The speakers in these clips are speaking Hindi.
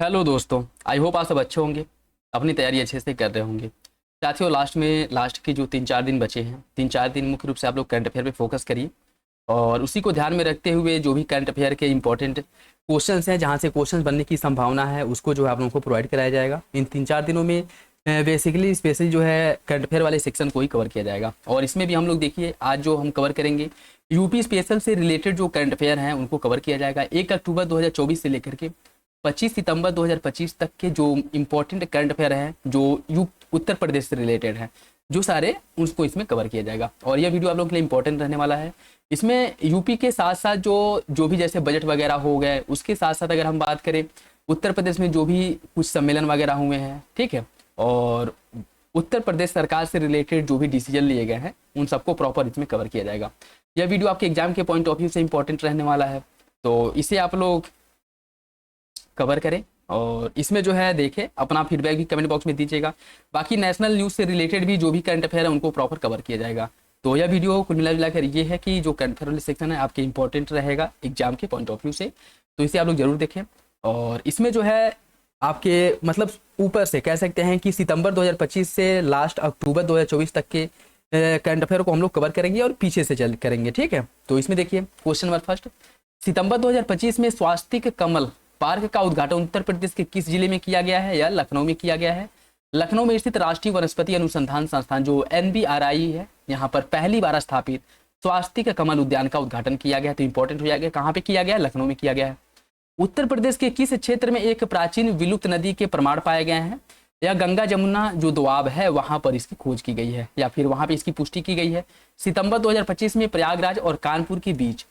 हेलो दोस्तों, आई होप आप सब अच्छे होंगे। अपनी तैयारी अच्छे से कर रहे होंगे। साथियों, लास्ट के जो 3-4 दिन बचे हैं, 3-4 दिन मुख्य रूप से आप लोग करंट अफेयर पे फोकस करिए और उसी को ध्यान में रखते हुए जो भी करंट अफेयर के इंपॉर्टेंट क्वेश्चंस हैं, जहां से क्वेश्चंस बनने की संभावना है, उसको जो है आप लोगों को प्रोवाइड कराया जाएगा। इन 3-4 दिनों में बेसिकली स्पेशली जो है करंट अफेयर वाले सेक्शन को ही कवर किया जाएगा। और इसमें भी हम लोग देखिए, आज जो हम कवर करेंगे यूपी स्पेशल से रिलेटेड जो करंट अफेयर हैं उनको कवर किया जाएगा। 1 अक्टूबर 2024 से लेकर के 25 सितंबर 2025 तक के जो इम्पोर्टेंट करंट अफेयर हैं, जो उत्तर प्रदेश से रिलेटेड हैं, जो सारे उसको इसमें कवर किया जाएगा। और यह वीडियो आप लोगों के लिए इंपॉर्टेंट रहने वाला है। इसमें यूपी के साथ साथ जो जो भी जैसे बजट वगैरह हो गए, उसके साथ साथ अगर हम बात करें उत्तर प्रदेश में जो भी कुछ सम्मेलन वगैरह हुए हैं, ठीक है, और उत्तर प्रदेश सरकार से रिलेटेड जो भी डिसीजन लिए गए हैं, उन सबको प्रॉपर इसमें कवर किया जाएगा। यह वीडियो आपके एग्जाम के पॉइंट ऑफ व्यू से इंपॉर्टेंट रहने वाला है, तो इसे आप लोग कवर करें और इसमें जो है देखें, अपना फीडबैक भी कमेंट बॉक्स में दीजिएगा। बाकी नेशनल न्यूज़ से रिलेटेड भी जो भी करंट अफेयर है उनको प्रॉपर कवर किया जाएगा। तो यह वीडियो कुल मिला कर ये है कि जो करंट अफेयर वाले सेक्शन है आपके इंपॉर्टेंट रहेगा एग्जाम के पॉइंट ऑफ व्यू से, तो इसे आप लोग जरूर देखें। और इसमें जो है आपके मतलब ऊपर से कह सकते हैं कि सितंबर 2025 से लास्ट अक्टूबर 2024 तक के करंट अफेयर को हम लोग कवर करेंगे और पीछे से चल करेंगे, ठीक है। तो इसमें देखिए क्वेश्चन नंबर फर्स्ट, सितंबर 2025 में स्वास्तिक कमल पार्क का उद्घाटन उत्तर प्रदेश के किस जिले में किया गया है या लखनऊ में किया गया है? लखनऊ में स्थित राष्ट्रीय वनस्पति अनुसंधान संस्थान जो NBRI है, यहाँ पर पहली बार स्थापित स्वास्तिक कमल उद्यान का उद्घाटन किया गया। तो इंपॉर्टेंट हो जाएगा, कहाँ पे किया गया है? लखनऊ में किया गया है। उत्तर प्रदेश के किस क्षेत्र में एक प्राचीन विलुप्त नदी के प्रमाण पाए गए हैं? या गंगा जमुना जो दोआब है वहां पर इसकी खोज की गई है या फिर वहां पे इसकी पुष्टि की गई है? सितंबर 2025 में प्रयागराज और कानपुर के बीच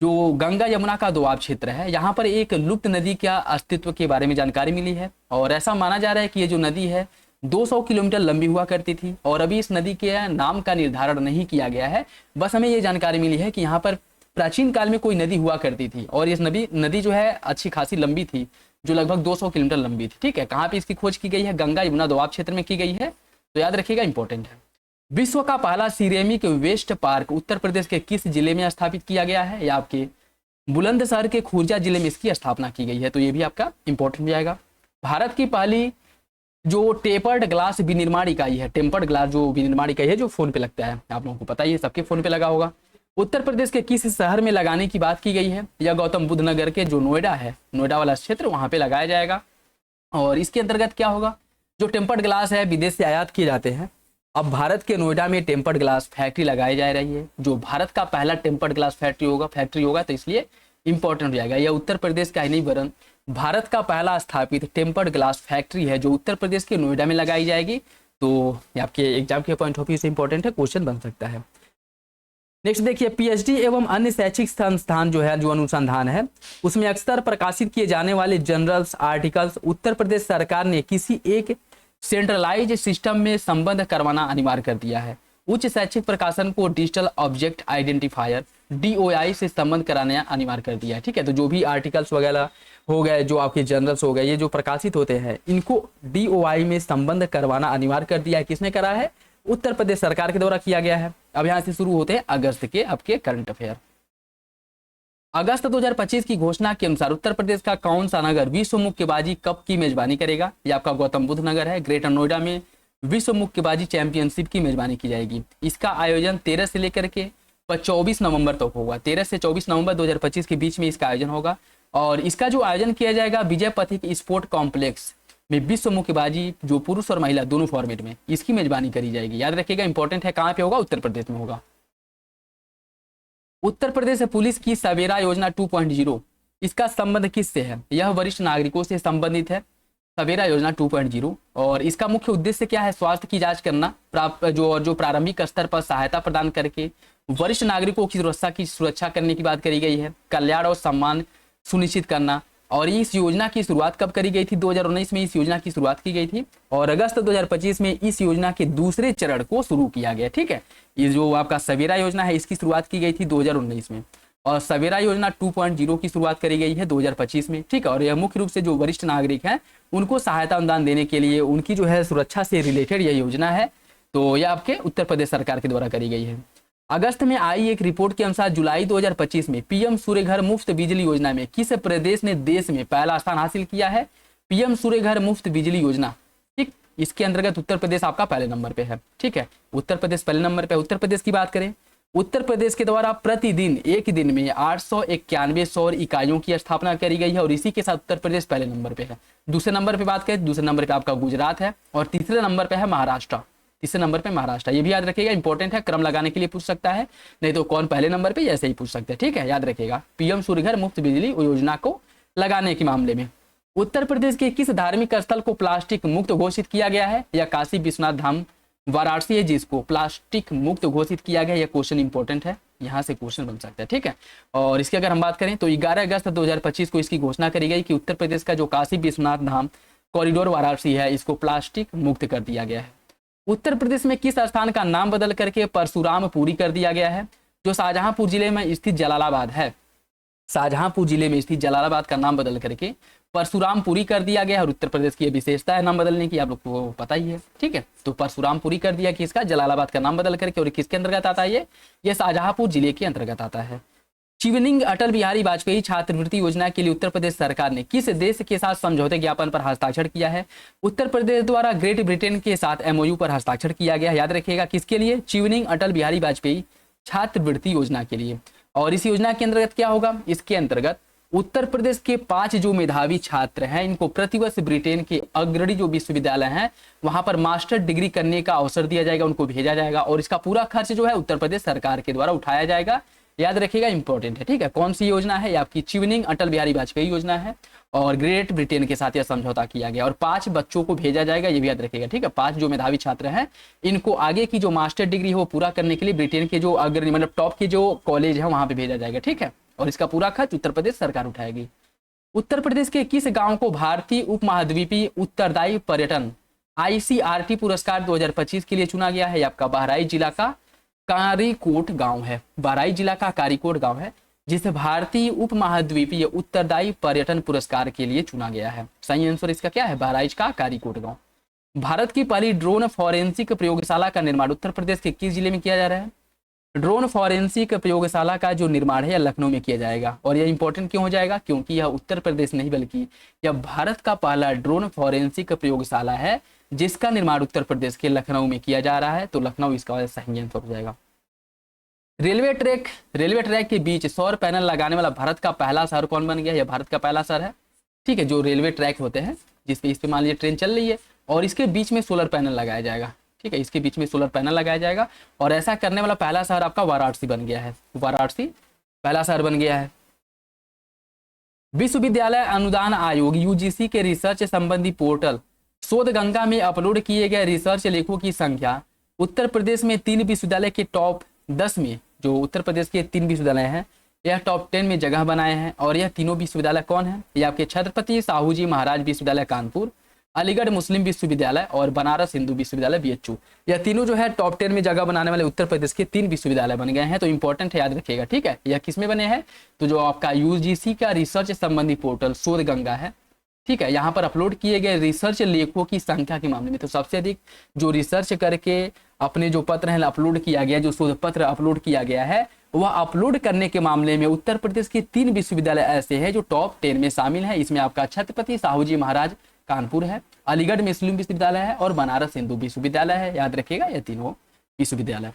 जो गंगा यमुना का दोआब क्षेत्र है, यहाँ पर एक लुप्त नदी का अस्तित्व के बारे में जानकारी मिली है। और ऐसा माना जा रहा है कि ये जो नदी है 200 किलोमीटर लंबी हुआ करती थी और अभी इस नदी के नाम का निर्धारण नहीं किया गया है। बस हमें ये जानकारी मिली है कि यहाँ पर प्राचीन काल में कोई नदी हुआ करती थी और इस नदी जो है अच्छी खासी लंबी थी, जो लगभग 200 किलोमीटर लंबी थी, ठीक है। कहाँ पे इसकी खोज की गई है? गंगा यमुना दोआब क्षेत्र में की गई है, तो याद रखिएगा, इंपॉर्टेंट है। विश्व का पहला ceramic waste park Uttar Pradesh के किस जिले में स्थापित किया गया है? या आपके बुलंदशहर के खुर्जा जिले में इसकी स्थापना की गई है, तो ये भी आपका इंपॉर्टेंट जाएगा। भारत की पहली जो टेपर्ड ग्लास विनिर्माण इकाई है, टेम्पर्ड ग्लास जो विनिर्माण इकाई है, जो फोन पे लगता है, आप लोगों को पता ही है, सबके फोन पे लगा होगा, उत्तर प्रदेश के किस शहर में लगाने की बात की गई है? या गौतम बुद्ध नगर के जो नोएडा है, नोएडा वाला क्षेत्र, वहां पे लगाया जाएगा। और इसके अंतर्गत क्या होगा? जो टेम्पर्ड ग्लास है विदेश से आयात किए जाते हैं, अब भारत के नोएडा में टेम्पर्ड ग्लास फैक्ट्री लगाई जा रही है, जो भारत का पहला टेम्पर्ड ग्लास फैक्ट्री होगा, तो इसलिए इंपॉर्टेंट हो जाएगा। यह उत्तर प्रदेश का ही नहीं वरन भारत का पहला स्थापित टेम्पर्ड ग्लास फैक्ट्री है, जो उत्तर प्रदेश के नोएडा में लगाई जाएगी। तो आपके एग्जाम के पॉइंट ऑफ व्यू से इंपॉर्टेंट है, क्वेश्चन बन सकता है। नेक्स्ट देखिए, PhD एवं अन्य शैक्षिक संस्थान जो है, जो अनुसंधान है, उसमें अक्सर प्रकाशित किए जाने वाले जर्नल्स आर्टिकल्स उत्तर प्रदेश सरकार ने किसी एक सेंट्रलाइज सिस्टम में संबद्ध करवाना अनिवार्य कर दिया है। उच्च शैक्षिक प्रकाशन को डिजिटल ऑब्जेक्ट आइडेंटिफायर DOI से संबद्ध कराना अनिवार्य कर दिया है, ठीक है। तो जो भी आर्टिकल्स वगैरह हो गए, जो आपके जर्नल्स हो गए, ये जो प्रकाशित होते हैं, इनको DOI में संबद्ध करवाना अनिवार्य कर दिया है। किसने करा है? उत्तर प्रदेश सरकार के द्वारा किया गया है। अब यहाँ से शुरू होते हैं अगस्त के आपके करंट अफेयर। अगस्त 2025 की घोषणा के अनुसार उत्तर प्रदेश का कौन सा नगर विश्व मुक्केबाजी कप की मेजबानी करेगा? यह आपका गौतम बुद्ध नगर है। ग्रेटर नोएडा में विश्व मुक्केबाजी चैंपियनशिप की मेजबानी की जाएगी। इसका आयोजन 13 से लेकर के 24 नवंबर तक होगा। 13 से 24 नवंबर 2025 के बीच में इसका आयोजन होगा। और इसका जो आयोजन किया जाएगा विजय पथिक स्पोर्ट कॉम्प्लेक्स में विश्व मुक्केबाजी जो पुरुष और महिला दोनों फॉर्मेट में इसकी मेजबानी करी जाएगी। याद रखिएगा, इंपॉर्टेंट है, कहाँ पे होगा? उत्तर प्रदेश में होगा। उत्तर प्रदेश पुलिस की सवेरा योजना 2.0, इसका संबंध किससे है? यह वरिष्ठ नागरिकों से संबंधित है, सवेरा योजना 2.0। और इसका मुख्य उद्देश्य क्या है? स्वास्थ्य की जांच करना, जो प्रारंभिक स्तर पर सहायता प्रदान करके वरिष्ठ नागरिकों की सुरक्षा करने की बात करी गई है, कल्याण और सम्मान सुनिश्चित करना। और इस योजना की शुरुआत कब करी गई थी? 2019 में इस योजना की शुरुआत की गई थी और अगस्त 2025 में इस योजना के दूसरे चरण को शुरू किया गया, ठीक है। ये जो आपका सवेरा योजना है, इसकी शुरुआत की गई थी 2019 में और सवेरा योजना 2.0 की शुरुआत करी गई है 2025 में, ठीक है। और यह मुख्य रूप से जो वरिष्ठ नागरिक हैं उनको सहायता अनुदान देने के लिए, उनकी जो है सुरक्षा से रिलेटेड यह योजना है। तो यह आपके उत्तर प्रदेश सरकार के द्वारा करी गई है। अगस्त में आई एक रिपोर्ट के अनुसार जुलाई 2025 में PM सूर्य घर मुफ्त बिजली योजना में किस प्रदेश ने देश में पहला स्थान हासिल किया है? पीएम सूर्य घर मुफ्त बिजली योजना, ठीक, इसके अंतर्गत उत्तर प्रदेश आपका पहले नंबर पे है। ठीक है, उत्तर प्रदेश पहले नंबर पे। उत्तर प्रदेश की बात करें, उत्तर प्रदेश के द्वारा प्रतिदिन एक दिन में 891 सौर इकाइयों की स्थापना करी गई है और इसी के साथ उत्तर प्रदेश पहले नंबर पे है। दूसरे नंबर पे बात करें, दूसरे नंबर पे आपका गुजरात है और तीसरे नंबर पे है महाराष्ट्र। तीसरे नंबर पे महाराष्ट्र, ये भी याद रखिएगा, इंपॉर्टेंट है, क्रम लगाने के लिए पूछ सकता है, नहीं तो कौन पहले नंबर पे ऐसे ही पूछ सकते हैं। ठीक है, याद रखिएगा, पीएम सूर्य घर मुफ्त बिजली योजना को लगाने के मामले में उत्तर प्रदेश के किस धार्मिक स्थल को प्लास्टिक मुक्त घोषित किया गया है? या काशी विश्वनाथ धाम वाराणसी है जिसको प्लास्टिक मुक्त घोषित किया गया। यह क्वेश्चन इंपॉर्टेंट है, यहाँ से क्वेश्चन बन सकता है। ठीक है, और इसकी अगर हम बात करें तो 11 अगस्त 2025 को इसकी घोषणा करी गई कि उत्तर प्रदेश का जो काशी विश्वनाथ धाम कॉरिडोर वाराणसी है इसको प्लास्टिक मुक्त कर दिया गया है। उत्तर प्रदेश में किस स्थान का नाम बदल करके परशुरामपुरी कर दिया गया है? जो शाहजहांपुर जिले में स्थित जलालाबाद है, शाहजहांपुर जिले में स्थित जलालाबाद का नाम बदल करके परशुरामपुरी कर दिया गया है और उत्तर प्रदेश की विशेषता है नाम बदलने की, आप लोग को पता ही है। ठीक है, तो परशुरामपुरी कर दिया कि इसका जलालाबाद का नाम बदल करके, और किसके अंतर्गत आता है? ये शाहजहांपुर जिले के अंतर्गत आता है। चिवनिंग अटल बिहारी वाजपेयी छात्रवृत्ति योजना के लिए उत्तर प्रदेश सरकार ने किस देश के साथ समझौते ज्ञापन पर हस्ताक्षर किया है? उत्तर प्रदेश द्वारा ग्रेट ब्रिटेन के साथ एमओयू पर हस्ताक्षर किया गया। याद रखिएगा, किसके लिए? चिवनिंग अटल बिहारी वाजपेयी छात्रवृत्ति योजना के लिए। और इस योजना के अंतर्गत क्या होगा? इसके अंतर्गत उत्तर प्रदेश के 5 जो मेधावी छात्र हैं इनको प्रतिवर्ष ब्रिटेन के अग्रणी जो विश्वविद्यालय हैं वहां पर मास्टर डिग्री करने का अवसर दिया जाएगा, उनको भेजा जाएगा और इसका पूरा खर्च जो है उत्तर प्रदेश सरकार के द्वारा उठाया जाएगा। याद रखिएगा, इंपॉर्टेंट है। ठीक है, कौन सी योजना है? ये आपकी चिवनिंग अटल बिहारी वाजपेयी योजना है और ग्रेट ब्रिटेन के साथ यह समझौता किया गया और 5 बच्चों को भेजा जाएगा, ये भी याद रखिएगा। ठीक है, 5 जो मेधावी छात्र हैं इनको आगे की जो मास्टर डिग्री है वो पूरा करने के लिए ब्रिटेन के जो अग्रणी मतलब टॉप के जो कॉलेज है वहां पे भेजा जाएगा। ठीक है, और इसका पूरा खर्च उत्तर प्रदेश सरकार उठाएगी। उत्तर प्रदेश के किस गांव को भारतीय उपमहाद्वीपीय उत्तरदायी पर्यटन ICRT पुरस्कार 2025 के लिए चुना गया है? आपका बहराइच जिला का कारीकोट गांव है, बहराइच जिला का कारीकोट गांव है जिसे भारतीय उपमहाद्वीपीय उत्तरदायी पर्यटन पुरस्कार के लिए चुना गया है। सही आंसर इसका क्या है? बहराइच का कारीकोट गांव। भारत की पहली ड्रोन फॉरेंसिक प्रयोगशाला का निर्माण उत्तर प्रदेश के किस जिले में किया जा रहा है? ड्रोन फॉरेंसिक प्रयोगशाला का जो निर्माण है यह लखनऊ में किया जाएगा और यह इंपॉर्टेंट क्यों हो जाएगा? क्योंकि यह उत्तर प्रदेश नहीं बल्कि यह भारत का पहला ड्रोन फॉरेंसिक प्रयोगशाला है जिसका निर्माण उत्तर प्रदेश के लखनऊ में किया जा रहा है, तो लखनऊ इसका सही आंसर हो जाएगा। रेलवे ट्रैक के बीच सौर पैनल लगाने वाला भारत का पहला शहर कौन बन गया? यह भारत का पहला शहर है। ठीक है, जो रेलवे ट्रैक होते हैं जिसपे इस पे मान लीजिए ट्रेन चल रही है और इसके बीच में सोलर पैनल लगाया जाएगा। ठीक है, इसके बीच में सोलर पैनल लगाया जाएगा और ऐसा करने वाला पहला शहर आपका वाराणसी बन गया है। वाराणसी पहला शहर बन गया है। विश्वविद्यालय अनुदान आयोग UGC के रिसर्च संबंधी पोर्टल शोध गंगा में अपलोड किए गए रिसर्च लेखों की संख्या उत्तर प्रदेश में 3 विश्वविद्यालय के टॉप 10 में, जो उत्तर प्रदेश के 3 विश्वविद्यालय हैं यह टॉप 10 में जगह बनाए हैं और यह तीनों विश्वविद्यालय कौन है? ये आपके छत्रपति साहू जी महाराज विश्वविद्यालय कानपुर, अलीगढ़ मुस्लिम विश्वविद्यालय और बनारस हिंदू विश्वविद्यालय BHU। यह तीनों जो है टॉप 10 में जगह बनाने वाले उत्तर प्रदेश के 3 विश्वविद्यालय बन गए हैं, तो इंपॉर्टेंट है, याद रखिएगा। ठीक है, यह किस में बने हैं? तो जो आपका UGC का रिसर्च संबंधी पोर्टल शोध गंगा है। ठीक है, यहाँ पर अपलोड किए गए रिसर्च लेखों की संख्या के मामले में तो सबसे अधिक जो रिसर्च करके अपने जो पत्र है अपलोड किया गया, जो शोध पत्र अपलोड किया गया है वह अपलोड करने के मामले में उत्तर प्रदेश के 3 विश्वविद्यालय ऐसे हैं जो टॉप 10 में शामिल है। इसमें आपका छत्रपति साहू जी महाराज कानपुर है, अलीगढ़ मुस्लिम विश्वविद्यालय है और बनारस हिंदू विश्वविद्यालय है। याद रखिएगा ये तीनों विश्वविद्यालय।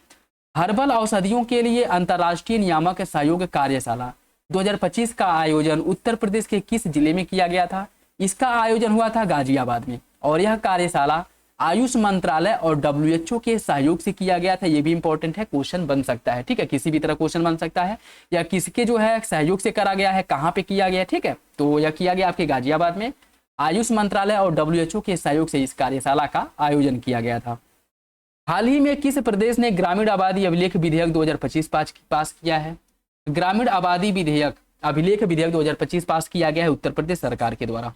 हर्बल औषधियों के लिए अंतर्राष्ट्रीय नियामक सहयोग कार्यशाला 2025 का आयोजन उत्तर प्रदेश के किस जिले में किया गया था? इसका आयोजन हुआ था गाजियाबाद में और यह कार्यशाला आयुष मंत्रालय और WHO के सहयोग से किया गया था। ये भी इंपॉर्टेंट है, क्वेश्चन बन सकता है। ठीक है, किसी भी तरह क्वेश्चन बन सकता है या किसके जो है सहयोग से करा गया है, कहाँ पे किया गया। ठीक है, तो यह किया गया आपके गाजियाबाद में, आयुष मंत्रालय और WHO के सहयोग से इस कार्यशाला का आयोजन किया गया था। हाल ही में किस प्रदेश ने ग्रामीण आबादी अभिलेख विधेयक 2025 पास किया है? ग्रामीण आबादी अभिलेख विधेयक 2025 पास किया गया है उत्तर प्रदेश सरकार के द्वारा।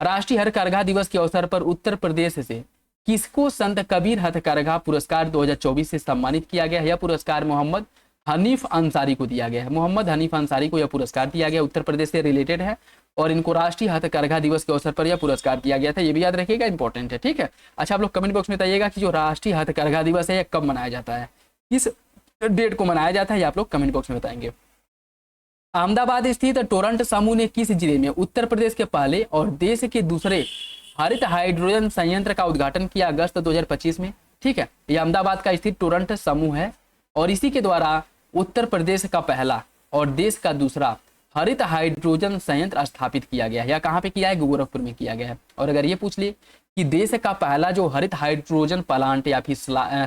राष्ट्रीय हथकरघा दिवस के अवसर पर उत्तर प्रदेश से किसको संत कबीर हथकरघा पुरस्कार 2024 से सम्मानित किया गया है? यह पुरस्कार मोहम्मद हनीफ अंसारी को दिया गया है। मोहम्मद हनीफ अंसारी को यह पुरस्कार दिया गया, उत्तर प्रदेश से रिलेटेड है और इनको राष्ट्रीय हथकरघा दिवस के अवसर पर यह पुरस्कार दिया गया था। ये भी याद रखिएगा, इंपॉर्टेंट है। ठीक है, अच्छा आप लोग कमेंट बॉक्स में बताइएगा कि जो राष्ट्रीय हथकरघा दिवस है यह कब मनाया जाता है, किस डेट को मनाया जाता है, ये आप लोग कमेंट बॉक्स में बताएंगे। अहमदाबाद स्थित टोरंट समूह ने किस जिले में उत्तर प्रदेश के पहले और देश के दूसरे हरित हाइड्रोजन संयंत्र का उद्घाटन किया अगस्त 2025 में? ठीक है, यह अहमदाबाद का स्थित टोरंट समूह है और इसी के द्वारा उत्तर प्रदेश का पहला और देश का दूसरा हरित हाइड्रोजन संयंत्र स्थापित किया गया है। यह कहाँ पे किया है? गोरखपुर में किया गया है। और अगर ये पूछ लिए कि देश का पहला जो हरित हाइड्रोजन प्लांट या फिर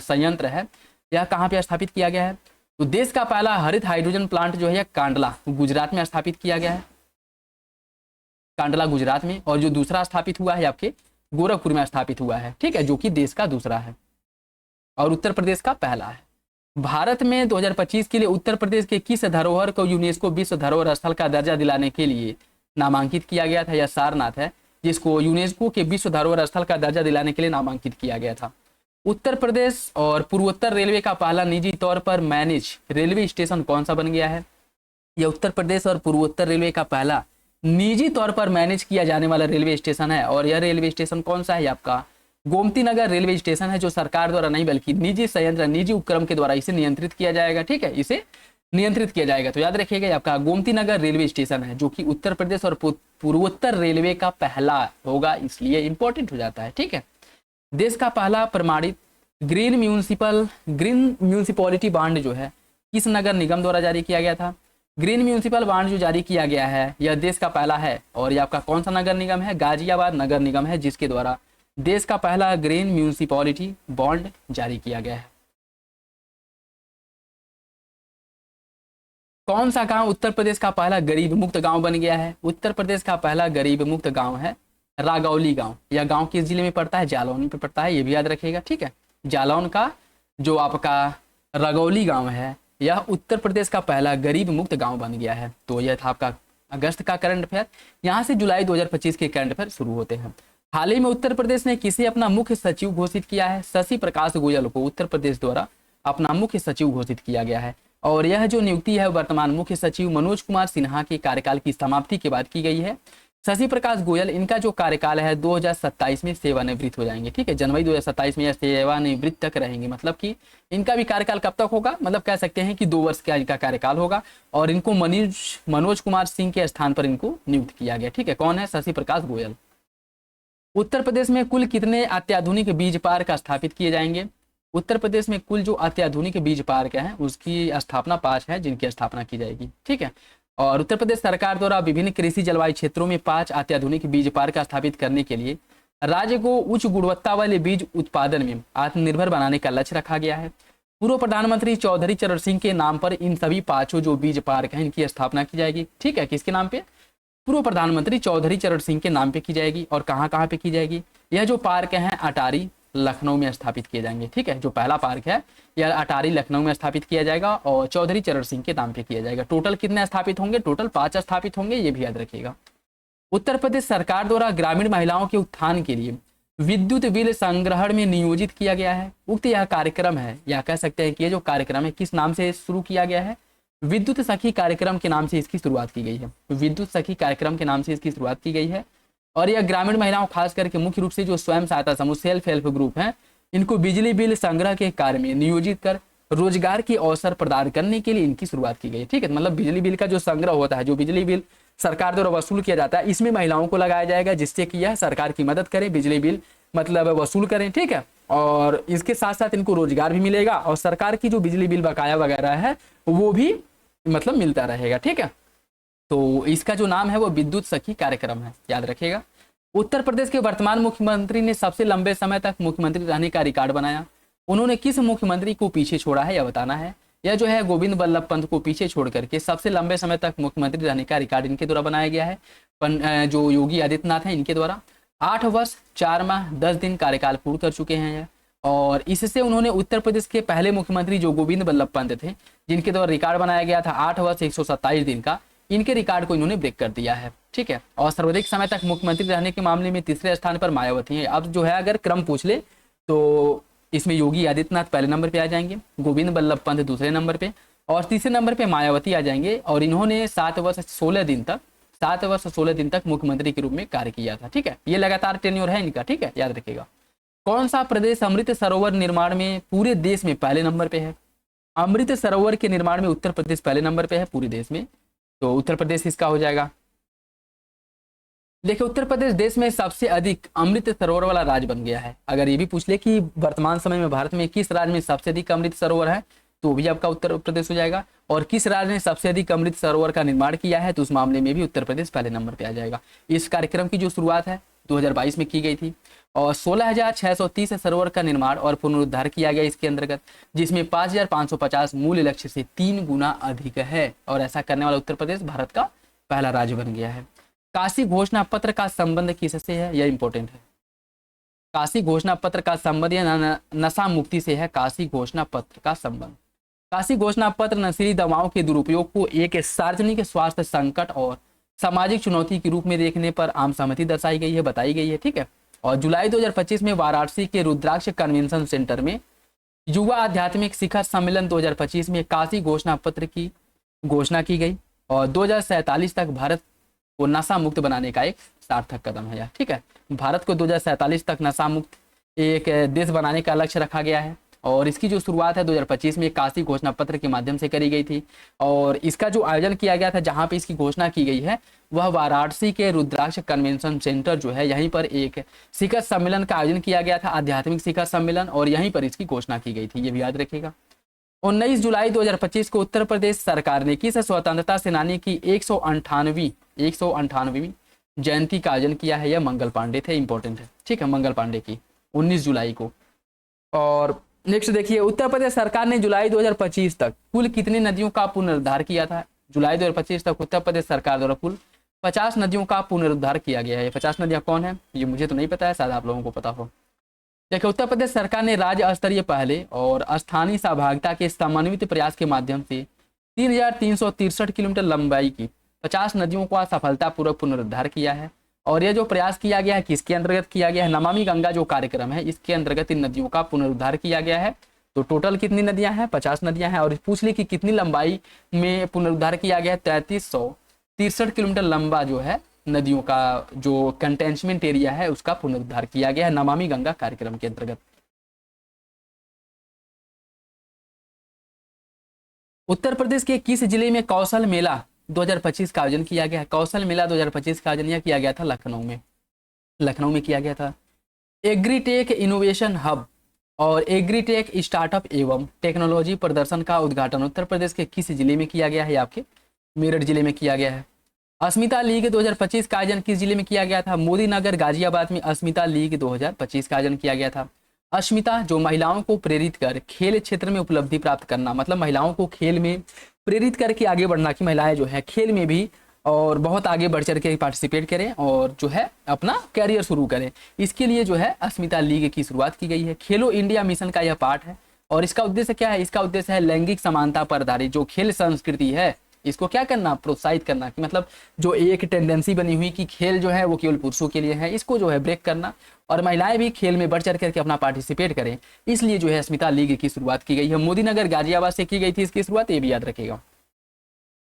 संयंत्र है यह कहाँ पे स्थापित किया गया है, तो देश का पहला हरित हाइड्रोजन प्लांट जो है कांडला गुजरात में स्थापित किया गया है, कांडला गुजरात में। और जो दूसरा स्थापित हुआ है आपके गोरखपुर में स्थापित हुआ है, ठीक है, जो कि देश का दूसरा है और उत्तर प्रदेश का पहला है। भारत में 2025 के लिए उत्तर प्रदेश के किस धरोहर को यूनेस्को विश्व धरोहर स्थल का दर्जा दिलाने के लिए नामांकित किया गया था? यह सारनाथ है, जिसको यूनेस्को के विश्व धरोहर स्थल का दर्जा दिलाने के लिए नामांकित किया गया था। उत्तर प्रदेश और पूर्वोत्तर रेलवे का पहला निजी तौर पर मैनेज रेलवे स्टेशन कौन सा बन गया है? यह उत्तर प्रदेश और पूर्वोत्तर रेलवे का पहला निजी तौर पर मैनेज किया जाने वाला रेलवे स्टेशन है। और यह रेलवे स्टेशन कौन सा है? आपका गोमती नगर रेलवे स्टेशन है, जो सरकार द्वारा नहीं बल्कि निजी संयंत्र निजी उपक्रम के द्वारा इसे नियंत्रित किया जाएगा। ठीक है, इसे नियंत्रित किया जाएगा। तो याद रखिएगा आपका गोमती नगर रेलवे स्टेशन है, जो कि उत्तर प्रदेश और पूर्वोत्तर रेलवे का पहला होगा, इसलिए इंपॉर्टेंट हो जाता है। ठीक है, देश का पहला प्रमाणित ग्रीन म्यूनिसिपैलिटी बॉन्ड जो है किस नगर निगम द्वारा जारी किया गया था? ग्रीन म्यूनिसिपल बॉन्ड जो जारी किया गया है यह देश का पहला है और यह आपका कौन सा नगर निगम है? गाजियाबाद नगर निगम है, जिसके द्वारा देश का पहला ग्रीन म्यूनिसिपैलिटी बॉन्ड जारी किया गया है। कौन सा गांव उत्तर प्रदेश का पहला गरीब मुक्त गांव बन गया है? उत्तर प्रदेश का पहला गरीब मुक्त गांव है रागौली गांव। यह गांव किस जिले में पड़ता है? जालौन में पड़ता है, ये भी याद रखिएगा। ठीक है, जालौन का जो आपका रागौली गांव है यह उत्तर प्रदेश का पहला गरीब मुक्त गांव बन गया है। तो यह था आपका अगस्त का करंट अफेयर। यहाँ से जुलाई 2025 के करंट अफेयर शुरू होते हैं। हाल ही में उत्तर प्रदेश ने किसे अपना मुख्य सचिव घोषित किया है? शशि प्रकाश गोयल को उत्तर प्रदेश द्वारा अपना मुख्य सचिव घोषित किया गया है और यह जो नियुक्ति है वर्तमान मुख्य सचिव मनोज कुमार सिन्हा के कार्यकाल की समाप्ति के बाद की गई है। शशि प्रकाश गोयल इनका जो कार्यकाल है 2027 में सेवानिवृत्त हो जाएंगे। ठीक है, जनवरी 2027 में यह सेवानिवृत्त तक रहेंगे। मतलब कि इनका भी कार्यकाल कब तक होगा? मतलब कह सकते हैं कि 2 वर्ष का इनका कार्यकाल होगा और इनको मनोज कुमार सिंह के स्थान पर इनको नियुक्त किया गया। ठीक है, कौन है? शशि प्रकाश गोयल। उत्तर प्रदेश में कुल कितने अत्याधुनिक बीज पार्क स्थापित किए जाएंगे? उत्तर प्रदेश में कुल जो अत्याधुनिक बीज पार्क हैं उसकी स्थापना 5 है, जिनकी स्थापना की जाएगी। ठीक है, और उत्तर प्रदेश सरकार द्वारा विभिन्न कृषि जलवायु क्षेत्रों में 5 अत्याधुनिक बीज पार्क स्थापित करने के लिए राज्य को उच्च गुणवत्ता वाले बीज उत्पादन में आत्मनिर्भर बनाने का लक्ष्य रखा गया है। पूर्व प्रधानमंत्री चौधरी चरण सिंह के नाम पर इन सभी 5 जो बीज पार्क हैं इनकी स्थापना की जाएगी। ठीक है, किसके नाम पे? पूर्व प्रधानमंत्री चौधरी चरण सिंह के नाम पे की जाएगी। और कहाँ कहाँ पे की जाएगी? यह जो पार्क हैं अटारी लखनऊ में स्थापित किए जाएंगे। ठीक है, जो पहला पार्क है यह अटारी लखनऊ में स्थापित किया जाएगा और चौधरी चरण सिंह के नाम पे किया जाएगा। टोटल कितने स्थापित होंगे? टोटल 5 स्थापित होंगे, ये भी याद रखिएगा। उत्तर प्रदेश सरकार द्वारा ग्रामीण महिलाओं के उत्थान के लिए विद्युत बिल संग्रहण में नियोजित किया गया है। उक्त यह कार्यक्रम है, या कह सकते हैं कि ये जो कार्यक्रम है किस नाम से शुरू किया गया है? विद्युत सखी कार्यक्रम के नाम से इसकी शुरुआत की गई है। विद्युत सखी कार्यक्रम के नाम से इसकी शुरुआत की गई है और यह ग्रामीण महिलाओं खास करके मुख्य रूप से जो स्वयं सहायता समूह सेल्फ हेल्प ग्रुप हैं इनको बिजली बिल संग्रह के कार्य में नियोजित कर रोजगार के अवसर प्रदान करने के लिए इनकी शुरुआत की गई है। ठीक है, मतलब बिजली बिल का जो संग्रह होता है, जो बिजली बिल सरकार द्वारा वसूल किया जाता है, इसमें महिलाओं को लगाया जाएगा जिससे कि यह सरकार की मदद करे, बिजली बिल मतलब वसूल करें। ठीक है, और इसके साथ साथ इनको रोजगार भी मिलेगा और सरकार की जो बिजली बिल बकाया वगैरह है वो भी मतलब मिलता रहेगा। ठीक है, तो इसका जो नाम है वो विद्युत सखी कार्यक्रम है, याद रखिएगा। उत्तर प्रदेश के वर्तमान मुख्यमंत्री ने सबसे लंबे समय तक मुख्यमंत्री रहने का रिकॉर्ड बनाया। उन्होंने किस मुख्यमंत्री को पीछे छोड़ा है यह बताना है। यह जो है गोविंद बल्लभ पंत को पीछे छोड़ करके सबसे लंबे समय तक मुख्यमंत्री रहने का रिकॉर्ड इनके द्वारा बनाया गया है। जो योगी आदित्यनाथ हैं इनके द्वारा 8 वर्ष 4 माह 10 दिन कार्यकाल पूर्ण कर चुके हैं और इससे उन्होंने उत्तर प्रदेश के पहले मुख्यमंत्री जो गोविंद बल्लभ पंत थे, जिनके द्वारा रिकॉर्ड बनाया गया था 8 वर्ष 127 दिन का, इनके रिकॉर्ड को इन्होंने ब्रेक कर दिया है। ठीक है, और सर्वाधिक समय तक मुख्यमंत्री रहने के मामले में तीसरे स्थान पर मायावती है। अब जो है अगर क्रम पूछ ले तो इसमें योगी आदित्यनाथ पहले नंबर पे आ जाएंगे, गोविंद बल्लभ पंत दूसरे नंबर पे और तीसरे नंबर पे मायावती आ जाएंगे। और इन्होंने 7 वर्ष 16 दिन तक मुख्यमंत्री के रूप में कार्य किया था। ठीक है, ये लगातार टेन्योर है इनका। ठीक है, याद रखिएगा। कौन सा प्रदेश अमृत सरोवर निर्माण में पूरे देश में पहले नंबर पे है? अमृत सरोवर के निर्माण में उत्तर प्रदेश पहले नंबर पे है पूरे देश में। तो उत्तर प्रदेश इसका हो जाएगा। देखिए उत्तर प्रदेश देश में सबसे अधिक अमृत सरोवर वाला राज्य बन गया है। अगर ये भी पूछ ले कि वर्तमान समय में भारत में किस राज्य में सबसे अधिक अमृत सरोवर है, तो भी आपका उत्तर प्रदेश हो जाएगा। और किस राज्य ने सबसे अधिक अमृत सरोवर का निर्माण किया है, तो उस मामले में भी उत्तर प्रदेश पहले नंबर पे आ जाएगा। इस कार्यक्रम की जो शुरुआत है 2022 में की गई थी और 16,630 सरोवर का निर्माण और पुनरुद्धार किया गया इसके अंतर्गत, जिसमें 5,550 मूल लक्ष्य से 3 गुना अधिक है। और ऐसा करने वाला उत्तर प्रदेश भारत का पहला राज्य बन गया है। काशी घोषणा पत्र का संबंध किससे है, यह इंपॉर्टेंट है। काशी घोषणा पत्र का संबंध या नशा मुक्ति से है। काशी घोषणा पत्र का संबंध, काशी घोषणा पत्र नशीली दवाओं के दुरुपयोग को एक सार्वजनिक स्वास्थ्य संकट और सामाजिक चुनौती के रूप में देखने पर आम सहमति दर्शाई गई है, बताई गई है। ठीक है। और जुलाई 2025 में वाराणसी के रुद्राक्ष कन्वेंशन सेंटर में युवा आध्यात्मिक शिखर सम्मेलन 2025 में काशी घोषणा पत्र की घोषणा की गई और 2047 तक भारत को नशा मुक्त बनाने का एक सार्थक कदम है यह। ठीक है। भारत को 2047 तक नशा मुक्त एक देश बनाने का लक्ष्य रखा गया है और इसकी जो शुरुआत है 2025 में काशी घोषणा पत्र के माध्यम से करी गई थी। और इसका जो आयोजन किया गया था, जहां पे इसकी घोषणा की गई है, वह वाराणसी के रुद्राक्ष कन्वेंशन सेंटर जो है, यहीं पर एक शिखर सम्मेलन का आयोजन किया गया था, आध्यात्मिक शिखर सम्मेलन, और यहीं पर इसकी घोषणा की गई थी। ये भी याद रखिएगा। 19 जुलाई 2025 को उत्तर प्रदेश सरकार ने किस स्वतंत्रता सेनानी की 198वीं जयंती का आयोजन किया है, यह मंगल पांडे थे। इंपॉर्टेंट है। ठीक है, मंगल पांडे की 19 जुलाई को। और नेक्स्ट देखिए, उत्तर प्रदेश सरकार ने जुलाई 2025 तक कुल कितनी नदियों का पुनरुद्धार किया था। जुलाई 2025 तक उत्तर प्रदेश सरकार द्वारा कुल 50 नदियों का पुनरुद्धार किया गया है। ये 50 नदियां कौन है, ये मुझे तो नहीं पता है, शायद आप लोगों को पता हो। देखिए उत्तर प्रदेश सरकार ने राज्य स्तरीय पहले और स्थानीय सहभागिता के समन्वित प्रयास के माध्यम से 3,363 किलोमीटर लंबाई की 50 नदियों का सफलतापूर्वक पुनरुद्धार किया है। और यह जो प्रयास किया गया है किसके अंतर्गत किया गया है, नमामि गंगा जो कार्यक्रम है, इसके अंतर्गत इन नदियों का पुनरुद्धार किया गया है। तो टोटल कितनी नदियां हैं, 50 नदियां हैं। और पूछ ली कि कितनी लंबाई में पुनरुद्धार किया गया है, 3,363 किलोमीटर लंबा जो है नदियों का जो कंटेनमेंट एरिया है उसका पुनरुद्धार किया गया है नमामि गंगा कार्यक्रम के अंतर्गत। उत्तर प्रदेश के किस जिले में कौशल मेला 2025 का आयोजन किया गया है। कौशल मेला 2025 का आयोजन किया गया था लखनऊ में, लखनऊ में किया गया था। एग्रीटेक इनोवेशन हब और एग्रीटेक स्टार्टअप एवं टेक्नोलॉजी प्रदर्शन का उद्घाटन उत्तर प्रदेश के किस जिले में किया गया है, आपके मेरठ जिले में किया गया है। अस्मिता लीग 2025 का आयोजन किस जिले में किया गया था, मोदी नगर गाजियाबाद में अस्मिता लीग 2025 का आयोजन किया गया था। अस्मिता जो महिलाओं को प्रेरित कर खेल क्षेत्र में उपलब्धि प्राप्त करना, मतलब महिलाओं को खेल में प्रेरित करके आगे बढ़ना कि महिलाएं जो है खेल में भी और बहुत आगे बढ़ चढ़ के पार्टिसिपेट करें और जो है अपना कैरियर शुरू करें, इसके लिए जो है अस्मिता लीग की शुरुआत की गई है। खेलो इंडिया मिशन का यह पार्ट है और इसका उद्देश्य क्या है, इसका उद्देश्य है लैंगिक समानता पर आधारित जो खेल संस्कृति है इसको क्या करना, प्रोत्साहित करना, कि मतलब जो एक टेंडेंसी बनी हुई कि खेल जो है वो केवल पुरुषों के लिए है, इसको जो है ब्रेक करना और महिलाएं भी खेल में बढ़ चढ़ करके अपना पार्टिसिपेट करें, इसलिए जो है अस्मिता लीग की शुरुआत की गई है। मोदी नगर गाजियाबाद से की गई थी इसकी शुरुआत, ये भी याद रखेगा।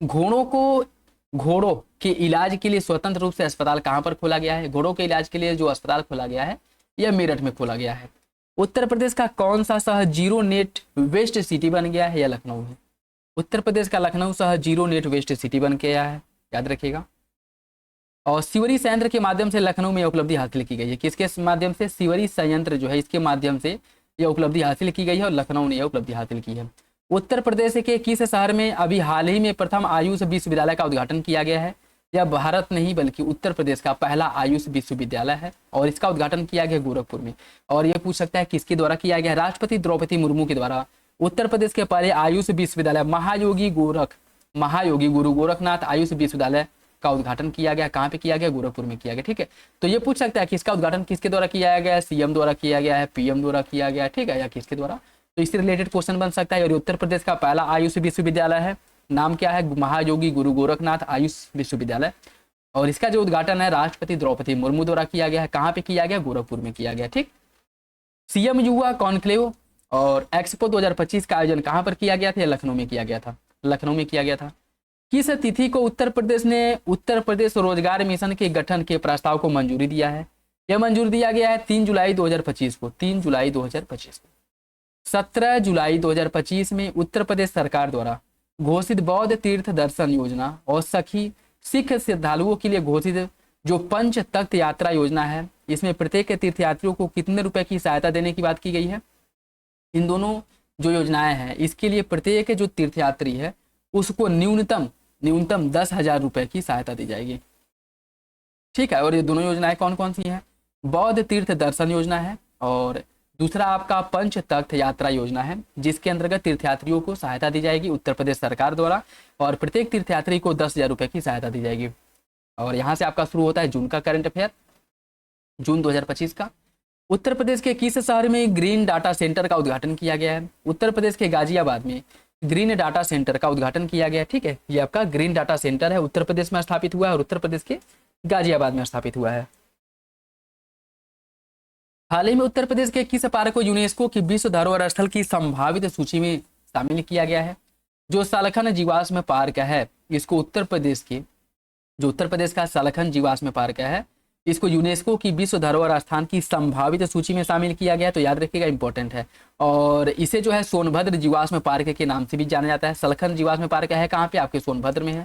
घोड़ों के इलाज के लिए स्वतंत्र रूप से अस्पताल कहाँ पर खोला गया है, घोड़ों के इलाज के लिए जो अस्पताल खोला गया है यह मेरठ में खोला गया है। उत्तर प्रदेश का कौन सा शहर जीरो नेट वेस्ट सिटी बन गया है, यह लखनऊ है। उत्तर प्रदेश का लखनऊ शहर जीरो नेट वेस्ट सिटी बन गया है, याद रखिएगा। और सिवरी संयंत्र के माध्यम से लखनऊ में उपलब्धि हासिल की गई है, किसके माध्यम से, सिवरी संयंत्र जो है इसके माध्यम से यह उपलब्धि हासिल की गई है और लखनऊ ने यह उपलब्धि हासिल की है। उत्तर प्रदेश के किस शहर में अभी हाल ही में प्रथम आयुष विश्वविद्यालय का उद्घाटन किया गया है, यह भारत नहीं बल्कि उत्तर प्रदेश का पहला आयुष विश्वविद्यालय है और इसका उद्घाटन किया गया गोरखपुर में। और यह पूछ सकता है किसके द्वारा किया गया, राष्ट्रपति द्रौपदी मुर्मू के द्वारा उत्तर प्रदेश के पहले आयुष विश्वविद्यालय महायोगी गुरु गोरखनाथ आयुष विश्वविद्यालय का उद्घाटन किया गया। कहाँ पे किया गया, गोरखपुर में किया गया। ठीक है, तो ये पूछ सकता है कि इसका उद्घाटन किसके द्वारा किया गया है, सीएम द्वारा किया गया है, पीएम द्वारा किया गया है, ठीक है, या किसके द्वारा, तो इससे रिलेटेड क्वेश्चन बन सकता है। और उत्तर प्रदेश का पहला आयुष विश्वविद्यालय है, नाम क्या है, महायोगी गुरु गोरखनाथ आयुष विश्वविद्यालय, और इसका जो उद्घाटन है राष्ट्रपति द्रौपदी मुर्मू द्वारा किया गया है। कहाँ पे किया गया, गोरखपुर में किया गया। ठीक, सीएम युवा कॉन्क्लेव और एक्सपो 2025 का आयोजन कहाँ पर किया गया था, लखनऊ में किया गया था, लखनऊ में किया गया था। किस तिथि को उत्तर प्रदेश ने उत्तर प्रदेश रोजगार मिशन के गठन के प्रस्ताव को मंजूरी दिया है, यह मंजूर दिया गया है 3 जुलाई 2025 को, 3 जुलाई 2025 को। 17 जुलाई 2025 में उत्तर प्रदेश सरकार द्वारा घोषित बौद्ध तीर्थ दर्शन योजना और सखी सिख श्रद्धालुओं के लिए घोषित जो पंच तख्त यात्रा योजना है, इसमें प्रत्येक तीर्थयात्रियों को कितने रुपए की सहायता देने की बात की गई है। इन दोनों जो योजनाएं हैं इसके लिए प्रत्येक जो तीर्थयात्री है उसको न्यूनतम 10,000 रुपए की सहायता दी जाएगी। ठीक है, और ये दोनों योजनाएं कौन कौन सी हैं? बौद्ध तीर्थ दर्शन योजना है और दूसरा आपका पंच तख्त यात्रा योजना है, जिसके अंतर्गत तीर्थयात्रियों को सहायता दी जाएगी उत्तर प्रदेश सरकार द्वारा और प्रत्येक तीर्थयात्री को 10,000 रुपए की सहायता दी जाएगी। और यहाँ से आपका शुरू होता है जून का करंट अफेयर, जून 2025 का। उत्तर प्रदेश के किस शहर में ग्रीन डाटा सेंटर का उद्घाटन किया गया है? उत्तर प्रदेश के गाजियाबाद में ग्रीन डाटा सेंटर का उद्घाटन किया गया है। ठीक है, ये आपका ग्रीन डाटा सेंटर है, उत्तर प्रदेश में स्थापित हुआ है और उत्तर प्रदेश के गाजियाबाद में स्थापित हुआ है। हाल ही में उत्तर प्रदेश के किस पार्क को यूनेस्को की विश्व धरोहर स्थल की संभावित सूची में शामिल किया गया है? जो सालखन जीवाश्म पार्क है, इसको उत्तर प्रदेश का सालखन जीवाश्म पार्क है, इसको यूनेस्को की विश्व धरोहर स्थान की संभावित सूची में शामिल किया गया है। तो याद रखिएगा, इंपॉर्टेंट है। और इसे जो है सोनभद्र जीवाश्म पार्क के नाम से भी जाना जाता है। सालखन जीवाश्म पार्क है कहाँ पे? आपके सोनभद्र में है।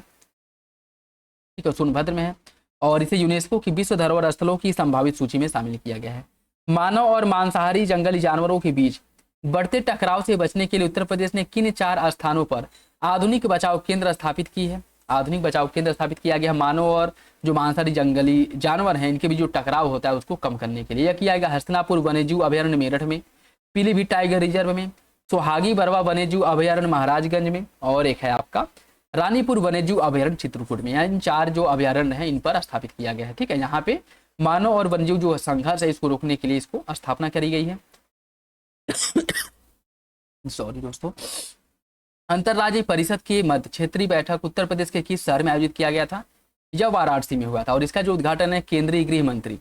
ठीक है, सोनभद्र में है और इसे यूनेस्को की विश्व धरोहर स्थलों की संभावित सूची में शामिल किया गया है। मानव और मांसाहारी जंगली जानवरों के बीच बढ़ते टकराव से बचने के लिए उत्तर प्रदेश ने किन 4 स्थानों पर आधुनिक बचाव केंद्र स्थापित की है? आधुनिक बचाव केंद्र स्थापित किया गया मानव और जो मांसाहारी जंगली जानवर हैं इनके बीच जो टकराव होता है उसको कम करने के लिए। यह किया गया हस्तिनापुर वन्यजीव अभयारण्य मेरठ में, पीलीभीत टाइगर रिजर्व में, सोहागी बरवा वन्यजीव अभयारण्य महाराजगंज में और एक है आपका रानीपुर वन्यजीव अभयारण्य चित्रकूट में। इन 4 जो अभयारण्य हैं इन पर स्थापित किया गया है। ठीक है, यहाँ पे मानव और वन्यजीव जो संघर्ष है इसको रोकने के लिए इसको स्थापना करी गई है। सॉरी दोस्तों। अंतरराज्यीय परिषद की मध्य क्षेत्रीय बैठक उत्तर प्रदेश के किस शहर में आयोजित किया गया था? यह वाराणसी में हुआ था और इसका जो उद्घाटन है केंद्रीय गृह मंत्री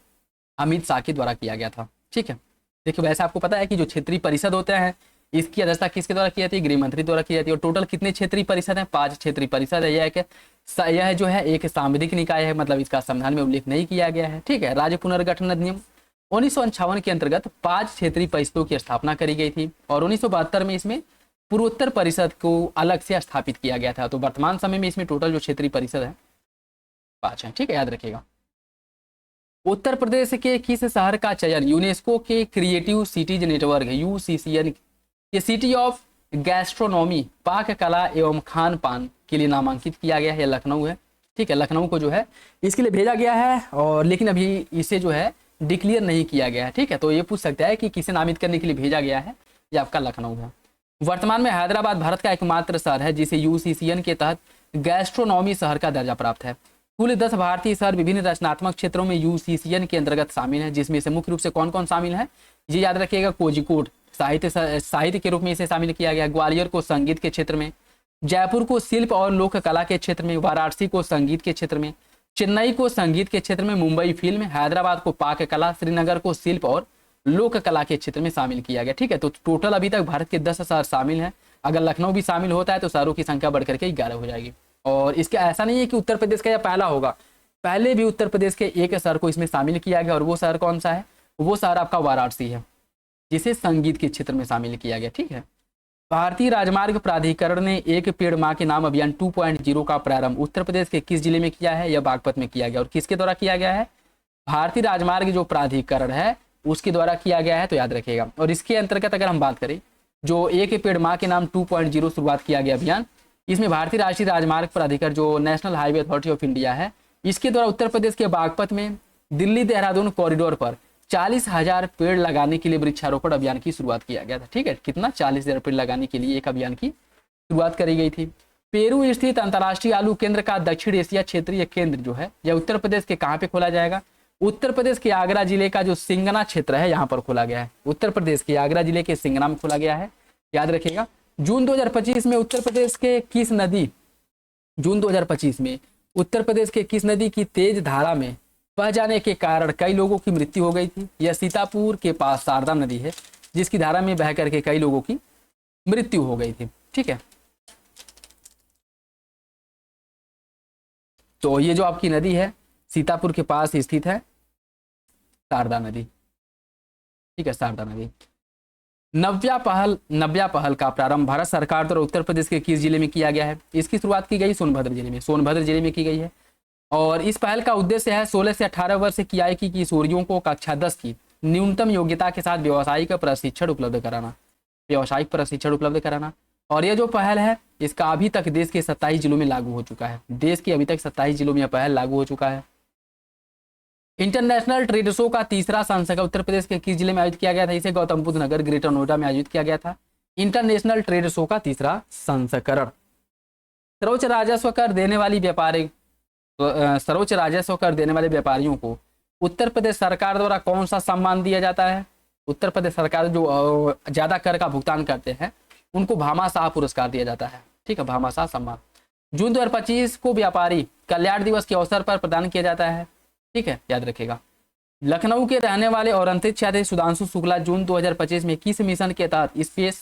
अमित शाह के द्वारा किया गया था। ठीक है, देखिए वैसे आपको पता है कि जो क्षेत्रीय परिषद होते हैं इसकी अध्यक्षता किसके द्वारा की जाती है? गृह मंत्री द्वारा की जाती है। और टोटल कितने क्षेत्रीय परिषद हैं? 5 क्षेत्रीय परिषद है। यह जो है एक सांविधिक निकाय है, मतलब इसका संविधान में उल्लेख नहीं किया गया है। ठीक है, राज्य पुनर्गठन अधिनियम 1958 के अंतर्गत 5 क्षेत्रीय परिषदों की स्थापना करी गई थी और 1972 में इसमें पूर्वोत्तर परिषद को अलग से स्थापित किया गया था। तो वर्तमान समय में इसमें टोटल जो क्षेत्रीय परिषद है 5 है। ठीक है, याद रखिएगा। उत्तर प्रदेश के किस शहर का चयन यूनेस्को के क्रिएटिव सिटीज नेटवर्क UCCN ये सिटी ऑफ गैस्ट्रोनॉमी पाक कला एवं खान पान के लिए नामांकित किया गया है? लखनऊ है। ठीक है, लखनऊ को जो है इसके लिए भेजा गया है और लेकिन अभी इसे जो है डिक्लेयर नहीं किया गया है। ठीक है, तो ये पूछ सकता है कि किसे नामित करने के लिए भेजा गया है? ये आपका लखनऊ है। वर्तमान में हैदराबाद भारत का एकमात्र शहर है जिसे UCCN के तहत गैस्ट्रोनॉमी शहर का दर्जा प्राप्त है। कुल 10 भारतीय शहर विभिन्न रचनात्मक क्षेत्रों में UCCN के अंतर्गत शामिल है, जिसमें से मुख्य रूप से कौन कौन शामिल है? ये याद रखिएगा। कोझिकोड साहित्य के रूप में इसे शामिल किया गया, ग्वालियर को संगीत के क्षेत्र में, जयपुर को शिल्प और लोक कला के क्षेत्र में, वाराणसी को संगीत के क्षेत्र में, चेन्नई को संगीत के क्षेत्र में, मुंबई फिल्म, हैदराबाद को पाक कला, श्रीनगर को शिल्प और लोक कला के क्षेत्र में शामिल किया गया। ठीक है, तो टोटल अभी तक भारत के 10 शहर शामिल हैं। अगर लखनऊ भी शामिल होता है तो शहरों की संख्या बढ़कर के 11 हो जाएगी। और इसके ऐसा नहीं है कि उत्तर प्रदेश का यह पहला होगा, पहले भी उत्तर प्रदेश के एक शहर को इसमें शामिल किया गया और वो शहर कौन सा है? वो शहर आपका वाराणसी है जिसे संगीत के क्षेत्र में शामिल किया गया। ठीक है, भारतीय राजमार्ग प्राधिकरण ने एक पेड़ मां के नाम अभियान 2.0 का प्रारंभ उत्तर प्रदेश के किस जिले में किया है? यह बागपत में किया गया। और किसके द्वारा किया गया है? भारतीय राजमार्ग जो प्राधिकरण है उसके द्वारा किया गया है, तो याद रखिएगा। और इसके अंतर्गत अगर हम बात करें जो एक पेड़ मां के नाम 2.0 शुरुआत किया गया अभियान, इसमें भारतीय राष्ट्रीय राजमार्ग प्राधिकरण जो national highway authority of India है इसके द्वारा उत्तर प्रदेश के बागपत में दिल्ली देहरादून कॉरिडोर पर 40,000 पेड़ लगाने के लिए वृक्षारोपण अभियान की शुरुआत किया गया था। ठीक है, कितना? 40,000 पेड़ लगाने के लिए एक अभियान की शुरुआत करी गई थी। पेरू स्थित अंतर्राष्ट्रीय आलू केंद्र का दक्षिण एशिया क्षेत्रीय केंद्र जो है यह उत्तर प्रदेश के कहाँ पे खोला जाएगा? उत्तर प्रदेश के आगरा जिले का जो सिंगना क्षेत्र है यहाँ पर खोला गया है। उत्तर प्रदेश के आगरा जिले के सिंगना में खोला गया है, याद रखिएगा। जून 2025 में उत्तर प्रदेश के किस नदी जून 2025 में उत्तर प्रदेश के किस नदी की तेज धारा में बह जाने के कारण कई लोगों की मृत्यु हो गई थी? यह सीतापुर के पास शारदा नदी है जिसकी धारा में बह करके कई लोगों की मृत्यु हो गई थी। ठीक है, तो ये जो आपकी नदी है सीतापुर के पास स्थित है शारदा नदी। ठीक है, शारदा नदी। नव्या पहल का प्रारंभ भारत सरकार द्वारा उत्तर प्रदेश के किस जिले में किया गया है? इसकी शुरुआत की गई सोनभद्र जिले में, सोनभद्र जिले में की गई है। और इस पहल का उद्देश्य है 16 से 18 वर्ष की आयु की किशोरियों को कक्षा 10 की न्यूनतम योग्यता के साथ व्यावसायिक प्रशिक्षण उपलब्ध कराना, व्यावसायिक प्रशिक्षण उपलब्ध कराना। और यह जो पहल है इसका अभी तक देश के 27 जिलों में लागू हो चुका है। देश के अभी तक 27 जिलों में यह पहल लागू हो चुका है। इंटरनेशनल ट्रेड शो का तीसरा संस्करण उत्तर प्रदेश के किस जिले में आयोजित किया गया था? इसे गौतम बुद्ध नगर ग्रेटर नोएडा में आयोजित किया गया था। इंटरनेशनल ट्रेड शो का तीसरा संस्करण। सर्वोच्च राजस्व कर देने वाली सर्वोच्च राजस्व कर देने वाले व्यापारियों को उत्तर प्रदेश सरकार द्वारा कौन सा सम्मान दिया जाता है? उत्तर प्रदेश सरकार जो ज्यादा कर का भुगतान करते हैं उनको भामाशाह पुरस्कार दिया जाता है। ठीक है, भामाशाह सम्मान जून 2025 को व्यापारी कल्याण दिवस के अवसर पर प्रदान किया जाता है। ठीक है, याद रखेगा। लखनऊ के रहने वाले और अंतरिक्ष यात्री सुधांशु शुक्ला जून 2025 में किस मिशन के तहत स्पेस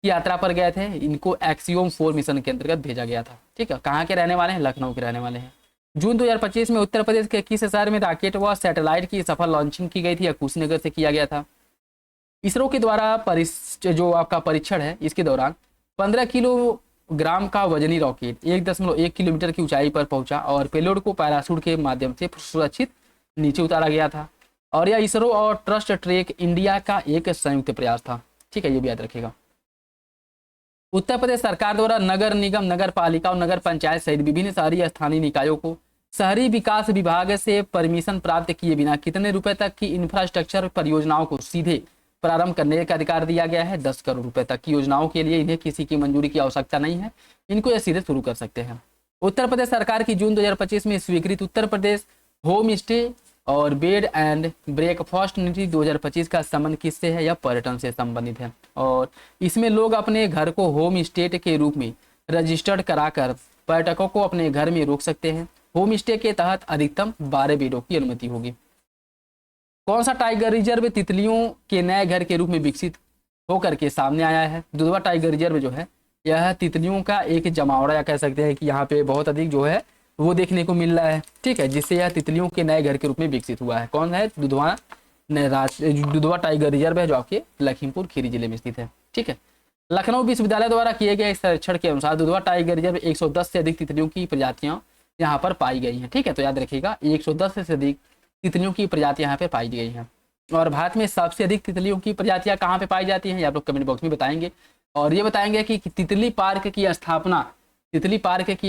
की यात्रा पर गए थे? इनको एक्सियोम 4 मिशन के अंतर्गत भेजा गया था। ठीक है, कहाँ के रहने वाले हैं? लखनऊ के रहने वाले हैं। जून 2025 में उत्तर प्रदेश के किस शहर में रॉकेट व सैटेलाइट की सफल लॉन्चिंग की गई थी? या कुशीनगर से किया गया था। इसरो के द्वारा जो आपका परीक्षण है इसके दौरान 15 किलोग्राम का वजनी रॉकेट 1.1 किलोमीटर की ऊंचाई पर पहुंचा और पेलोड को पैराशूट के माध्यम से सुरक्षित नीचे उतारा गया था। और यह इसरो और ट्रस्ट ट्रैक इंडिया का एक संयुक्त प्रयास था। ठीक है, ये भी याद रखिएगा। उत्तर प्रदेश सरकार द्वारा नगर निगम, नगर पालिका और नगर पंचायत सहित विभिन्न शहरी स्थानीय निकायों को शहरी विकास विभाग से परमिशन प्राप्त किए बिना कितने रुपए तक की इंफ्रास्ट्रक्चर परियोजनाओं को सीधे प्रारंभ करने का अधिकार दिया गया है? 10 करोड़ रुपए तक की योजनाओं के लिए इन्हें किसी की मंजूरी की आवश्यकता नहीं है, इनको ये सीधे शुरू कर सकते हैं। उत्तर प्रदेश सरकार की जून 2025 में स्वीकृत उत्तर प्रदेश होम स्टे और बेड एंड ब्रेकफास्ट नीति 2025 का संबंध किससे है? या पर्यटन से संबंधित है। और इसमें लोग अपने घर को होम स्टे के रूप में रजिस्टर्ड कराकर पर्यटकों को अपने घर में रोक सकते हैं। होम स्टे के तहत अधिकतम 12 बेडों की अनुमति होगी। कौन सा टाइगर रिजर्व तितलियों के नए घर के रूप में विकसित होकर के सामने आया है? दुधवा टाइगर रिजर्व जो है यह तितलियों का एक जमावड़ा, या कह सकते हैं कि यहाँ पे बहुत अधिक जो है वो देखने को मिल रहा है। ठीक है, जिससे यह तितलियों के नए घर के रूप में विकसित हुआ है। कौन है? दुधवा टाइगर रिजर्व है जो आपके लखीमपुर खीरी जिले में स्थित है। ठीक है, लखनऊ विश्वविद्यालय द्वारा किए गए सर्वेक्षण के अनुसार दुधवा टाइगर रिजर्व 110 से अधिक तितलियों की प्रजातियां यहाँ पर पाई गई हैं। ठीक है, तो याद रखिएगा 110 से अधिक तितलियों की प्रजातियां यहाँ पे पाई गई हैं। और भारत में सबसे अधिक तितलियों की प्रजातियां कहाँ पे पाई जाती हैं? आप लोग कमेंट बॉक्स में बताएंगे। और ये बताएंगे कि तितली पार्क की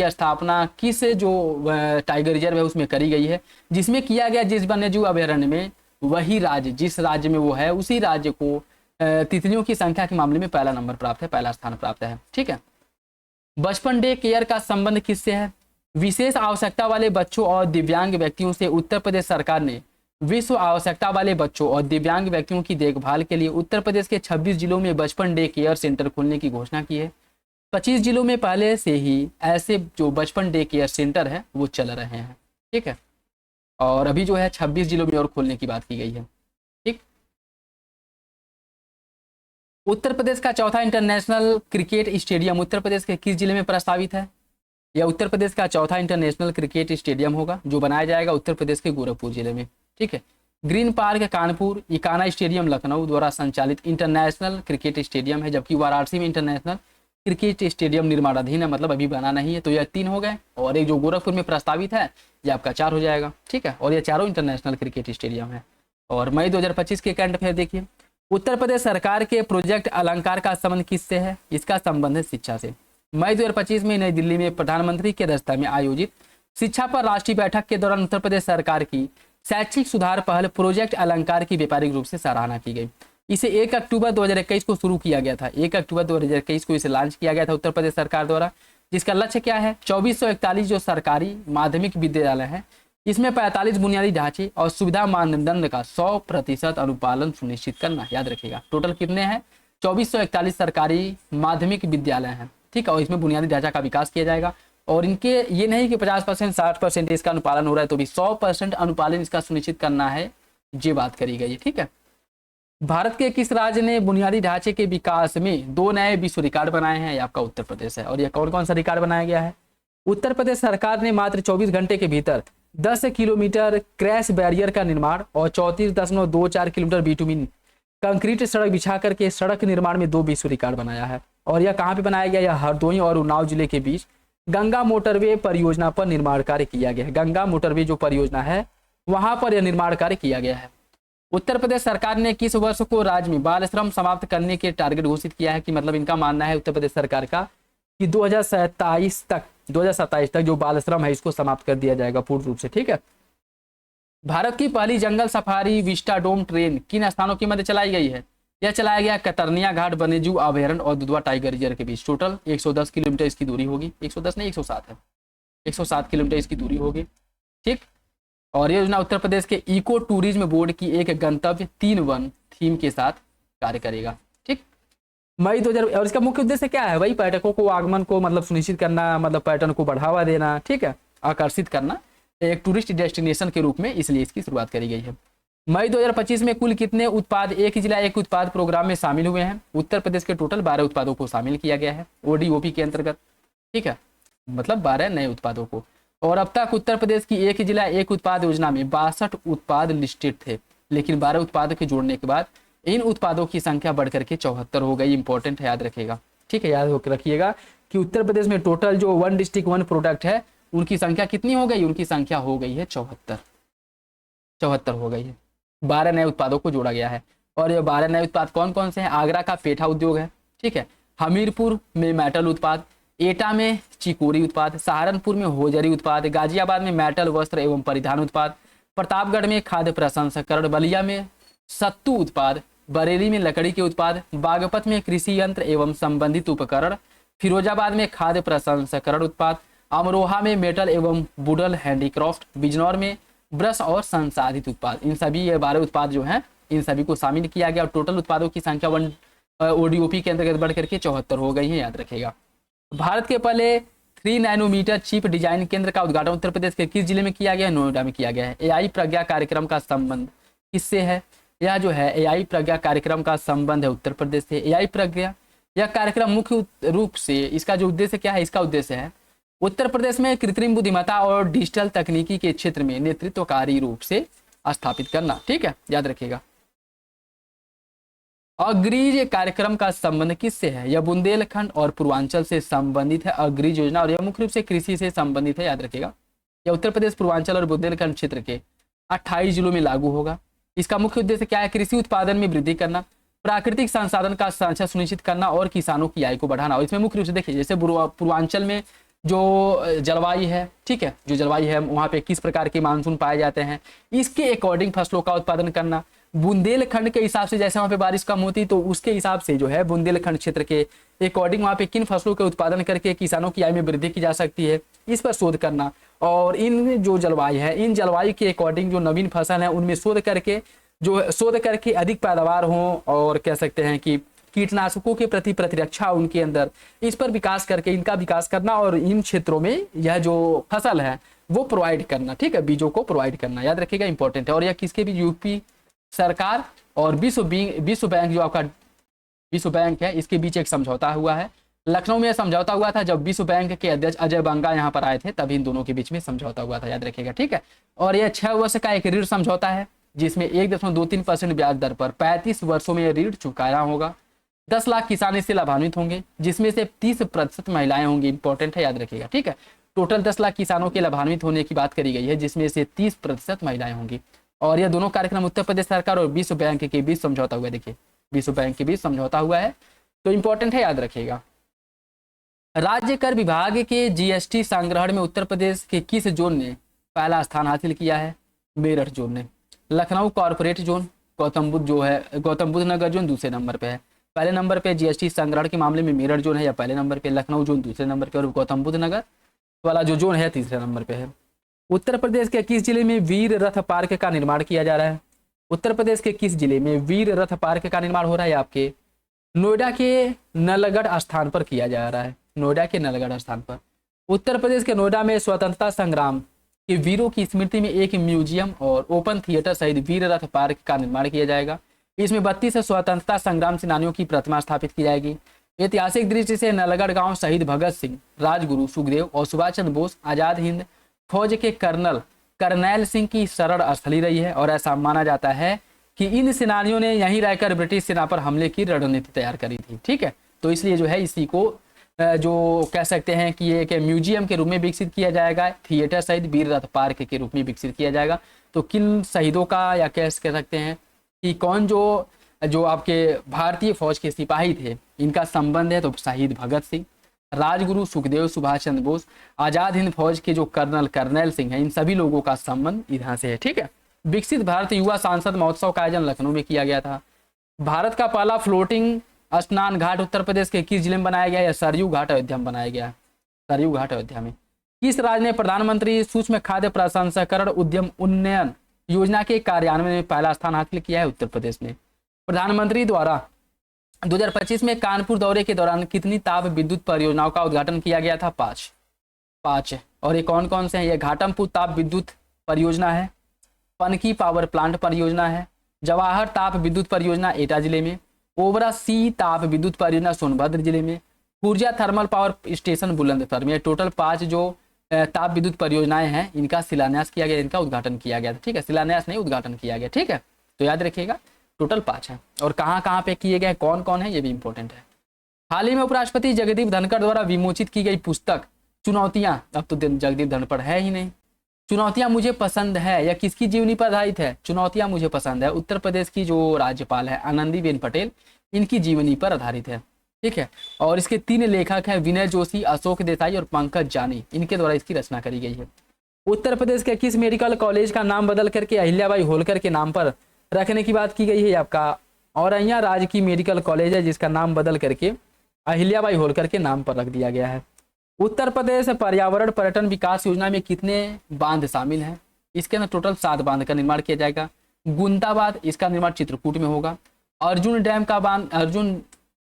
स्थापना किस जो टाइगर रिजर्व है उसमें करी गई है? जिसमें किया गया जिस वन्यजीव अभयारण्य में, वही राज्य जिस राज्य में वो है उसी राज्य को तितलियों की संख्या के मामले में पहला नंबर प्राप्त है, पहला स्थान प्राप्त है। ठीक है, बचपन डे केयर का संबंध किससे है? विशेष आवश्यकता वाले बच्चों और दिव्यांग व्यक्तियों से उत्तर प्रदेश सरकार ने विश्व आवश्यकता वाले बच्चों और दिव्यांग व्यक्तियों की देखभाल के लिए उत्तर प्रदेश के 26 जिलों में बचपन डे केयर सेंटर खोलने की घोषणा की है। 25 जिलों में पहले से ही ऐसे जो बचपन डे केयर सेंटर है वो चल रहे हैं। ठीक है, और अभी जो है 26 जिलों में और खोलने की बात की गई है। ठीक, उत्तर प्रदेश का चौथा international cricket stadium Uttar Pradesh के किस जिले में प्रस्तावित है? यह उत्तर प्रदेश का चौथा इंटरनेशनल क्रिकेट स्टेडियम होगा जो बनाया जाएगा उत्तर प्रदेश के गोरखपुर जिले में। ठीक है, green park Kanpur, Ekana stadium Lucknow द्वारा संचालित इंटरनेशनल क्रिकेट स्टेडियम है, जबकि वाराणसी में इंटरनेशनल क्रिकेट स्टेडियम निर्माणाधीन है, मतलब अभी बना नहीं है। तो यह 3 हो गए, और एक जो गोरखपुर में प्रस्तावित है यह आपका 4 हो जाएगा। ठीक है, और ये चारों इंटरनेशनल क्रिकेट स्टेडियम है। और मई 2025 के करंट अफेयर देखिए, उत्तर प्रदेश सरकार के प्रोजेक्ट अलंकार का संबंध किससे है? इसका संबंध है शिक्षा से। मई 2025 में नई दिल्ली में प्रधानमंत्री की अध्यक्षता में आयोजित शिक्षा पर राष्ट्रीय बैठक के दौरान उत्तर प्रदेश सरकार की शैक्षिक सुधार पहल प्रोजेक्ट अलंकार की व्यापारिक रूप से सराहना की गई। इसे 1 अक्टूबर 2021 को शुरू किया गया था। 1 अक्टूबर 2021 को इसे लॉन्च किया गया था उत्तर प्रदेश सरकार द्वारा, जिसका लक्ष्य क्या है? 2441 जो सरकारी माध्यमिक विद्यालय है इसमें 45 बुनियादी ढांचे और सुविधा मानदंड का 100% अनुपालन सुनिश्चित करना। याद रखिएगा, टोटल कितने हैं? 2441 सरकारी माध्यमिक विद्यालय हैं। ठीक है, और इसमें बुनियादी ढांचा का विकास किया जाएगा। और इनके ये नहीं कि 50% 60% इसका अनुपालन हो रहा है, तो भी 100% अनुपालन इसका सुनिश्चित करना है, ये बात करी गई है। ठीक है, भारत के किस राज्य ने बुनियादी ढांचे के विकास में 2 नए विश्व रिकॉर्ड बनाए हैं? ये आपका उत्तर प्रदेश है। और ये कौन कौन सा रिकॉर्ड बनाया गया है? उत्तर प्रदेश सरकार ने मात्र 24 घंटे के भीतर 10 किलोमीटर क्रैश बैरियर का निर्माण और 34.24 किलोमीटर बिटुमिन कंक्रीट सड़क बिछा करके सड़क निर्माण में 2 विश्व रिकॉर्ड बनाया है। और यह कहाँ पे बनाया गया? यह हरदोई और उन्नाव जिले के बीच गंगा मोटरवे परियोजना पर निर्माण कार्य किया गया है। गंगा मोटरवे जो परियोजना है वहां पर यह निर्माण कार्य किया गया है। उत्तर प्रदेश सरकार ने किस वर्ष को राज्य में बाल श्रम समाप्त करने के टारगेट घोषित किया है? कि मतलब इनका मानना है उत्तर प्रदेश सरकार का कि 2027 तक जो बाल श्रम है इसको समाप्त कर दिया जाएगा पूर्ण रूप से। ठीक है। भारत की पहली जंगल सफारी विस्टाडोम ट्रेन किन स्थानों के मध्य चलाई गई है? यह चलाया गया कतरनिया घाट वन्यजीव अभयारण्य और दुधवा टाइगर रिजर्व के बीच। टोटल 110 किलोमीटर इसकी दूरी होगी। 110 नहीं 107 है, 107 किलोमीटर इसकी दूरी होगी। ठीक। और ये योजना उत्तर प्रदेश के इको टूरिज्म बोर्ड की एक गंतव्य 3 वन थीम के साथ कार्य करेगा। ठीक। मई 2000 और इसका मुख्य उद्देश्य क्या है? वही पर्यटकों को आगमन को मतलब सुनिश्चित करना, मतलब पर्यटन को बढ़ावा देना। ठीक है। आकर्षित करना एक टूरिस्ट डेस्टिनेशन के रूप में, इसलिए इसकी शुरुआत करी गई है। मई 2025 में कुल कितने उत्पाद एक ही जिला एक उत्पाद प्रोग्राम में शामिल हुए हैं? उत्तर प्रदेश के टोटल 12 उत्पादों को शामिल किया गया है ODOP के अंतर्गत। ठीक है। मतलब 12 नए उत्पादों को। और अब तक उत्तर प्रदेश की एक ही जिला एक उत्पाद योजना में 62 उत्पाद लिस्टेड थे, लेकिन 12 उत्पादों के जोड़ने के बाद इन उत्पादों की संख्या बढ़कर के 74 हो गई। इंपॉर्टेंट है, याद रखेगा। ठीक है, याद रखिएगा कि उत्तर प्रदेश में टोटल जो 1 डिस्ट्रिक्ट 1 प्रोडक्ट है उनकी संख्या कितनी हो गई? उनकी संख्या हो गई है 74 हो गई है। 12 नए उत्पादों को जोड़ा गया है। और ये 12 नए उत्पाद कौन कौन से हैं? आगरा का पेठा उद्योग है। ठीक है। हमीरपुर में मेटल उत्पाद, एटा में चिकोरी उत्पाद, सहारनपुर में होजरी उत्पाद, गाजियाबाद में मेटल वस्त्र एवं परिधान उत्पाद, प्रतापगढ़ में खाद्य प्रसंस्करण, बलिया में सत्तू उत्पाद, बरेली में लकड़ी के उत्पाद, बागपत में कृषि यंत्र एवं संबंधित उपकरण, फिरोजाबाद में खाद्य प्रसंस्करण उत्पाद, अमरोहा में मेटल एवं वुडन हैंडीक्राफ्ट, बिजनौर में ब्रश और संसाधित उत्पाद। इन सभी ये 12 उत्पाद जो हैं इन सभी को शामिल किया गया और टोटल उत्पादों की संख्या 1 ODOP के अंतर्गत बढ़ करके 74 हो गई है, याद रखेगा। भारत के पहले 3 नैनोमीटर चिप डिजाइन केंद्र का उद्घाटन उत्तर प्रदेश के किस जिले में किया गया है? नोएडा में किया गया है। AI प्रज्ञा कार्यक्रम का संबंध किससे है? यह जो है AI प्रज्ञा कार्यक्रम का संबंध है उत्तर प्रदेश से। AI प्रज्ञा यह कार्यक्रम मुख्य रूप से इसका जो उद्देश्य क्या है? इसका उद्देश्य है उत्तर प्रदेश में कृत्रिम बुद्धिमत्ता और डिजिटल तकनीकी के क्षेत्र में नेतृत्वकारी रूप से स्थापित करना। ठीक है, याद रखिएगा। अग्रीज कार्यक्रम का संबंध किससे है? यह बुंदेलखंड और पूर्वांचल से संबंधित है। अग्रीज योजना और यह मुख्य रूप से कृषि से संबंधित है, याद रखिएगा। यह उत्तर प्रदेश पूर्वांचल और बुंदेलखंड क्षेत्र के 28 जिलों में लागू होगा। इसका मुख्य उद्देश्य क्या है? कृषि उत्पादन में वृद्धि करना, प्राकृतिक संसाधन का संरक्षण सुनिश्चित करना और किसानों की आय को बढ़ाना। और इसमें मुख्य रूप से देखिए, जैसे पूर्वांचल में जो जलवायु है, ठीक है, जो जलवायु है वहाँ पे किस प्रकार के मानसून पाए जाते हैं, इसके अकॉर्डिंग फसलों का उत्पादन करना। बुंदेलखंड के हिसाब से जैसे वहाँ पे बारिश कम होती तो उसके हिसाब से जो है बुंदेलखंड क्षेत्र के अकॉर्डिंग वहाँ पे किन फसलों के उत्पादन करके किसानों की आय में वृद्धि की जा सकती है, इस पर शोध करना। और इन जो जलवायु है, इन जलवायु के अकॉर्डिंग जो नवीन फसल है उनमें शोध करके अधिक पैदावार हो, और कह सकते हैं कि कीटनाशकों के प्रति प्रतिरक्षा उनके अंदर, इस पर विकास करके इनका विकास करना और इन क्षेत्रों में यह जो फसल है वो प्रोवाइड करना। ठीक है, बीजों को प्रोवाइड करना, याद रखिएगा, इंपॉर्टेंट है। और यह किसके भी यूपी सरकार और विश्व बैंक जो आपका विश्व बैंक है इसके बीच एक समझौता हुआ है। लखनऊ में समझौता हुआ था जब विश्व बैंक के अध्यक्ष अजय बंगा यहाँ पर आए थे, तभी इन दोनों के बीच में समझौता हुआ था, याद रखिएगा। ठीक है। और यह 6 वर्ष का एक ऋण समझौता है जिसमें 1.23% ब्याज दर पर 35 वर्षों में ऋण चुकाना होगा। 10 लाख किसान इससे लाभान्वित होंगे, जिसमें से 30% महिलाएं होंगी। इंपॉर्टेंट है, याद रखिएगा। ठीक है, टोटल 10 लाख किसानों के लाभान्वित होने की बात करी गई है, जिसमें से 30% महिलाएं होंगी। और यह दोनों कार्यक्रम उत्तर प्रदेश सरकार और विश्व बैंक के बीच समझौता हुआ है। देखिए, विश्व बैंक के बीच समझौता हुआ है, तो इंपॉर्टेंट है, याद रखिएगा। राज्य कर विभाग के GST संग्रहण में उत्तर प्रदेश के किस जोन ने पहला स्थान हासिल किया है? मेरठ जोन ने। लखनऊ कॉर्पोरेट जोन, गौतम बुद्ध नगर जोन दूसरे नंबर पे है। पहले नंबर पे GST संग्रहण के मामले में मेरठ जोन है या पहले नंबर पे, लखनऊ जोन दूसरे नंबर पे और गौतम बुद्ध नगर वाला जो जोन है तीसरे नंबर पे है। उत्तर प्रदेश के किस जिले में वीर रथ पार्क का निर्माण किया जा रहा है? उत्तर प्रदेश के किस जिले में वीर रथ पार्क का निर्माण हो रहा है? आपके नोएडा के नलगढ़ स्थान पर किया जा रहा है। नोएडा के नलगढ़ स्थान पर। उत्तर प्रदेश के नोएडा में स्वतंत्रता संग्राम के वीरों की स्मृति में एक म्यूजियम और ओपन थिएटर सहित वीर रथ पार्क का निर्माण किया जाएगा। इसमें 32 स्वतंत्रता संग्राम सेनानियों की प्रतिमा स्थापित की जाएगी। ऐतिहासिक दृष्टि से नलगढ़ गांव शहीद भगत सिंह, राजगुरु सुखदेव और सुभाष चंद्र बोस आजाद हिंद फौज के कर्नैल सिंह की शरण स्थली रही है। और ऐसा माना जाता है कि इन सेनानियों ने यहीं रहकर ब्रिटिश सेना पर हमले की रणनीति तैयार करी थी। ठीक है, तो इसलिए जो है इसी को जो कह सकते हैं कि एक म्यूजियम के रूप में विकसित किया जाएगा, थिएटर सहित वीर रथ पार्क के रूप में विकसित किया जाएगा। तो किन शहीदों का या कह सकते हैं कि कौन जो आपके भारतीय फौज के सिपाही थे इनका संबंध है, तो शहीद भगत सिंह, राजगुरु सुखदेव सुभाष चंद्र बोस, आजाद हिंद फौज के जो कर्नल सिंह हैं, इन सभी लोगों का संबंध इधर से है। ठीक है, विकसित भारत युवा सांसद महोत्सव का आयोजन लखनऊ में किया गया था। भारत का पहला फ्लोटिंग स्नान घाट उत्तर प्रदेश के किस जिले में बनाया गया, या सरयू घाट अयोध्या में बनाया गया, सरयू घाट अयोध्या में। किस राज्य ने प्रधानमंत्री सूक्ष्म खाद्य प्रसंस्करण उद्यम उन्नयन योजना के कार्यान्वयन में पहला स्थान हासिल किया है, उत्तर प्रदेश में। प्रधानमंत्री द्वारा 2025 में कानपुर दौरे के दौरान कितनी ताप विद्युत परियोजनाओं का उद्घाटन किया गया था, 5। और ये कौन कौन से हैं, ये घाटमपुर ताप विद्युत परियोजना है, पनकी पावर प्लांट परियोजना है, जवाहर ताप विद्युत परियोजना एटा जिले में, ओबरा सी ताप विद्युत परियोजना सोनभद्र जिले में, ऊर्जा थर्मल पावर स्टेशन बुलंदशहर में। टोटल 5 जो ताप विद्युत परियोजनाएं हैं, इनका शिलान्यास किया गया, इनका उद्घाटन किया गया था। ठीक है, शिलान्यास नहीं, उद्घाटन किया गया। ठीक है, तो याद रखिएगा टोटल 5 है, और कहाँ कहाँ पे किए गए, कौन कौन है, ये भी इंपॉर्टेंट है। हाल ही में उपराष्ट्रपति जगदीप धनखड़ द्वारा विमोचित की गई पुस्तक चुनौतियां, अब तो जगदीप धनखड़ है ही नहीं, चुनौतियां मुझे पसंद है, या किसकी जीवनी पर आधारित है, चुनौतियां मुझे पसंद है, उत्तर प्रदेश की जो राज्यपाल है आनंदीबेन पटेल, इनकी जीवनी पर आधारित है। ठीक है, और इसके 3 लेखक हैं, विनय जोशी, अशोक देसाई और पंकज जानी, इनके द्वारा इसकी रचना करी गई है। उत्तर प्रदेश के किस मेडिकल कॉलेज का नाम बदल करके अहिल्याबाई होलकर के नाम पर रखने की बात की गई है, आपका औरैया राजकीय मेडिकल कॉलेज है, जिसका नाम बदल करके अहिल्याबाई होलकर के नाम पर रख दिया गया है। उत्तर प्रदेश पर्यावरण पर्यटन विकास योजना में कितने बांध शामिल हैं, इसके अंदर टोटल 7 बांध का निर्माण किया जाएगा। गुंता बांध, इसका निर्माण चित्रकूट में होगा। अर्जुन डैम का बांध,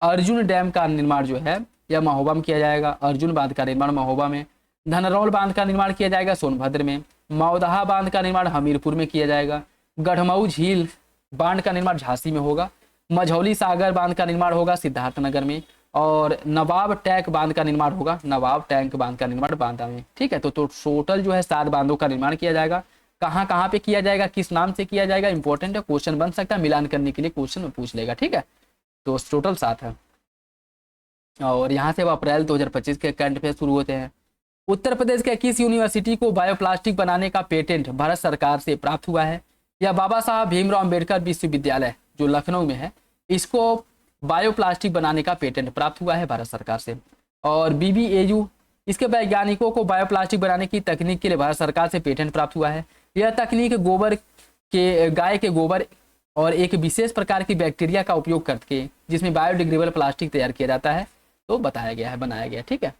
अर्जुन डैम का निर्माण जो है यह महोबा में किया जाएगा। अर्जुन बांध का निर्माण महोबा में। धनरौल बांध का निर्माण किया जाएगा सोनभद्र में। मौदहा बांध का निर्माण हमीरपुर में किया जाएगा। गढ़मऊ झील बांध का निर्माण झांसी में होगा। मझौली सागर बांध का निर्माण होगा सिद्धार्थनगर में। और नवाब टैंक बांध का निर्माण होगा, नवाब टैंक बांध का निर्माण बांदा में। ठीक है, तो टोटल जो है 7 बांधों का निर्माण किया जाएगा। कहाँ कहाँ पे किया जाएगा, किस नाम से किया जाएगा, इंपॉर्टेंट है, क्वेश्चन बन सकता है, मिलान करने के लिए क्वेश्चन में पूछ लेगा। ठीक है, तो टोटल 7 है, और यहाँ से अब अप्रैल 2025 के करंट अफेयर शुरू होते हैं। उत्तर प्रदेश के किस यूनिवर्सिटी को बायोप्लास्टिक बनाने का पेटेंट भारत सरकार से प्राप्त हुआ है, या बाबा साहब भीमराव अम्बेडकर विश्वविद्यालय जो लखनऊ में है, इसको बायोप्लास्टिक बनाने का पेटेंट प्राप्त हुआ है भारत सरकार से। और BBAU, इसके वैज्ञानिकों को बायोप्लास्टिक बनाने की तकनीक के लिए भारत सरकार से पेटेंट प्राप्त हुआ है। यह तकनीक गाय के गोबर और एक विशेष प्रकार की बैक्टीरिया का उपयोग करके जिसमें बायोडिग्रेडेबल प्लास्टिक तैयार किया जाता है, तो बताया गया है, बनाया गया। ठीक है,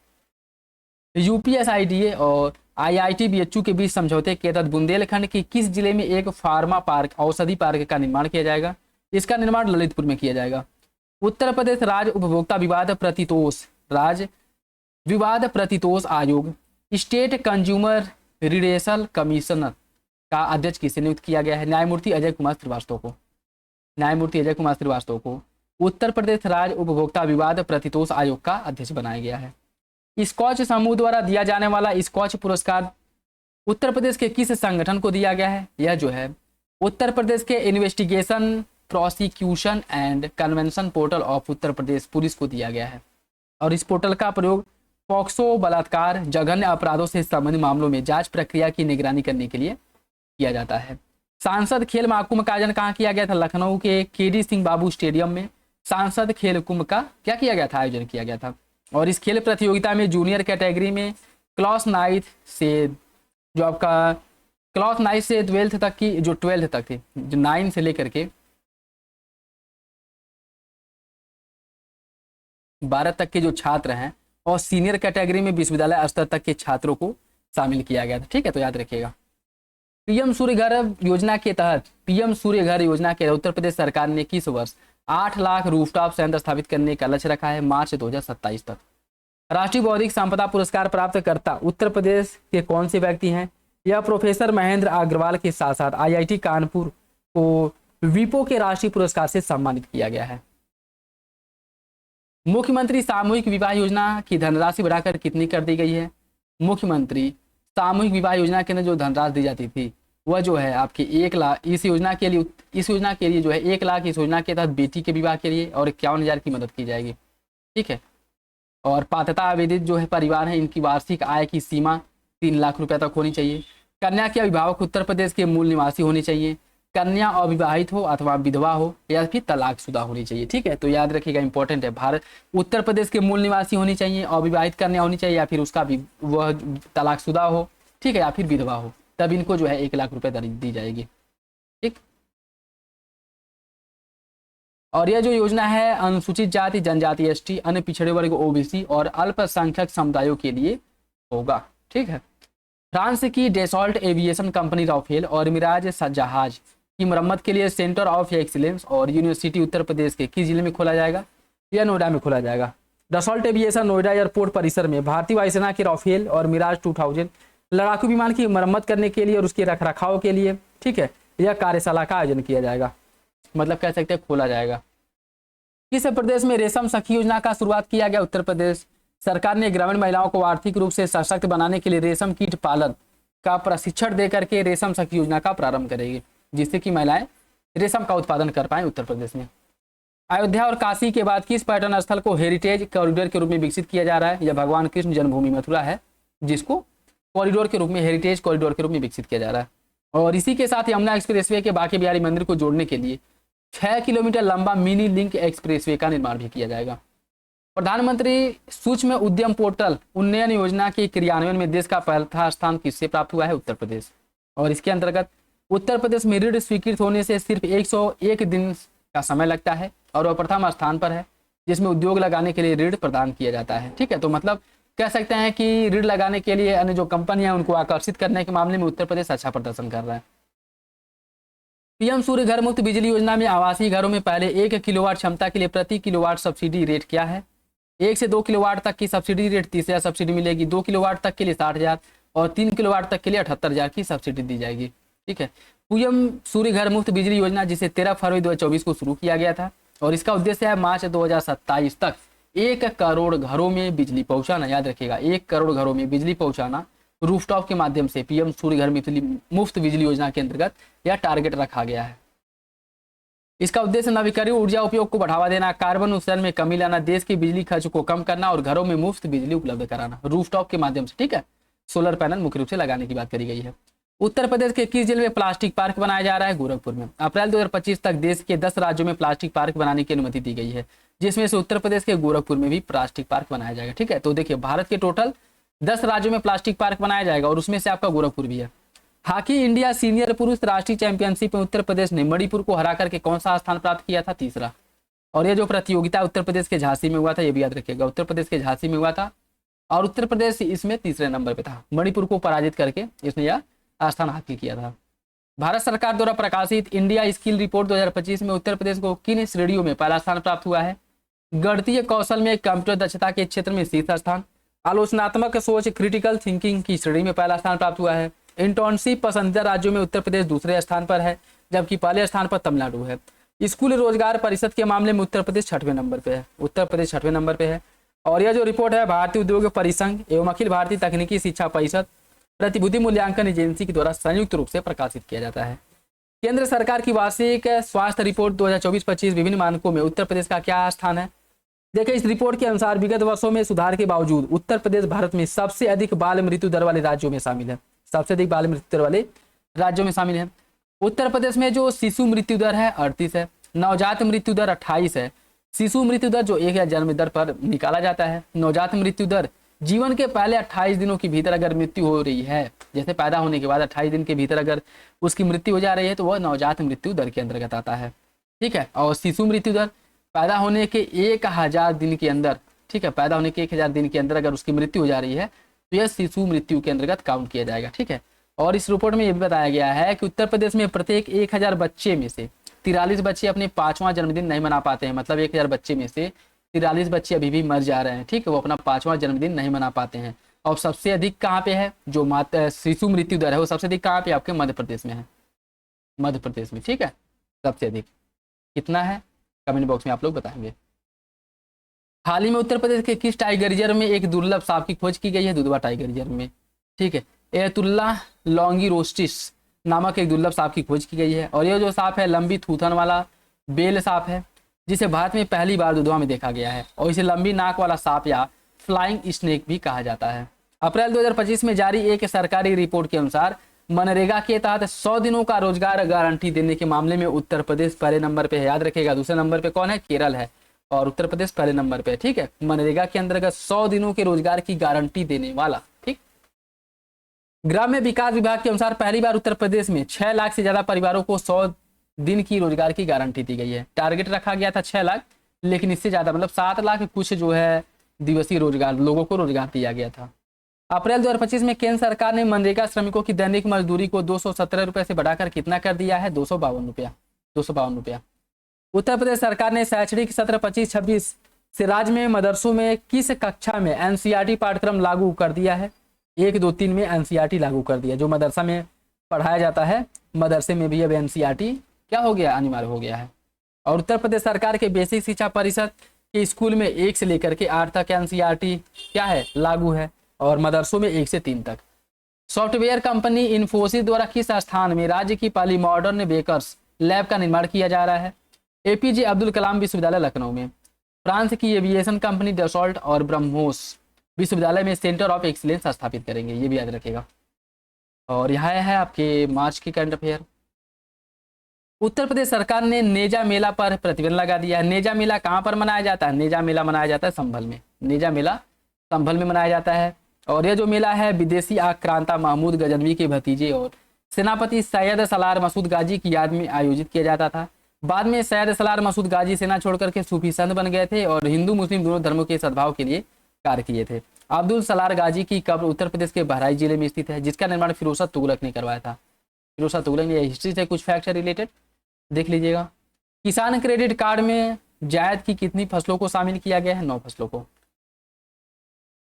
UPSIDA और IIT BHU के बीच समझौते के तहत बुंदेलखंड के किस जिले में एक फार्मा पार्क, औषधि पार्क का निर्माण किया जाएगा, इसका निर्माण ललितपुर में किया जाएगा। उत्तर प्रदेश राज्य उपभोक्ता विवाद प्रतितोष आयोग स्टेट कंज्यूमर रिलेशन कमीशनर का अध्यक्ष किसे नियुक्त किया गया है, न्यायमूर्ति अजय कुमार श्रीवास्तव को उत्तर प्रदेश राज्य उपभोक्ता विवाद प्रतितोष आयोग का अध्यक्ष बनाया गया है। स्कॉच समूह द्वारा दिया जाने वाला स्कॉच पुरस्कार उत्तर प्रदेश के किस संगठन को दिया गया है, यह जो है उत्तर प्रदेश के investigation prosecution and convention portal of Uttar Pradesh police को दिया गया है। और इस पोर्टल का प्रयोग पॉक्सो, बलात्कार, जघन्य अपराधों से संबंधित मामलों में जांच प्रक्रिया की निगरानी करने के लिए किया जाता है। सांसद खेल महाकुंभ का आयोजन कहाँ किया गया था, लखनऊ के KD सिंह बाबू स्टेडियम में सांसद खेल कुंभ का क्या किया गया था, आयोजन किया गया था। और इस खेल प्रतियोगिता में जूनियर कैटेगरी में क्लास 9 से जो आपका क्लास 9 से 12th तक की, जो 12th तक थी, जो 9 से लेकर के 12 तक के जो छात्र हैं, और सीनियर कैटेगरी में विश्वविद्यालय स्तर तक के छात्रों को शामिल किया गया था। ठीक है, तो याद रखिएगा। PM सूर्य घर योजना के तहत उत्तर प्रदेश सरकार ने किस वर्ष 8 लाख रूफटॉप संयंत्र स्थापित करने का लक्ष्य रखा है, मार्च 2027 तक। राष्ट्रीय बौद्धिक संपदा पुरस्कार प्राप्त करता उत्तर प्रदेश के कौन से व्यक्ति हैं, यह प्रोफेसर महेंद्र अग्रवाल के साथ साथ IIT कानपुर को विपो के राष्ट्रीय पुरस्कार से सम्मानित किया गया है। मुख्यमंत्री सामूहिक विवाह योजना की धनराशि बढ़ाकर कितनी कर दी गई है, मुख्यमंत्री सामूहिक विवाह योजना के अंदर जो धनराशि दी जाती थी वह जो है आपकी 1 लाख इस योजना के लिए जो है 1 लाख इस योजना के तहत बेटी के विवाह के लिए और 51,000 की मदद की जाएगी। ठीक है, और पात्रता आवेदित जो है परिवार है, इनकी वार्षिक आय की सीमा 3 लाख रुपए तक होनी चाहिए। कन्या के अभिभावक उत्तर प्रदेश के मूल निवासी होने चाहिए। कन्या अविवाहित हो अथवा विधवा हो या फिर तलाकशुदा होनी चाहिए। ठीक है, तो याद रखिएगा, इंपॉर्टेंट है। भारत उत्तर प्रदेश के मूल निवासी होनी चाहिए, अविवाहित कन्या होनी चाहिए या फिर उसका भी वह तलाकशुदा हो, ठीक है, या फिर विधवा हो, तब इनको जो है 1 लाख रुपए दी जाएगी। ठीक, और यह जो योजना है अनुसूचित जाति जनजाति एसटी, अन्य पिछड़े वर्ग ओबीसी और अल्पसंख्यक समुदायों के लिए होगा। ठीक है, फ्रांस की डेसॉल्ट एविएशन कंपनी राफेल और मिराज जहाज की मरम्मत के लिए सेंटर ऑफ एक्सीलेंस और यूनिवर्सिटी उत्तर प्रदेश के किस जिले में खोला जाएगा? या नोएडा में खोला जाएगा। डसॉल्ट एविएशन नोएडा एयरपोर्ट परिसर में भारतीय वायुसेना के राफेल और मिराज 2000 लड़ाकू विमान की मरम्मत करने के लिए और उसके रखरखाव के लिए, ठीक है, यह कार्यशाला का आयोजन किया जाएगा, मतलब कह सकते हैं खोला जाएगा। किस प्रदेश में रेशम सखी योजना का शुरुआत किया गया? उत्तर प्रदेश। सरकार ने ग्रामीण महिलाओं को आर्थिक रूप से सशक्त बनाने के लिए रेशम कीट पालन का प्रशिक्षण देकर के रेशम सखी योजना का प्रारंभ करेगी, जिससे कि महिलाएं रेशम का उत्पादन कर पाएं उत्तर प्रदेश में। अयोध्या और काशी के बाद किस पर्यटन स्थल को हेरिटेज कॉरिडोर के रूप में विकसित किया जा रहा है? यह भगवान कृष्ण जन्मभूमि मथुरा है, जिसको कॉरिडोर के रूप में, हेरिटेज कॉरिडोर के रूप में विकसित किया जा रहा है। और इसी के साथ यमुना एक्सप्रेसवे के बांके बिहारी मंदिर को जोड़ने के लिए 6 किलोमीटर लंबा मिनी लिंक एक्सप्रेसवे का निर्माण भी किया जाएगा। प्रधानमंत्री सूक्ष्म उद्यम पोर्टल उन्नयन योजना के क्रियान्वयन में देश का पहला स्थान किससे प्राप्त हुआ है? उत्तर प्रदेश। और इसके अंतर्गत उत्तर प्रदेश में ऋण स्वीकृत होने से सिर्फ 101 दिन का समय लगता है और वह प्रथम स्थान पर है जिसमें उद्योग लगाने के लिए ऋण प्रदान किया जाता है। ठीक है, तो मतलब कह सकते हैं कि ऋण लगाने के लिए अन्य जो कंपनियां उनको आकर्षित करने के मामले में उत्तर प्रदेश अच्छा प्रदर्शन कर रहा है। पीएम सूर्य घर मुफ्त बिजली योजना में आवासीय घरों में पहले 1 किलोवाट क्षमता के लिए प्रति किलोवाट सब्सिडी रेट क्या है? 1 से 2 किलोवाट तक की सब्सिडी रेट 30,000 सब्सिडी मिलेगी, 2 किलोवाट तक के लिए 60,000 और 3 किलोवाट तक के लिए 78,000 की सब्सिडी दी जाएगी। ठीक है, पीएम सूर्य घर मुफ्त बिजली योजना जिसे 13 फरवरी 2024 को शुरू किया गया था और इसका उद्देश्य है मार्च 2027 तक 1 करोड़ घरों में बिजली पहुंचाना। याद रखिएगा, 1 करोड़ घरों में बिजली पहुंचाना रूफटॉप के माध्यम से पीएम सूर्य घर मुफ्त बिजली योजना के अंतर्गत यह टारगेट रखा गया है। इसका उद्देश्य नवीकरणीय ऊर्जा उपयोग को बढ़ावा देना, कार्बन उत्सर्जन में कमी लाना, देश के बिजली खर्च को कम करना और घरों में मुफ्त बिजली उपलब्ध कराना रूफटॉप के माध्यम से। ठीक है, सोलर पैनल मुख्य रूप से लगाने की बात करी गई है। उत्तर प्रदेश के किस जिले में प्लास्टिक पार्क बनाया जा रहा है? गोरखपुर में। अप्रैल 2025 तक देश के 10 राज्यों में प्लास्टिक पार्क बनाने की अनुमति दी गई है, जिसमें से उत्तर प्रदेश के गोरखपुर में भी प्लास्टिक पार्क बनाया जाएगा। ठीक है, तो देखिए भारत के टोटल 10 राज्यों में प्लास्टिक पार्क बनाया जाएगा और उसमें से आपका गोरखपुर भी है। हॉकी इंडिया सीनियर पुरुष राष्ट्रीय चैंपियनशिप में उत्तर प्रदेश ने मणिपुर को हरा करके कौन सा स्थान प्राप्त किया था? तीसरा। और यह जो प्रतियोगिता उत्तर प्रदेश के झांसी में हुआ था, यह भी याद रखिएगा, उत्तर प्रदेश के झांसी में हुआ था और उत्तर प्रदेश इसमें तीसरे नंबर पे था। मणिपुर को पराजित करके इसने यह स्थान हासिल किया था। भारत सरकार द्वारा प्रकाशित इंडिया स्किल रिपोर्ट 2025 में उत्तर प्रदेश को किन श्रेणियों में पहला स्थान प्राप्त हुआ है? गणितीय कौशल में कंप्यूटर दक्षता के क्षेत्र में शीर्ष स्थान, आलोचनात्मक सोच क्रिटिकल थिंकिंग की श्रेणी में पहला स्थान प्राप्त हुआ है। इंटर्नशिप पसंदीदा राज्यों में उत्तर प्रदेश दूसरे स्थान पर है, जबकि पहले स्थान पर तमिलनाडु है। स्कूल रोजगार परिषद के मामले में उत्तर प्रदेश 6वें नंबर पे है, उत्तर प्रदेश 6वें नंबर पे है। और यह जो रिपोर्ट है भारतीय उद्योग परिसंघ एवं अखिल भारतीय तकनीकी शिक्षा परिषद प्रतिभूति मूल्यांकन एजेंसी के द्वारा संयुक्त रूप से प्रकाशित किया जाता है। केंद्र सरकार की वार्षिक स्वास्थ्य रिपोर्ट 2024-25 विभिन्न मानकों में उत्तर प्रदेश का क्या स्थान है? देखिए, इस रिपोर्ट के अनुसार विगत वर्षों में सुधार के बावजूद उत्तर प्रदेश भारत में सबसे अधिक बाल मृत्यु दर वाले राज्यों में शामिल है, सबसे अधिक बाल मृत्यु दर वाले राज्यों में शामिल है। उत्तर प्रदेश में जो शिशु मृत्यु दर है 38 है, नवजात मृत्यु दर 28 है। शिशु मृत्यु दर जो एक है जन्म दर पर निकाला जाता है। नवजात मृत्यु दर जीवन के पहले 28 दिनों के भीतर अगर मृत्यु हो रही है, जैसे पैदा होने के बाद 28 दिन के भीतर अगर उसकी मृत्यु हो जा रही है तो वह नवजात मृत्यु दर के अंतर्गत आता है। ठीक है, और शिशु मृत्यु दर पैदा होने के 1000 दिन के अंदर, ठीक है, पैदा होने के 1000 दिन के अंदर अगर उसकी मृत्यु हो जा रही है तो यह शिशु मृत्यु के अंतर्गत काउंट किया जाएगा। ठीक है, और इस रिपोर्ट में यह भी बताया गया है कि उत्तर प्रदेश में प्रत्येक 1000 बच्चे में से 43 बच्चे अपने 5वां जन्मदिन नहीं मना पाते हैं, मतलब 1000 बच्चे में से 43 बच्चे अभी भी मर जा रहे हैं। ठीक है, वो अपना 5वां जन्मदिन नहीं मना पाते हैं। और सबसे अधिक कहाँ पे है जो शिशु मृत्यु दर है, वो सबसे अधिक कहाँ पे आपके मध्य प्रदेश में है, मध्य प्रदेश में। ठीक है, सबसे अधिक कितना है कमेंट बॉक्स में आप लोग बताएंगे। हाल ही में उत्तर प्रदेश के किस टाइगर रिजर्व में एक दुर्लभ सांप की खोज की गई है? दुधवा टाइगर रिजर्व में। ठीक है, एतुल्ला लॉन्गिरोस्टिस नामक एक दुर्लभ सांप की खोज की गई है। और ये जो सांप है लंबी थूथन वाला बेल सांप है, जिसे भारत में पहली बार दुधवा में देखा गया है, और इसे लंबी नाक वाला सांप या फ्लाइंग स्नेक भी कहा जाता है। अप्रैल 2025 में जारी एक सरकारी रिपोर्ट के अनुसार मनरेगा के तहत 100 दिनों का रोजगार गारंटी देने के मामले में उत्तर प्रदेश पहले नंबर पे है। याद रखिएगा, दूसरे नंबर पे कौन है? केरल है, और उत्तर प्रदेश पहले नंबर पे है। ठीक है, मनरेगा के अंतर्गत 100 दिनों के रोजगार की गारंटी देने वाला। ठीक, ग्राम्य विकास विभाग के अनुसार पहली बार उत्तर प्रदेश में 6 लाख से ज्यादा परिवारों को 100 दिन की रोजगार की गारंटी दी गई है। टारगेट रखा गया था 6 लाख, लेकिन इससे ज्यादा मतलब 7 लाख कुछ जो है दिवसीय रोजगार लोगों को रोजगार दिया गया था। अप्रैल 2025 में केंद्र सरकार ने मनरेगा श्रमिकों की दैनिक मजदूरी को 217 रुपए से बढ़ाकर कितना कर दिया है? 252 रुपया। 252 रुपया। उत्तर प्रदेश सरकार ने शैक्षणिक सत्र 25-26 से राज्य में मदरसों में किस कक्षा में एनसीईआरटी पाठ्यक्रम लागू कर दिया है? 1, 2, 3 में एनसीईआरटी लागू कर दिया। जो मदरसा में पढ़ाया जाता है, मदरसे में भी अब एनसीईआरटी क्या हो गया? अनिवार्य हो गया है। और उत्तर प्रदेश सरकार के बेसिक शिक्षा परिषद के स्कूल में 1 से लेकर के 8 तक एनसीईआरटी क्या है? लागू है, और मदरसों में 1 से 3 तक। सॉफ्टवेयर कंपनी इन्फोसिस द्वारा किस स्थान में राज्य की पहली मॉडर्न बेकर्स लैब का निर्माण किया जा रहा है? एपीजे अब्दुल कलाम विश्वविद्यालय लखनऊ में। फ्रांस की एविएशन कंपनी डसॉल्ट और ब्रह्मोस विश्वविद्यालय में सेंटर ऑफ एक्सीलेंस स्थापित करेंगे, ये भी याद रखेगा। और यह है आपके मार्च की करंट अफेयर। उत्तर प्रदेश सरकार ने नेजा मेला पर प्रतिबंध लगा दिया है। नेजा मेला कहाँ पर मनाया जाता है? नेजा मेला मनाया जाता है संभल में। नेजा मेला संभल में मनाया जाता है। और यह जो मेला है विदेशी आक्रांता महमूद गजनवी के भतीजे और सेनापति सैयद सलार मसूद गाजी की याद में आयोजित किया जाता था। बाद में सैयद सलार मसूद गाजी सेना छोड़कर के सूफी संत बन गए थे और हिंदू मुस्लिम दोनों धर्मों के सद्भाव के लिए कार्य किए थे। अब्दुल सलार गाजी की कब्र उत्तर प्रदेश के बहराइच जिले में स्थित है, जिसका निर्माण फिरोज तुगलक ने करवाया था। फिरोज तुगलक ने हिस्ट्री से कुछ फैक्ट रिलेटेड देख लीजिएगा। किसान क्रेडिट कार्ड में जायद की कितनी फसलों को शामिल किया गया है? 9 फसलों को।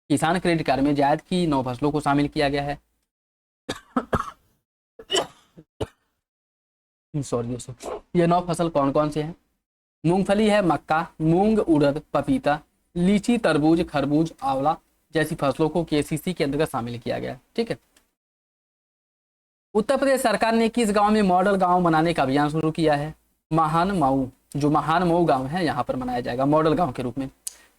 किसान क्रेडिट कार्ड में जायद की 9 फसलों को शामिल किया गया है। सॉरी दोस्तों, ये 9 फसल कौन कौन से हैं? मूंगफली है, मक्का, मूंग, उड़द, पपीता, लीची, तरबूज, खरबूज, आंवला जैसी फसलों को केसीसी के अंतर्गत शामिल किया गया है। ठीक है। उत्तर प्रदेश सरकार ने किस गांव में मॉडल गांव बनाने का अभियान शुरू किया है? महान मऊ, जो महान मऊ गांव है यहाँ पर मनाया जाएगा मॉडल गांव के रूप में।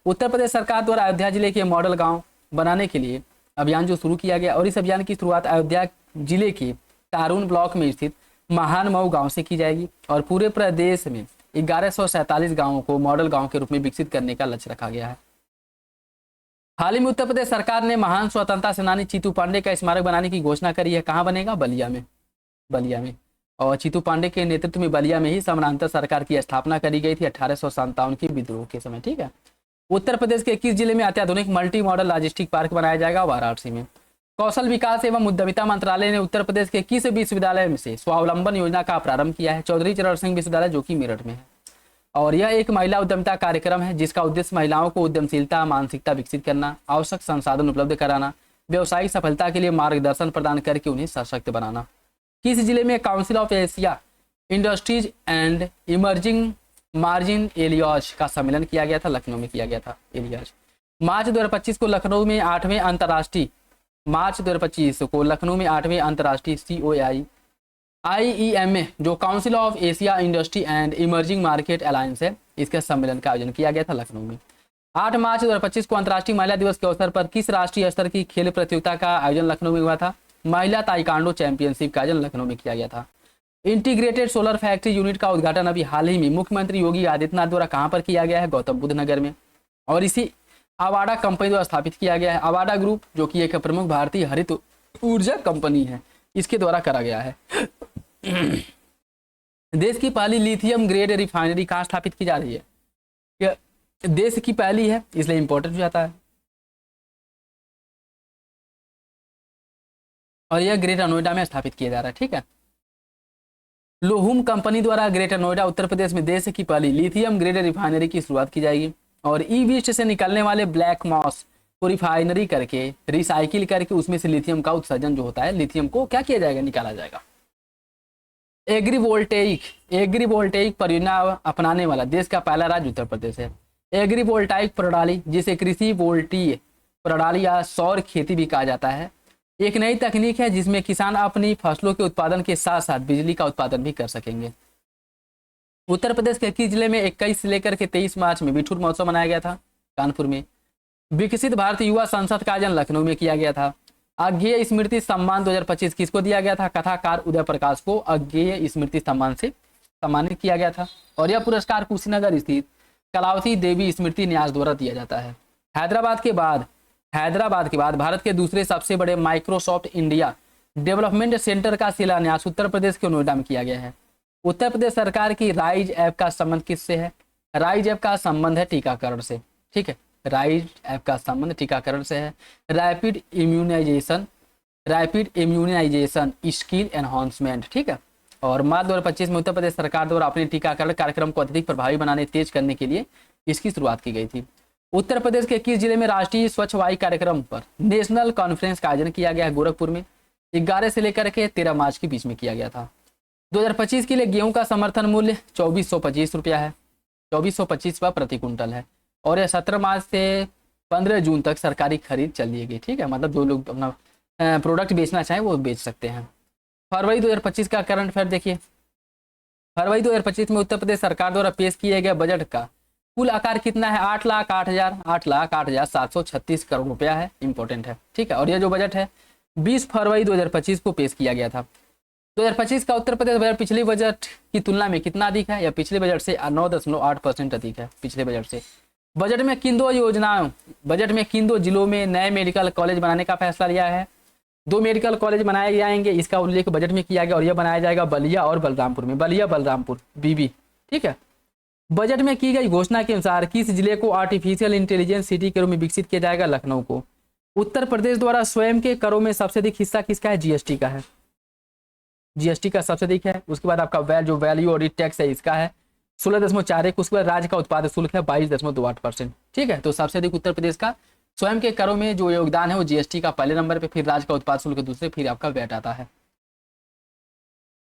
उत्तर प्रदेश सरकार द्वारा अयोध्या जिले के मॉडल गांव बनाने के लिए अभियान जो शुरू किया गया, और इस अभियान की शुरुआत अयोध्या जिले के कारून ब्लॉक में स्थित महान मऊ गांव से की जाएगी। और पूरे प्रदेश में 1147 गांवों को मॉडल गांव के रूप में विकसित करने का लक्ष्य रखा गया है। हाल ही में उत्तर प्रदेश सरकार ने महान स्वतंत्रता सेनानी चीतू पांडे का स्मारक बनाने की घोषणा करी है। कहाँ बनेगा? बलिया में। बलिया में। और चीतू पांडे के नेतृत्व में बलिया में ही समानांतर सरकार की स्थापना करी गई थी 1857 के विद्रोह के समय। ठीक है। उत्तर प्रदेश के किस जिले में अत्याधुनिक मल्टी मॉडल लॉजिस्टिक पार्क बनाया जाएगा? वाराणसी में। कौशल विकास एवं उद्यमिता मंत्रालय ने उत्तर प्रदेश के किस विश्वविद्यालय में से स्वावलंबन योजना का प्रारंभ किया है? चौधरी चरण सिंह विश्वविद्यालय, जो कि मेरठ में है। और यह एक महिला उद्यमिता कार्यक्रम है जिसका उद्देश्य महिलाओं को उद्यमशीलता मानसिकता विकसित करना, आवश्यक संसाधन उपलब्ध कराना, व्यवसायिक सफलता के लिए मार्गदर्शन प्रदान करके उन्हें सशक्त बनाना। किस जिले में council of Asia industries and emerging margin alias का सम्मेलन किया गया था? लखनऊ में किया गया था एलियाज। मार्च 2025 को लखनऊ में 8वें अंतर्राष्ट्रीय COI IEMA जो council of Asia industry and emerging market alliance है, इसके सम्मेलन का आयोजन किया गया था लखनऊ में। 8 मार्च 2025 को अंतर्राष्ट्रीय महिला दिवस के अवसर पर किस राष्ट्रीय स्तर की खेल प्रतियोगिता का आयोजन लखनऊ में हुआ था? महिला ताइक्वांडो चैंपियनशिप का आयोजन लखनऊ में किया गया था। इंटीग्रेटेड सोलर फैक्ट्री यूनिट का उद्घाटन अभी हाल ही में मुख्यमंत्री योगी आदित्यनाथ द्वारा कहां पर किया गया है? गौतम बुद्ध नगर में। और इसी अवाडा कंपनी द्वारा स्थापित किया गया है। अवाडा ग्रुप जो कि एक प्रमुख भारतीय हरित ऊर्जा कंपनी है, इसके द्वारा करा गया है। देश की पहली लिथियम ग्रेड रिफाइनरी कहाँ स्थापित की जा रही है? यह देश की पहली है, इसलिए इंपॉर्टेंट हो जाता है। और यह ग्रेटर नोएडा में स्थापित किया जा रहा है। ठीक है। लोहुम कंपनी द्वारा ग्रेटर नोएडा उत्तर प्रदेश में देश की पहली लिथियम ग्रेड रिफाइनरी की शुरुआत की जाएगी। और ई वेस्ट से निकलने वाले ब्लैक मॉस को रिफाइनरी करके रिसाइकिल करके उसमें से लिथियम का उत्सर्जन जो होता है, लिथियम को क्या किया जाएगा? निकाला जाएगा। एग्रीवोल्टेइक परियोजना अपनाने वाला देश का पहला राज्य उत्तर प्रदेश है। एग्रीवोल्टाइक प्रणाली, जिसे कृषि वोल्टीय प्रणाली या सौर खेती भी कहा जाता है, एक नई तकनीक है जिसमें किसान अपनी फसलों के उत्पादन के साथ साथ बिजली का उत्पादन भी कर सकेंगे। उत्तर प्रदेश के किस जिले में 21 से लेकर के 23 मार्च में बिठूर महोत्सव मनाया गया था? कानपुर में। विकसित भारत युवा संसद का आयोजन लखनऊ में किया गया था। अज्ञेय स्मृति सम्मान 2025 किसको दिया गया था? कथाकार उदय प्रकाश को अज्ञेय स्मृति सम्मान से सम्मानित किया गया था। और यह पुरस्कार कुशीनगर स्थित कलावती देवी स्मृति न्यास द्वारा दिया जाता है। हैदराबाद के बाद भारत के दूसरे सबसे बड़े माइक्रोसॉफ्ट इंडिया डेवलपमेंट सेंटर का शिलान्यास उत्तर प्रदेश के नोएडा में किया गया है। उत्तर प्रदेश सरकार की राइज ऐप का संबंध किससे है? राइज ऐप का संबंध है टीकाकरण से। ठीक है, राइज ऐप का संबंध टीकाकरण से है। Rapid immunisation skill enhancement. ठीक है, और मार्च 2025 में उत्तर प्रदेश सरकार द्वारा अपने टीकाकरण कार्यक्रम को अत्यधिक प्रभावी बनाने तेज करने के लिए इसकी शुरुआत की गई थी। उत्तर प्रदेश के किस जिले में राष्ट्रीय स्वच्छ वायु कार्यक्रम पर नेशनल कॉन्फ्रेंस का आयोजन किया गया है? गोरखपुर में। 11 से लेकर के 13 मार्च के बीच में किया गया था। 2025 के लिए गेहूं का समर्थन मूल्य 2425 रुपया है, 2425 रुपया प्रति कुंटल है। और यह 17 मार्च से 15 जून तक सरकारी खरीद चलिएगी। ठीक है, मतलब जो लोग अपना प्रोडक्ट बेचना चाहें वो बेच सकते हैं। फरवरी 2025 का करंट अफेयर देखिए। फरवरी 2025 में उत्तर प्रदेश सरकार द्वारा पेश किए गए बजट का कुल आकार कितना है? 8,08,736 करोड़ रुपया है। इंपॉर्टेंट है। ठीक है, और यह जो बजट है 20 फरवरी 2025 को पेश किया गया था। 2025 का उत्तर प्रदेश बजट पिछले बजट की तुलना में कितना अधिक है? या पिछले बजट से 9.8% अधिक है पिछले बजट से। बजट में किन दो जिलों में नए मेडिकल कॉलेज बनाने का फैसला लिया है? 2 मेडिकल कॉलेज बनाए जाएंगे, इसका उल्लेख बजट में किया गया, और यह बनाया जाएगा बलिया और बलरामपुर में। बलिया बलरामपुर बीबी। ठीक है, बजट में की गई घोषणा के अनुसार किस जिले को आर्टिफिशियल इंटेलिजेंस सिटी के रूप में विकसित किया जाएगा? लखनऊ को। उत्तर प्रदेश द्वारा स्वयं के करों में सबसे अधिक हिस्सा किसका है? जीएसटी का है। जीएसटी का सबसे अधिक है। उसके बाद आपका जो वैल्यू और टैक्स है इसका है 16.41। उसके बाद राज्य का उत्पादन शुल्क है 22.28%। ठीक है, तो सबसे अधिक उत्तर प्रदेश का स्वयं के करों में जो योगदान है वो जीएसटी का पहले नंबर पे, फिर राज्य का उत्पाद शुल्क दूसरे, फिर आपका वैट आता है।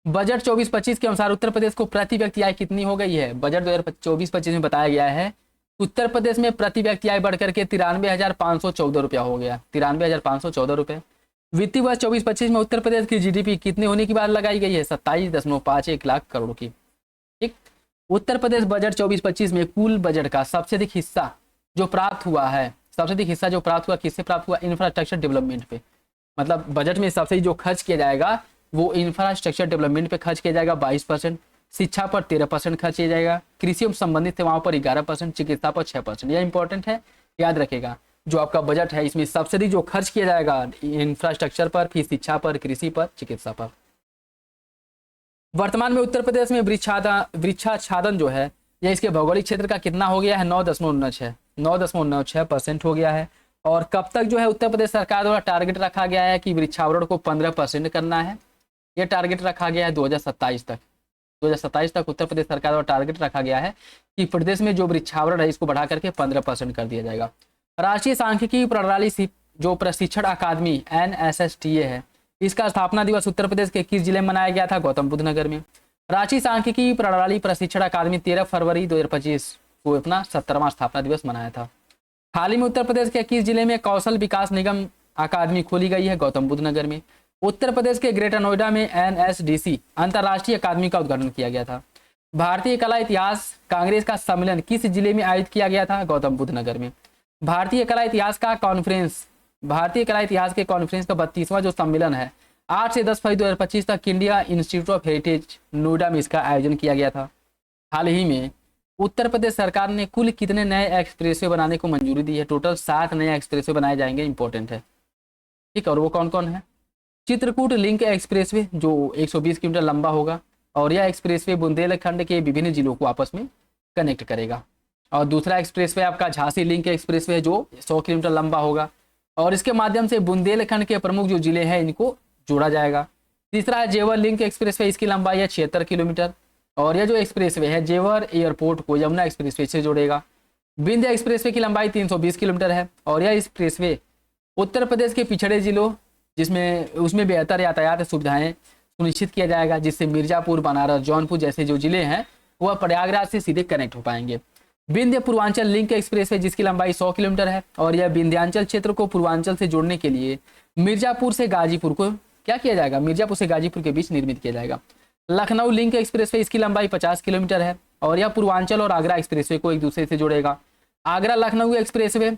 बजट 24-25 के अनुसार उत्तर प्रदेश को प्रति व्यक्ति आय कितनी हो गई है? बजट 2024-25 में बताया गया है उत्तर प्रदेश में प्रति व्यक्ति आय बढ़कर के 93,514 रुपया हो गया। 93,514 रुपये। वित्तीय वर्ष 24-25 में उत्तर प्रदेश की जीडीपी कितने होने की बात लगाई गई है? 27.51 लाख करोड़ की। ठीक, उत्तर प्रदेश बजट 24-25 में कुल बजट का सबसे अधिक हिस्सा जो प्राप्त हुआ किससे प्राप्त हुआ? इंफ्रास्ट्रक्चर डेवलपमेंट पे। मतलब बजट में सबसे जो खर्च किया जाएगा वो इंफ्रास्ट्रक्चर डेवलपमेंट पे खर्च किया जाएगा 22%, शिक्षा पर 13% खर्च किया जाएगा, कृषि एवं संबंधित सेवाओं पर 11%, चिकित्सा पर 6%। यह इंपॉर्टेंट है, याद रखेगा। जो आपका बजट है इसमें सबसे अधिक जो खर्च किया जाएगा इंफ्रास्ट्रक्चर पर, फिर शिक्षा पर, कृषि पर, चिकित्सा पर। वर्तमान में उत्तर प्रदेश में वृक्षाच्छादन जो है यह इसके भौगोलिक क्षेत्र का कितना हो गया है? 9.96% हो गया है। और कब तक जो है उत्तर प्रदेश सरकार द्वारा टारगेट रखा गया है कि वृक्षावरण को 15% करना है? यह टारगेट रखा गया है 2027 तक। 2027 तक उत्तर प्रदेश सरकार द्वारा टारगेट रखा गया है कि प्रदेश में जो वृक्षावरण है इसको बढ़ा करके 15% कर दिया जाएगा। राष्ट्रीय सांख्यिकी प्रणाली जो प्रशिक्षण अकादमी NSSTA है, इसका स्थापना दिवस उत्तर प्रदेश के किस जिले में मनाया गया था? गौतम बुद्ध नगर में। राष्ट्रीय सांख्यिकी प्रणाली प्रशिक्षण अकादमी 13 फरवरी 2025 को अपना 70वां स्थापना दिवस मनाया था। हाल ही में उत्तर प्रदेश के किस जिले में कौशल विकास निगम अकादमी खोली गई है? गौतम बुद्ध नगर में। उत्तर प्रदेश के ग्रेटर नोएडा में NSDC अंतर्राष्ट्रीय अकादमी का उद्घाटन किया गया था। भारतीय कला इतिहास कांग्रेस का सम्मेलन किस जिले में आयोजित किया गया था? गौतम बुद्ध नगर में। भारतीय कला इतिहास के कॉन्फ्रेंस का 32वां जो सम्मेलन है 8 से 10 फरवरी 2025 तक India institute of heritage Noida में इसका आयोजन किया गया था। हाल ही में उत्तर प्रदेश सरकार ने कुल कितने नए एक्सप्रेसवे बनाने को मंजूरी दी है? टोटल 7 नए एक्सप्रेसवे बनाए जाएंगे। इंपॉर्टेंट है। ठीक, और वो कौन कौन है? चित्रकूट लिंक एक्सप्रेसवे जो 120 किलोमीटर लंबा होगा, और यह एक्सप्रेसवे बुंदेलखंड के विभिन्न जिलों को आपस में कनेक्ट करेगा। और दूसरा एक्सप्रेसवे आपका झांसी लिंक एक्सप्रेसवे जो 100 किलोमीटर लंबा होगा, और इसके माध्यम से बुंदेलखंड के प्रमुख जो जिले हैं इनको जोड़ा जाएगा। तीसरा है जेवर लिंक एक्सप्रेसवे, इसकी लंबाई है 76 किलोमीटर, और यह जो एक्सप्रेसवे है जेवर एयरपोर्ट को यमुना एक्सप्रेसवे से जोड़ेगा। विंध्य एक्सप्रेसवे की लंबाई 320 किलोमीटर है, और यह एक्सप्रेसवे उत्तर प्रदेश के पिछड़े जिलों उसमें बेहतर यातायात सुविधाएं सुनिश्चित किया जाएगा, जिससे मिर्जापुर, बनारस, जौनपुर जैसे जो जिले हैं वह प्रयागराज से सीधे कनेक्ट हो पाएंगे। विंध्य पूर्वांचल लिंक एक्सप्रेसवे जिसकी लंबाई 100 किलोमीटर है और यह विंध्याचल क्षेत्र को पूर्वांचल से जोड़ने के लिए मिर्जापुर से गाजीपुर को क्या किया जाएगा, मिर्जापुर से गाजीपुर के बीच निर्मित किया जाएगा। लखनऊ लिंक एक्सप्रेसवे इसकी लंबाई 50 किलोमीटर है और यह पूर्वांचल और आगरा एक्सप्रेसवे को एक दूसरे से जोड़ेगा। आगरा लखनऊ एक्सप्रेसवे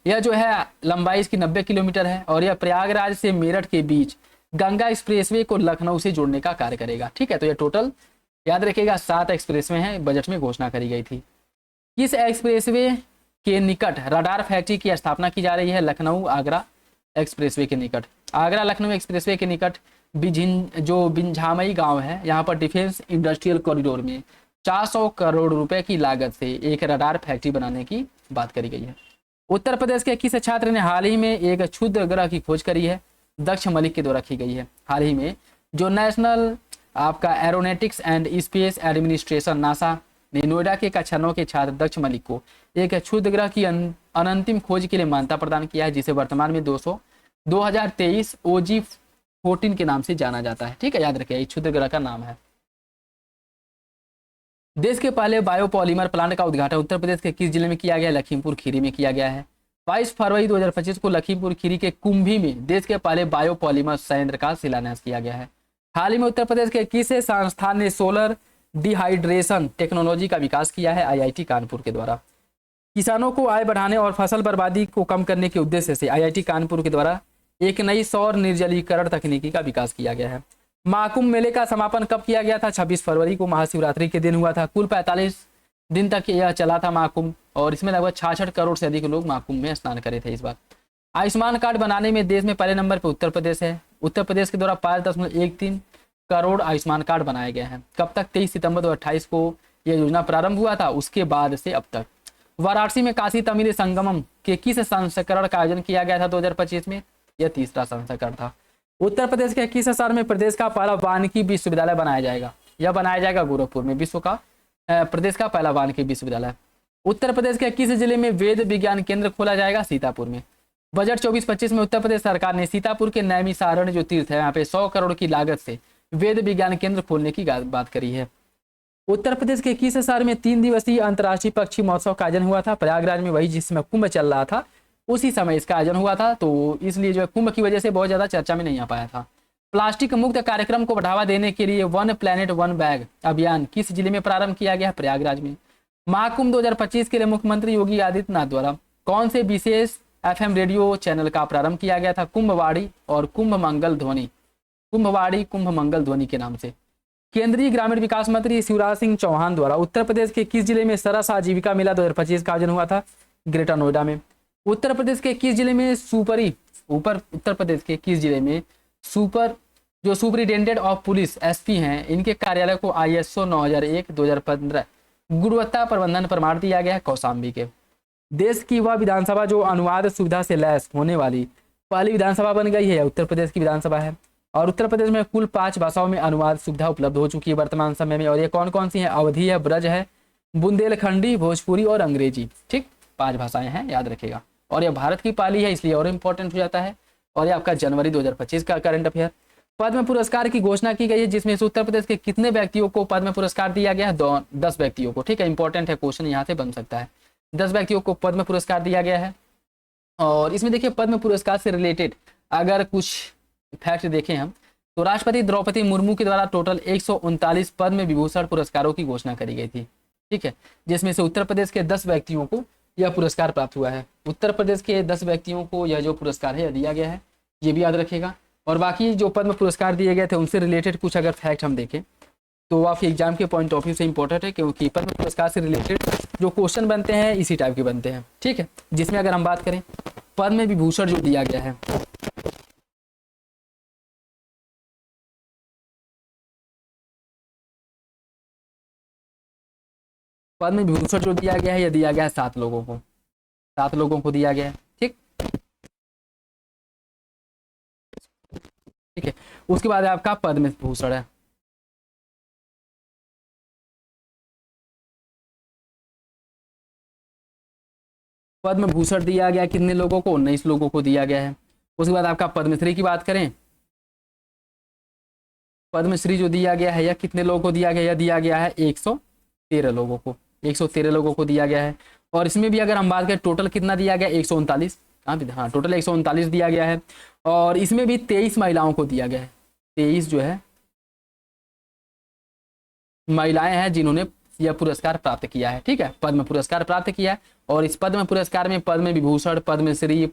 यह जो है लंबाई इसकी 90 किलोमीटर है और यह प्रयागराज से मेरठ के बीच गंगा एक्सप्रेसवे को लखनऊ से जोड़ने का कार्य करेगा। ठीक है, तो यह टोटल याद रखिएगा 7 एक्सप्रेसवे हैं, बजट में घोषणा करी गई थी। किस एक्सप्रेसवे के निकट रडार फैक्ट्री की स्थापना की जा रही है? लखनऊ आगरा एक्सप्रेसवे के निकट, आगरा लखनऊ एक्सप्रेसवे के निकट बिंझामई गांव है, यहाँ पर डिफेंस इंडस्ट्रियल कॉरिडोर में 400 करोड़ रुपए की लागत से एक रडार फैक्ट्री बनाने की बात करी गई है। उत्तर प्रदेश के किस छात्र ने हाल ही में एक क्षुद्र ग्रह की खोज करी है? दक्ष मलिक के द्वारा की गई है। हाल ही में जो नेशनल आपका aeronautics and space administration NASA ने नोएडा के कक्षा 9 के छात्र दक्ष मलिक को एक क्षुद्र ग्रह की अनंतिम खोज के लिए मान्यता प्रदान किया है, जिसे वर्तमान में 2023 OG-14 के नाम से जाना जाता है। ठीक है, याद रखिए क्षुद्र ग्रह का नाम है। देश के पहले बायोपॉलीमर प्लांट का उद्घाटन उत्तर प्रदेश के किस जिले में किया गया? लखीमपुर खीरी में किया गया है। 22 फरवरी 2025 को लखीमपुर खीरी के कुंभी में देश के पहले बायोपॉलीमर संयंत्र का शिलान्यास किया गया है। हाल ही में उत्तर प्रदेश के किस संस्थान ने सोलर डिहाइड्रेशन टेक्नोलॉजी का विकास किया है? IIT कानपुर के द्वारा। किसानों को आय बढ़ाने और फसल बर्बादी को कम करने के उद्देश्य से IIT कानपुर के द्वारा एक नई सौर निर्जलीकरण तकनीकी का विकास किया गया है। महाकुंभ मेले का समापन कब किया गया था? 26 फरवरी को महाशिवरात्रि के दिन हुआ था। कुल 45 दिन तक यह चला था महाकुंभ और इसमें लगभग 66 करोड़ से अधिक लोग महाकुंभ में स्नान करे थे इस बार। आयुष्मान कार्ड बनाने में देश में पहले नंबर पर उत्तर प्रदेश है। उत्तर प्रदेश के द्वारा 5.13 करोड़ आयुष्मान कार्ड बनाए गए हैं। कब तक? 23 सितंबर 2028 को यह योजना प्रारंभ हुआ था, उसके बाद से अब तक। वाराणसी में काशी तमिल संगमम के किस संस्करण का आयोजन किया गया था 2025 में? यह तीसरा संस्करण था। उत्तर प्रदेश के किस शहर में प्रदेश का पहला वानिकी विश्वविद्यालय बनाया जाएगा? यह बनाया जाएगा गोरखपुर में, विश्व का प्रदेश का पहला वानिकी विश्वविद्यालय। उत्तर प्रदेश के किस जिले में वेद विज्ञान केंद्र खोला जाएगा? सीतापुर में। बजट 24-25 में उत्तर प्रदेश सरकार ने सीतापुर के नैमिषारण्य जो तीर्थ है यहाँ पे 100 करोड़ की लागत से वेद विज्ञान केंद्र खोलने की बात करी है। उत्तर प्रदेश के किस शहर में 3 दिवसीय अंतर्राष्ट्रीय पक्षी महोत्सव का आयोजन हुआ था? प्रयागराज में, वही जिसमें कुंभ चल रहा था उसी समय इसका आयोजन हुआ था, तो इसलिए जो है कुंभ की वजह से बहुत ज्यादा चर्चा में नहीं आ पाया था। प्लास्टिक मुक्त कार्यक्रम को बढ़ावा देने के लिए वन प्लैनेट वन बैग अभियान किस जिले में प्रारंभ किया गया? प्रयागराज में। महाकुंभ 2025 के लिए मुख्यमंत्री योगी आदित्यनाथ द्वारा कौन से विशेष FM रेडियो चैनल का प्रारंभ किया गया था? कुंभवाड़ी और कुंभ मंगल ध्वनि, कुंभवाड़ी कुंभ मंगल ध्वनि के नाम से। केंद्रीय ग्रामीण विकास मंत्री शिवराज सिंह चौहान द्वारा उत्तर प्रदेश के किस जिले में सरस आजीविका मेला 2025 का आयोजन हुआ था? ग्रेटर नोएडा में। उत्तर प्रदेश के किस जिले में उत्तर प्रदेश के किस जिले में जो सुपरिटेंडेंट ऑफ पुलिस SP हैं इनके कार्यालय को ISO 9001-2015 गुणवत्ता प्रबंधन प्रमाण दिया गया है? कौशाम्बी के। देश की वह विधानसभा जो अनुवाद सुविधा से लैस होने वाली पहली विधानसभा बन गई है, उत्तर प्रदेश की विधानसभा है। और उत्तर प्रदेश में कुल 5 भाषाओं में अनुवाद सुविधा उपलब्ध हो चुकी है वर्तमान समय में, और ये कौन कौन सी है? अवधी है, ब्रज है, बुंदेलखंडी, भोजपुरी और अंग्रेजी। ठीक, 5 भाषाएं हैं, याद रखिएगा। और यह भारत की पहली है इसलिए और इम्पोर्टेंट हो जाता है। और यह आपका जनवरी 2025 का करंट अफेयर। पद्म पुरस्कार की घोषणा की गई है, जिसमें से उत्तर प्रदेश के कितने व्यक्तियों को पद्म पुरस्कार दिया गया है? 10 व्यक्तियों को। ठीक है, इंपॉर्टेंट है, क्वेश्चन यहाँ से बन सकता है। 10 व्यक्तियों को पद्म पुरस्कार दिया गया है। और इसमें देखिए पद्म पुरस्कार से रिलेटेड अगर कुछ फैक्ट देखें हम तो राष्ट्रपति द्रौपदी मुर्मू के द्वारा टोटल 139 पद्म विभूषण पुरस्कारों की घोषणा करी गई थी। ठीक है, जिसमें से उत्तर प्रदेश के 10 व्यक्तियों को यह पुरस्कार प्राप्त हुआ है। उत्तर प्रदेश के 10 व्यक्तियों को यह जो पुरस्कार है दिया गया है, ये भी याद रखेगा। और बाकी जो पद्म पुरस्कार दिए गए थे उनसे रिलेटेड कुछ अगर फैक्ट हम देखें तो आपके एग्जाम के पॉइंट ऑफ व्यू से इंपॉर्टेंट है, क्योंकि पद्म पुरस्कार से रिलेटेड जो क्वेश्चन बनते हैं इसी टाइप के बनते हैं। ठीक है, जिसमें अगर हम बात करें पद्म विभूषण जो दिया गया है, पद्म विभूषण जो दिया गया है यह दिया गया है 7 लोगों को, 7 लोगों को दिया गया है। ठीक, ठीक है। उसके बाद आपका पद्म विभूषण है। पद्म भूषण दिया गया कितने लोगों को? 19 लोगों को दिया गया है। उसके बाद आपका पद्मश्री की बात करें, पद्मश्री जो दिया गया है यह कितने लोगों को दिया गया? यह दिया गया है 113 लोगों को। 113 लोगों को दिया गया है। और इसमें भी अगर हम बात करें टोटल कितना दिया गया, 139, कहाँ पे, हाँ टोटल 139 दिया गया है। और इसमें भी 23 महिलाओं को दिया गया है, 23 जो है महिलाएं हैं जिन्होंने यह पुरस्कार प्राप्त किया है। ठीक है, पद्म पुरस्कार प्राप्त किया है। और इस पद्म पुरस्कार में पद्म विभूषण, पद्मश्री,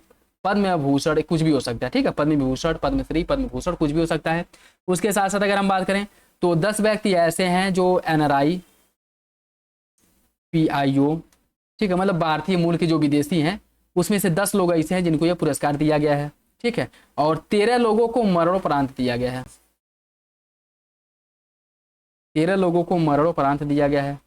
पद्म भूषण कुछ भी हो सकता है। ठीक है, पद्म विभूषण, पद्मश्री, पद्म भूषण कुछ भी हो सकता है। उसके साथ साथ अगर हम बात करें तो 10 व्यक्ति ऐसे हैं जो NRI PIO, ठीक है, मतलब भारतीय मूल के जो विदेशी हैं, उसमें से 10 लोग ऐसे हैं जिनको यह पुरस्कार दिया गया है। ठीक है, और 13 लोगों को मरणोपरांत दिया गया है, 13 लोगों को मरणोपरांत दिया गया है।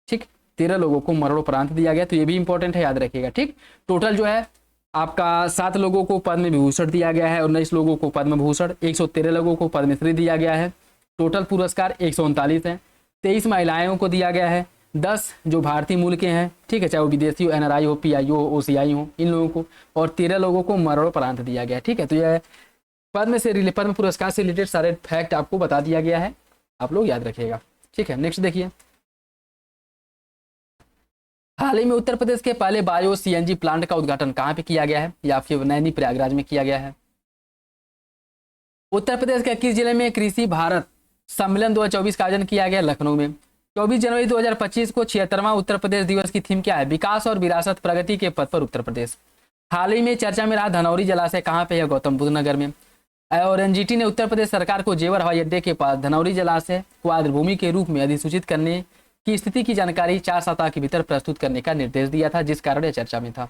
ठीक, 13 लोगों को मरणोपरांत दिया गया, तो ये भी इंपॉर्टेंट है, याद रखिएगा। ठीक, टोटल जो है आपका 7 लोगों को पद्म विभूषण दिया गया है, 19 लोगों को पद्म भूषण, 113 लोगों को पद्मश्री दिया गया है। टोटल पुरस्कार 139 हैं। 23 महिलाओं को दिया गया है, 10 जो भारतीय मूल के हैं, ठीक है, चाहे वो विदेशी हो, NRI हो, PIO हो, OCI हो, इन लोगों को, और 13 लोगों को मरणोपरांत दिया गया। ठीक है, तो यह पद्म पुरस्कार से रिलेटेड सारे फैक्ट आपको बता दिया गया है, आप लोग याद रखिएगा। ठीक है, नेक्स्ट देखिए, हाल ही में उत्तर प्रदेश के पहले बायो CNG प्लांट का उद्घाटन कहाँ पे किया गया है, या आपके नैनी प्रयागराज में किया गया है। उत्तर प्रदेश के किस जिले में कृषि भारत सम्मेलन 2024 का आयोजन किया गया, लखनऊ में। 24 जनवरी 2025 को 76वां उत्तर प्रदेश दिवस की थीम क्या है, विकास और विरासत, प्रगति के पथ पर उत्तर प्रदेश। हाल ही में चर्चा में रहा धनौरी जलाशय कहाँ पे है, गौतम बुद्ध नगर में। और NGT ने उत्तर प्रदेश सरकार को जेवर हवाई अड्डे के पास धनौरी जलाशय को आर्द्रभूमि के रूप में अधिसूचित करने की स्थिति की जानकारी 4 सप्ताह के भीतर प्रस्तुत करने का निर्देश दिया था, जिस कारण यह चर्चा में था।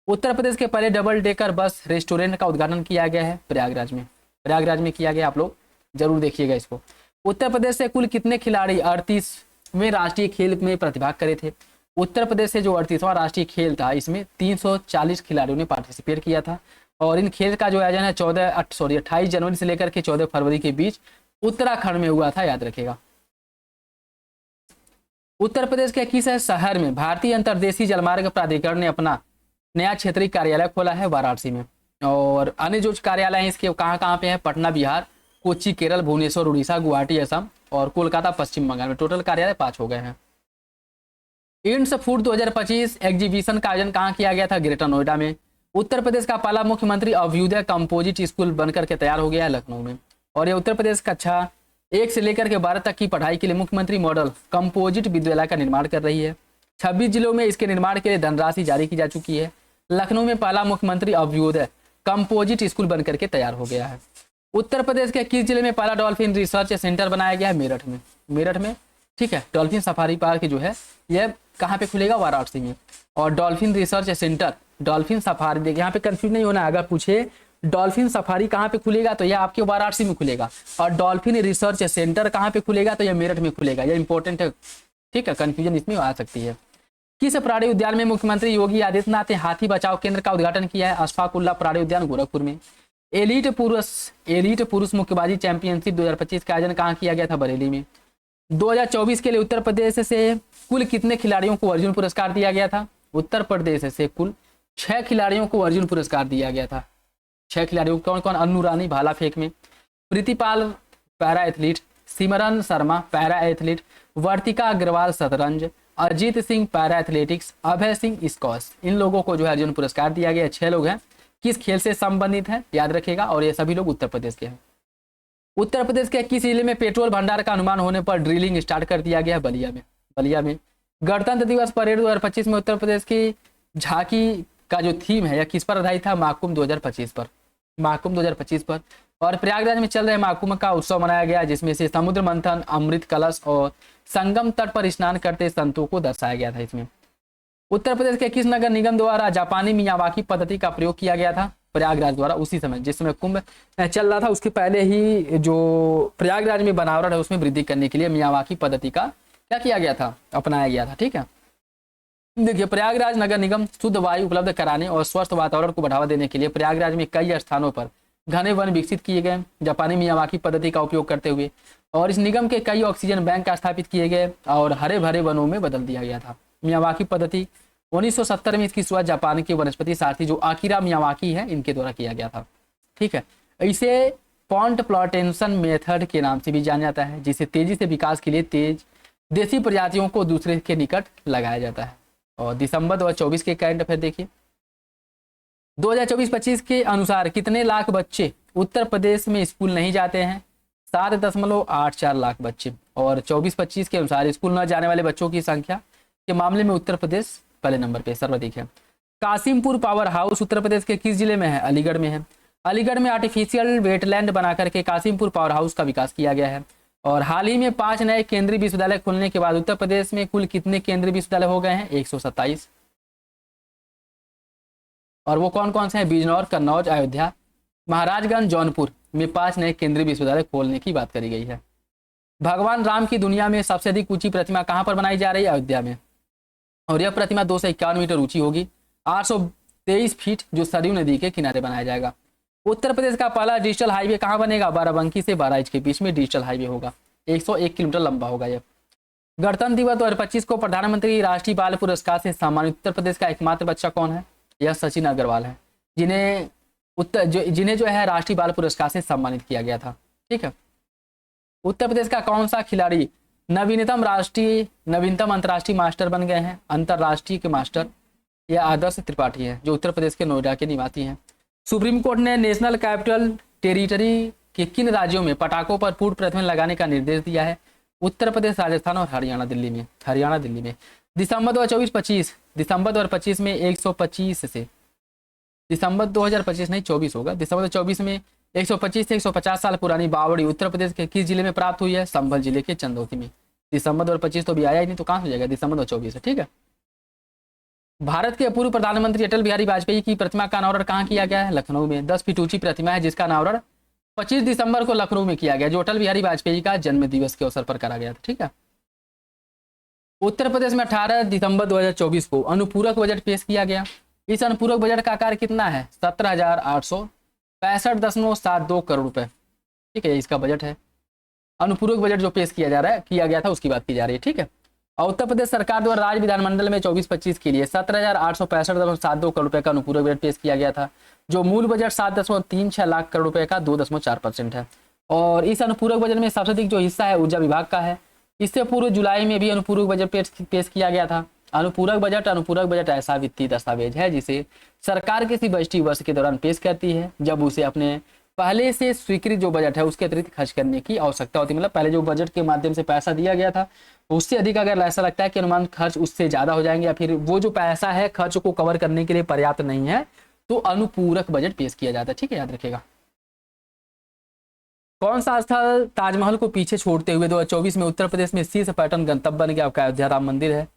उत्तर प्रदेश के पहले डबल डेकर बस रेस्टोरेंट का उद्घाटन किया गया है प्रयागराज में, प्रयागराज में किया गया, आप लोग जरूर देखिएगा इसको। उत्तर प्रदेश से कुल कितने खिलाड़ी 38वें राष्ट्रीय खेल में प्रतिभाग करे थे। उत्तर प्रदेश से जो 38वां राष्ट्रीय खेल था, इसमें 340 खिलाड़ियों ने पार्टिसिपेट किया था। और इन खेल का जो आयोजन है 28 जनवरी से लेकर के 14 फरवरी के बीच उत्तराखंड में हुआ था, याद रखेगा। उत्तर प्रदेश के किस शहर में भारतीय अंतर्देशीय जलमार्ग प्राधिकरण ने अपना नया क्षेत्रीय कार्यालय खोला है, वाराणसी में। और अन्य जो कार्यालय हैं इसके कहाँ कहाँ पे हैं, पटना बिहार, कोच्चि केरल, भुवनेश्वर उड़ीसा, गुवाहाटी असम और कोलकाता पश्चिम बंगाल में। टोटल कार्यालय 5 हो गए हैं। इंड्स फूड 2025 एग्जीबिशन का आयोजन कहाँ किया गया था, ग्रेटर नोएडा में। उत्तर प्रदेश का पहला मुख्यमंत्री अभ्युदय कंपोजिट स्कूल बनकर के तैयार हो गया है, लखनऊ में। और ये उत्तर प्रदेश कक्षा 1 से लेकर के 12 तक की पढ़ाई के लिए मुख्यमंत्री मॉडल कंपोजिट विद्यालय का निर्माण कर रही है। 26 जिलों में इसके निर्माण के लिए धनराशि जारी की जा चुकी है। लखनऊ में पहला मुख्यमंत्री अभ्युदय कंपोजिट स्कूल बनकर के तैयार हो गया है। उत्तर प्रदेश के किस जिले में पहला डॉल्फिन रिसर्च सेंटर बनाया गया है, मेरठ में। मेरठ में, ठीक है, डॉल्फिन सफारी पार्क जो है यह कहाँ पे खुलेगा, वाराणसी में। और dolphin research centre, dolphin safari, देखिए यहाँ पे कंफ्यूज नहीं होना, अगर पूछे डॉल्फिन सफारी कहाँ पे खुलेगा तो यह आपके वाराणसी में खुलेगा, और डॉल्फिन रिसर्च सेंटर कहाँ पे खुलेगा तो यह मेरठ में खुलेगा। यह इंपॉर्टेंट है, ठीक है, कंफ्यूजन इसमें आ सकती है। किस प्राणी उद्यान में मुख्यमंत्री योगी आदित्यनाथ ने हाथी बचाओ केंद्र का उद्घाटन किया है, अशफाकुल्ला प्राणी उद्यान गोरखपुर में। एलीट पुरुष मुक्केबाजी चैंपियनशिप 2025 का आयोजन कहाँ किया गया था, बरेली में। 2024 के लिए उत्तर प्रदेश से कुल कितने खिलाड़ियों को अर्जुन पुरस्कार दिया गया था, उत्तर प्रदेश से कुल 6 खिलाड़ियों को अर्जुन पुरस्कार दिया गया था। 6 खिलाड़ियों कौन कौन, अन्नू रानी भाला फेंक में, प्रीतिपाल पैरा एथलीट, सिमरन शर्मा पैरा एथलीट, वर्तिका अग्रवाल शतरंज, Arijit Singh para athletics, Abhay Singh squash, इन लोगों को जो है अर्जुन पुरस्कार दिया गया। 6 लोग हैं, किस खेल से संबंधित है, याद रखिएगा, और ये सभी लोग उत्तर प्रदेश के हैं। उत्तर प्रदेश के किस जिले में पेट्रोल भंडार का अनुमान होने पर ड्रिलिंग स्टार्ट कर दिया गया है, बलिया में। बलिया में गणतंत्र दिवस परेड 2025 में उत्तर प्रदेश की झांकी का जो थीम है यह किस पर आधारित था, महाकुंभ 2025 पर, महाकुंभ 2025 पर। और प्रयागराज में चल रहे महाकुंभ का उत्सव मनाया गया, जिसमें से समुद्र मंथन, अमृत कलश और संगम तट पर स्नान करते संतों को दर्शाया गया था। इसमें उत्तर प्रदेश के किस नगर निगम द्वारा जापानी मियावाकी पद्धति का प्रयोग किया गया था, प्रयागराज द्वारा। उसी समय जिस समय कुंभ चल रहा था उसके पहले ही जो प्रयागराज में बनावट है उसमें वृद्धि करने के लिए मियावाकी पद्धति का क्या किया गया था, अपनाया गया था। ठीक है, देखिए प्रयागराज नगर निगम शुद्ध वायु उपलब्ध कराने और स्वस्थ वातावरण को बढ़ावा देने के लिए प्रयागराज में कई स्थानों पर घने वन विकसित किए गए जापानी मियावाकी पद्धति का उपयोग करते हुए, और इस निगम के कई ऑक्सीजन बैंक स्थापित किए गए और हरे भरे वनों में बदल दिया गया था। मियावाकी पद्धति 1970 में इसकी शुरुआत जापान के वनस्पति सारथी जो आकिरा मियावाकी है इनके द्वारा किया गया था। ठीक है, इसे पॉन्ट प्लॉटेंशन मेथड के नाम से भी जाना जाता है, जिसे तेजी से विकास के लिए तेज देसी प्रजातियों को दूसरे के निकट लगाया जाता है। और दिसंबर 2024 के करंट अफेयर देखिए, 2024-25 के अनुसार कितने लाख बच्चे उत्तर प्रदेश में स्कूल नहीं जाते हैं? 7.84 लाख बच्चे। और 24-25 के अनुसार स्कूल न जाने वाले बच्चों की संख्या के मामले में उत्तर प्रदेश पहले नंबर पे सर्वाधिक है। कासिमपुर पावर हाउस उत्तर प्रदेश के किस जिले में है? अलीगढ़ में है। अलीगढ़ में आर्टिफिशियल वेटलैंड बनाकर के कासिमपुर पावर हाउस का विकास किया गया है। और हाल ही में 5 नए केंद्रीय विश्वविद्यालय खुलने के बाद उत्तर प्रदेश में कुल कितने केंद्रीय विश्वविद्यालय हो गए हैं? 127। और वो कौन कौन से हैं? बिजनौर, कन्नौज, अयोध्या, महाराजगंज, जौनपुर में 5 नए केंद्रीय विश्वविद्यालय खोलने की बात करी गई है। भगवान राम की दुनिया में सबसे अधिक ऊंची प्रतिमा कहां पर बनाई जा रही है? अयोध्या में। और यह प्रतिमा 251 मीटर ऊंची होगी, 823 फीट, जो सरयू नदी के किनारे बनाया जाएगा। उत्तर प्रदेश का पहला डिजिटल हाईवे कहां बनेगा? बाराबंकी से बहराइच के बीच में डिजिटल हाईवे होगा, 101 किलोमीटर लंबा होगा यह। गणतंत्र दिवस 2025 को प्रधानमंत्री राष्ट्रीय बाल पुरस्कार से सम्मानित उत्तर प्रदेश का एकमात्र बच्चा कौन है? यह सचिन अग्रवाल है, जिन्हें जो है राष्ट्रीय बाल पुरस्कार से सम्मानित किया गया था। ठीक है। उत्तर प्रदेश का कौन सा खिलाड़ी नवीनतम अंतर्राष्ट्रीय मास्टर बन गए हैं? अंतर्राष्ट्रीय के मास्टर यह आदर्श त्रिपाठी है, जो उत्तर प्रदेश के नोएडा के निवासी हैं। सुप्रीम कोर्ट ने नेशनल कैपिटल टेरिटरी के किन राज्यों में पटाखों पर पूर्ण प्रतिबंध लगाने का निर्देश दिया है? उत्तर प्रदेश, राजस्थान और हरियाणा दिल्ली में। दिसंबर 2025 में 125 से दिसंबर 2025 नहीं 24 होगा। दिसंबर 2024 में 125 से 150 साल पुरानी बावड़ी उत्तर प्रदेश के किस जिले में प्राप्त हुई है? संभल जिले के चंदौती में। दिसंबर 2025 तो भी आया ही नहीं, तो कहां हो जाएगा? दिसंबर 2024 है। ठीक है। भारत के पूर्व प्रधानमंत्री अटल बिहारी वाजपेयी की प्रतिमा का अनावरण कहां किया गया है? लखनऊ में। 10 फीट ऊंची प्रतिमा है, जिसका अनावरण 25 दिसंबर को लखनऊ में किया गया, जो अटल बिहारी वाजपेयी का जन्म दिवस के अवसर पर करा गया था। ठीक है। उत्तर प्रदेश में 18 दिसंबर 2024 को अनुपूरक बजट पेश किया गया। इस अनुपूरक बजट का आकार कितना है? 17,865.72 करोड़ रुपए। ठीक है, इसका बजट है। अनुपूरक बजट जो पेश किया गया था उसकी बात की जा रही है। ठीक है। और उत्तर प्रदेश सरकार द्वारा राज्य विधानमंडल में 24-25 के लिए 17,865.72 करोड़ रुपए का अनुपूरक बजट पेश किया गया था, जो मूल बजट 7.36 लाख करोड़ रुपए का 2.4% है। और इस अनुपूरक बजट में सबसे अधिक जो हिस्सा है ऊर्जा विभाग का है। इससे पूर्व जुलाई में भी अनुपूरक बजट पेश किया गया था। अनुपूरक बजट ऐसा वित्तीय दस्तावेज है जिसे सरकार किसी बजटीय वर्ष के दौरान पेश करती है, जब उसे अपने पहले से स्वीकृत जो बजट है उसके अतिरिक्त खर्च करने की आवश्यकता होती है। मतलब पहले जो बजट के माध्यम से पैसा दिया गया था उससे अधिक अगर ऐसा लगता है कि अनुमान खर्च उससे ज्यादा हो जाएंगे, या फिर वो जो पैसा है खर्च को कवर करने के लिए पर्याप्त नहीं है, तो अनुपूरक बजट पेश किया जाता है। ठीक है, याद रखिएगा। कौन सा स्थल ताजमहल को पीछे छोड़ते हुए 2024 में उत्तर प्रदेश में शीर्ष पर्यटन गंतव्य बन गया? आपका अयोध्या राम मंदिर है।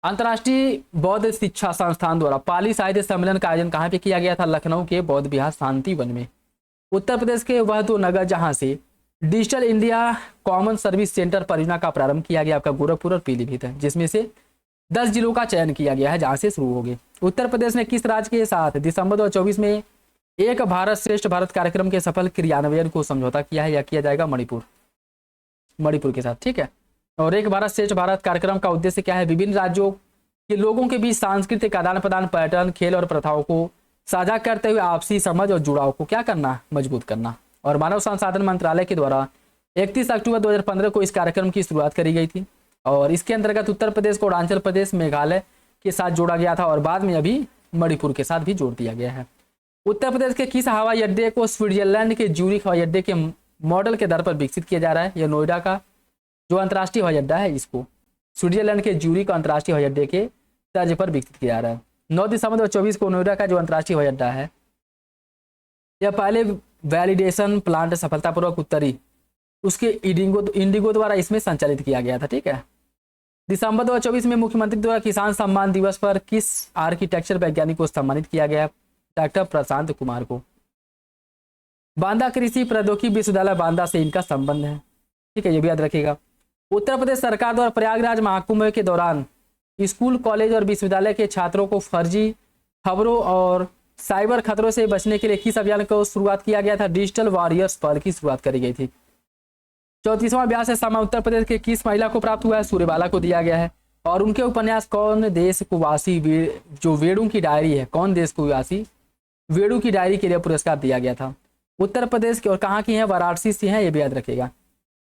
अंतर्राष्ट्रीय बौद्ध शिक्षा संस्थान द्वारा पाली साहित्य सम्मेलन का आयोजन कहां पे किया गया था? लखनऊ के बौद्ध विहार शांति वन में। उत्तर प्रदेश के वह 2 नगर जहां से digital India common service centre परियोजना का प्रारंभ किया गया, आपका गोरखपुर और पीलीभीत है, जिसमें से 10 जिलों का चयन किया गया है जहां से शुरू होंगे। उत्तर प्रदेश ने किस राज्य के साथ दिसंबर 2024 में एक भारत श्रेष्ठ भारत कार्यक्रम के सफल क्रियान्वयन को समझौता किया है? या किया जाएगा? मणिपुर के साथ। ठीक है। और एक भारत श्रेष्ठ भारत कार्यक्रम का उद्देश्य क्या है? विभिन्न राज्यों के लोगों के बीच सांस्कृतिक आदान प्रदान, पर्यटन, खेल और प्रथाओं को साझा करते हुए आपसी समझ और जुड़ाव को क्या करना? मजबूत करना। और मानव संसाधन मंत्रालय के द्वारा 31 अक्टूबर 2015 को इस कार्यक्रम की शुरुआत करी गई थी। और इसके अंतर्गत उत्तर प्रदेश को अरुणाचल प्रदेश, मेघालय के साथ जोड़ा गया था, और बाद में अभी मणिपुर के साथ भी जोड़ दिया गया है। उत्तर प्रदेश के किस हवाई अड्डे को स्विट्जरलैंड के ज्यूरिख हवाई अड्डे के मॉडल के दर पर विकसित किया जा रहा है? यह नोएडा का जो अंतर्राष्ट्रीय हवाई अड्डा है, इसको स्विट्जरलैंड के ज्यूरिख अंतर्राष्ट्रीय हवाई अड्डे के तर्ज पर विकसित किया जा रहा है। 9 दिसंबर 2024 को नोएडा का जो अंतर्राष्ट्रीय हवाई अड्डा है, यह पहले वैलिडेशन प्लांट सफलतापूर्वक उत्तरी उसके इंडिगो द्वारा इसमें संचालित किया गया था। ठीक है। दिसंबर 2024 में मुख्यमंत्री द्वारा किसान सम्मान दिवस पर किस आर्किटेक्चर वैज्ञानिक को सम्मानित किया गया? डॉक्टर प्रशांत कुमार को। बांदा कृषि प्रौद्योगिकी विश्वविद्यालय बांदा से इनका संबंध है। ठीक है, ये भी याद रखिएगा। उत्तर प्रदेश सरकार द्वारा प्रयागराज महाकुंभ के दौरान स्कूल, कॉलेज और विश्वविद्यालय के छात्रों को फर्जी खबरों और साइबर खतरों से बचने के लिए किस अभियान को शुरुआत किया गया था? डिजिटल वॉरियर्स पहल की शुरुआत करी गई थी। 34वां व्यास सम्मान उत्तर प्रदेश के किस महिला को प्राप्त हुआ है? सूर्यबाला को दिया गया है। और उनके उपन्यास कौन देश को वासी जो वेड़ों की डायरी है, कौन देश को वासी वेणु की डायरी के लिए पुरस्कार दिया गया था। उत्तर प्रदेश के और कहाँ की है, वाराणसी से है, ये भी याद रखेगा।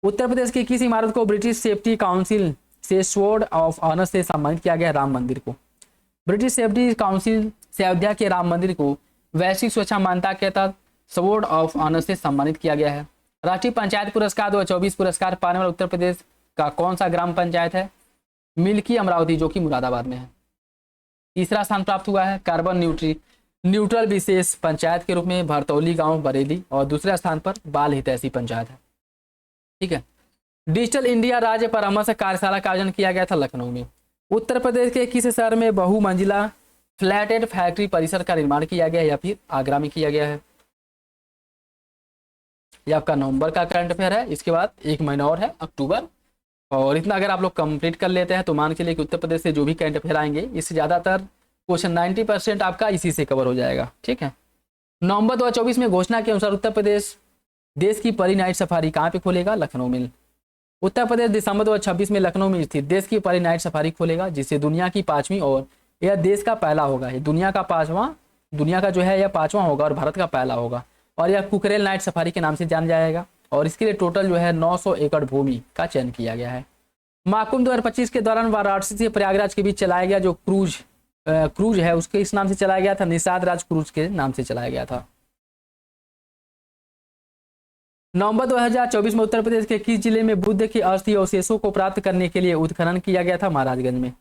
उत्तर प्रदेश की किस इमारत को ब्रिटिश सेफ्टी काउंसिल से स्वॉर्ड ऑफ ऑनर से सम्मानित किया गया? राम मंदिर को। ब्रिटिश सेफ्टी काउंसिल से अयोध्या के राम मंदिर को वैश्विक सुरक्षा मान्यता के तहत स्वॉर्ड ऑफ ऑनर से सम्मानित किया गया है। राष्ट्रीय पंचायत पुरस्कार 2024 पुरस्कार पाने वाला उत्तर प्रदेश का कौन सा ग्राम पंचायत है? मिल्की अमरावती, जो कि मुरादाबाद में है। तीसरा स्थान प्राप्त हुआ है कार्बन न्यूट्रल विशेष पंचायत के रूप में भरतौली गांव बरेली, और दूसरे स्थान पर बाल हितैषी पंचायत है। ठीक है। डिजिटल इंडिया राज्य परामर्श कार्यशाला का आयोजन किया गया था लखनऊ में। उत्तर प्रदेश के किस शहर में बहुमंजिला फ्लैटेड फैक्ट्री परिसर का निर्माण किया गया है, या फिर आगरा में किया गया है? यह आपका नवंबर का करंट अफेयर है। इसके बाद एक महीना और है, अक्टूबर, और इतना अगर आप लोग कंप्लीट कर लेते हैं तो मान के लिए कि उत्तर प्रदेश से जो भी करंट अफेयर आएंगे इससे ज़्यादातर क्वेश्चन 90% आपका इसी से कवर हो जाएगा। ठीक है। नवंबर 2024 में घोषणा के अनुसार उत्तर प्रदेश देश की पहली नाइट सफारी कहाँ पे खोलेगा? लखनऊ में। उत्तर प्रदेश दिसंबर 2026 में लखनऊ में स्थित देश की पहली नाइट सफारी खोलेगा, जिससे दुनिया की 5वीं और यह देश का पहला होगा। ये दुनिया का जो है यह 5वां होगा और भारत का पहला होगा, और यह कुकरेल नाइट सफारी के नाम से जाना जाएगा। और इसके लिए टोटल जो है 900 एकड़ भूमि का चयन किया गया है। महाकुंभ 2025 के दौरान वाराणसी से प्रयागराज के बीच चलाया गया जो क्रूज है, उसके इस नाम से चलाया गया था, निषाद राज क्रूज के नाम से चलाया गया था। नवंबर 2024 में उत्तर प्रदेश के किस जिले में बुद्ध के अस्थि अवशेषों को प्राप्त करने के लिए उत्खनन किया गया था? महाराजगंज में।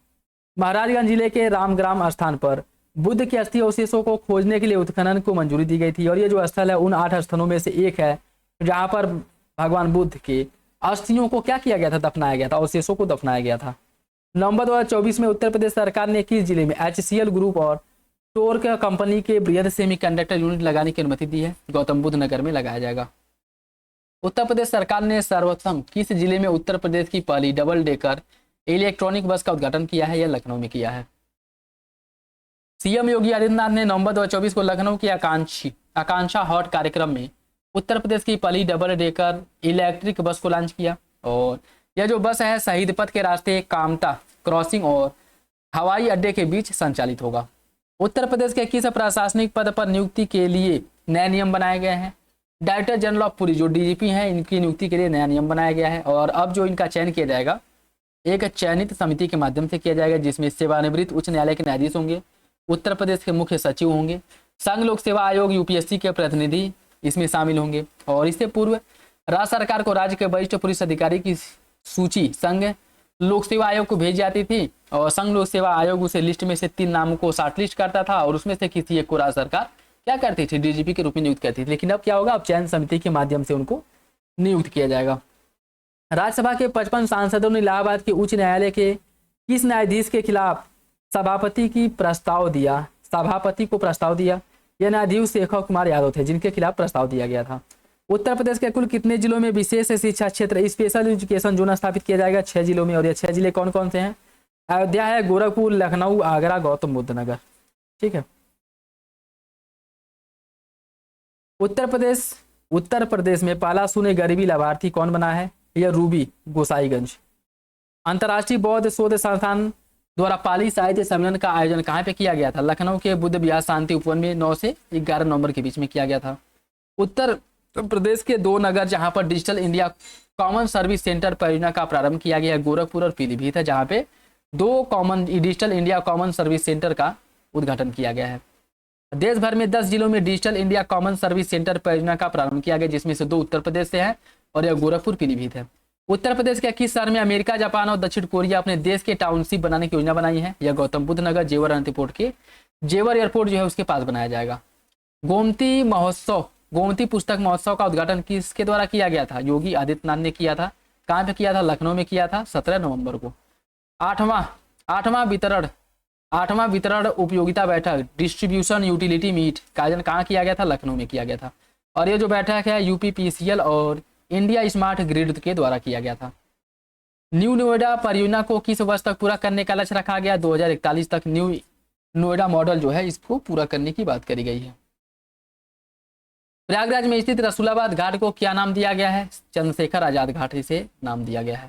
महाराजगंज जिले के रामग्राम स्थान पर बुद्ध के अस्थि अवशेषों को खोजने के लिए उत्खनन को मंजूरी दी गई थी, और ये जो स्थल है उन 8 स्थलों में से एक है जहां पर भगवान बुद्ध के अस्थियों को क्या किया गया था? दफनाया गया था, अवशेषों को दफनाया गया था। नवंबर 2024 में उत्तर प्रदेश सरकार ने किस जिले में HCL ग्रुप और टोर्क कंपनी के बृहद सेमीकंडक्टर यूनिट लगाने की अनुमति दी है? गौतम बुद्ध नगर में लगाया जाएगा। उत्तर प्रदेश सरकार ने सर्वप्रथम किस जिले में उत्तर प्रदेश की पहली डबल डेकर इलेक्ट्रॉनिक बस का उद्घाटन किया है? यह लखनऊ में किया है। सीएम योगी आदित्यनाथ ने नवंबर 2024 को लखनऊ की आकांक्षा हॉट कार्यक्रम में उत्तर प्रदेश की पहली डबल डेकर इलेक्ट्रिक बस को लॉन्च किया, और यह जो बस है शहीद पथ के रास्ते कामता क्रॉसिंग और हवाई अड्डे के बीच संचालित होगा। उत्तर प्रदेश के किस प्रशासनिक पद पर नियुक्ति के लिए नए नियम बनाए गए हैं? डायरेक्टर जनरल ऑफ पुलिस जो DGP हैं, इनकी नियुक्ति के लिए नया नियम बनाया गया है, और अब जो इनका चयन किया जाएगा एक चयनित समिति के माध्यम से किया जाएगा, जिसमें सेवानिवृत्त उच्च न्यायालय के न्यायाधीश होंगे, उत्तर प्रदेश के मुख्य सचिव होंगे, संघ लोक सेवा आयोग UPSC के प्रतिनिधि इसमें शामिल होंगे, और इससे पूर्व राज्य सरकार को राज्य के वरिष्ठ पुलिस अधिकारी की सूची संघ लोक सेवा आयोग को भेज जाती थी, और संघ लोक सेवा आयोग उसे लिस्ट में से 3 नामों को शॉर्टलिस्ट करता था, और उसमें से किसी एक को राज्य सरकार क्या करती थी? DGP के रूप में नियुक्त करती थी। लेकिन अब क्या होगा? अब चयन समिति के माध्यम से उनको नियुक्त किया जाएगा। राज्यसभा के 55 सांसदों ने इलाहाबाद के उच्च न्यायालय के किस न्यायाधीश के खिलाफ सभापति को प्रस्ताव दिया? यह न्यायाधीश शेखर कुमार यादव थे, जिनके खिलाफ प्रस्ताव दिया गया था। उत्तर प्रदेश के कुल कितने जिलों में विशेष शिक्षा क्षेत्र स्पेशल एजुकेशन जोन स्थापित किया जाएगा? 6 जिलों में, और ये 6 जिले कौन कौन से हैं? अयोध्या है, गोरखपुर, लखनऊ, आगरा, गौतम बुद्ध नगर। ठीक है। उत्तर प्रदेश में पहला शून्य गरीबी लाभार्थी कौन बना है? यह रूबी गोसाईगंज। अंतर्राष्ट्रीय बौद्ध शोध संस्थान द्वारा पाली साहित्य सम्मेलन का आयोजन कहाँ पे किया गया था? लखनऊ के बुद्ध विहार शांति उपवन में 9 से 11 नवंबर के बीच में किया गया था। उत्तर प्रदेश के 2 नगर जहां पर digital India common service centre परियोजना का प्रारंभ किया गया, गोरखपुर और पीलीभीत है, जहां पे 2 digital India common service centre का उद्घाटन किया गया है। देश भर में 10 जिलों में digital India common service centre परियोजना का प्रारंभ किया गया, जिसमें से 2 उत्तर प्रदेश से है और यह गोरखपुर पीलीभीत है। उत्तर प्रदेश के किस शहर में अमेरिका, जापान और दक्षिण कोरिया अपने देश के टाउनशिप बनाने की योजना बनाई है? यह गौतम बुद्ध नगर जेवर एयरपोर्ट जो है उसके पास बनाया जाएगा। गोमती पुस्तक महोत्सव का उद्घाटन किसके द्वारा किया गया था? योगी आदित्यनाथ ने किया था। कहाँ पे किया था? लखनऊ में किया था 17 नवंबर को। आठवां वितरण उपयोगिता बैठक डिस्ट्रीब्यूशन यूटिलिटी मीट का आयोजन कहाँ किया गया था? लखनऊ में किया गया था। और ये जो बैठक है UPPCL और इंडिया स्मार्ट ग्रिड के द्वारा किया गया था। न्यू नोएडा परियोजना को किस वर्ष तक पूरा करने का लक्ष्य रखा गया? 2041 तक न्यू नोएडा मॉडल जो है इसको पूरा करने की बात करी गई है। प्रयागराज में स्थित रसूलाबाद घाट को क्या नाम दिया गया है? चंद्रशेखर आजाद घाट से नाम दिया गया है।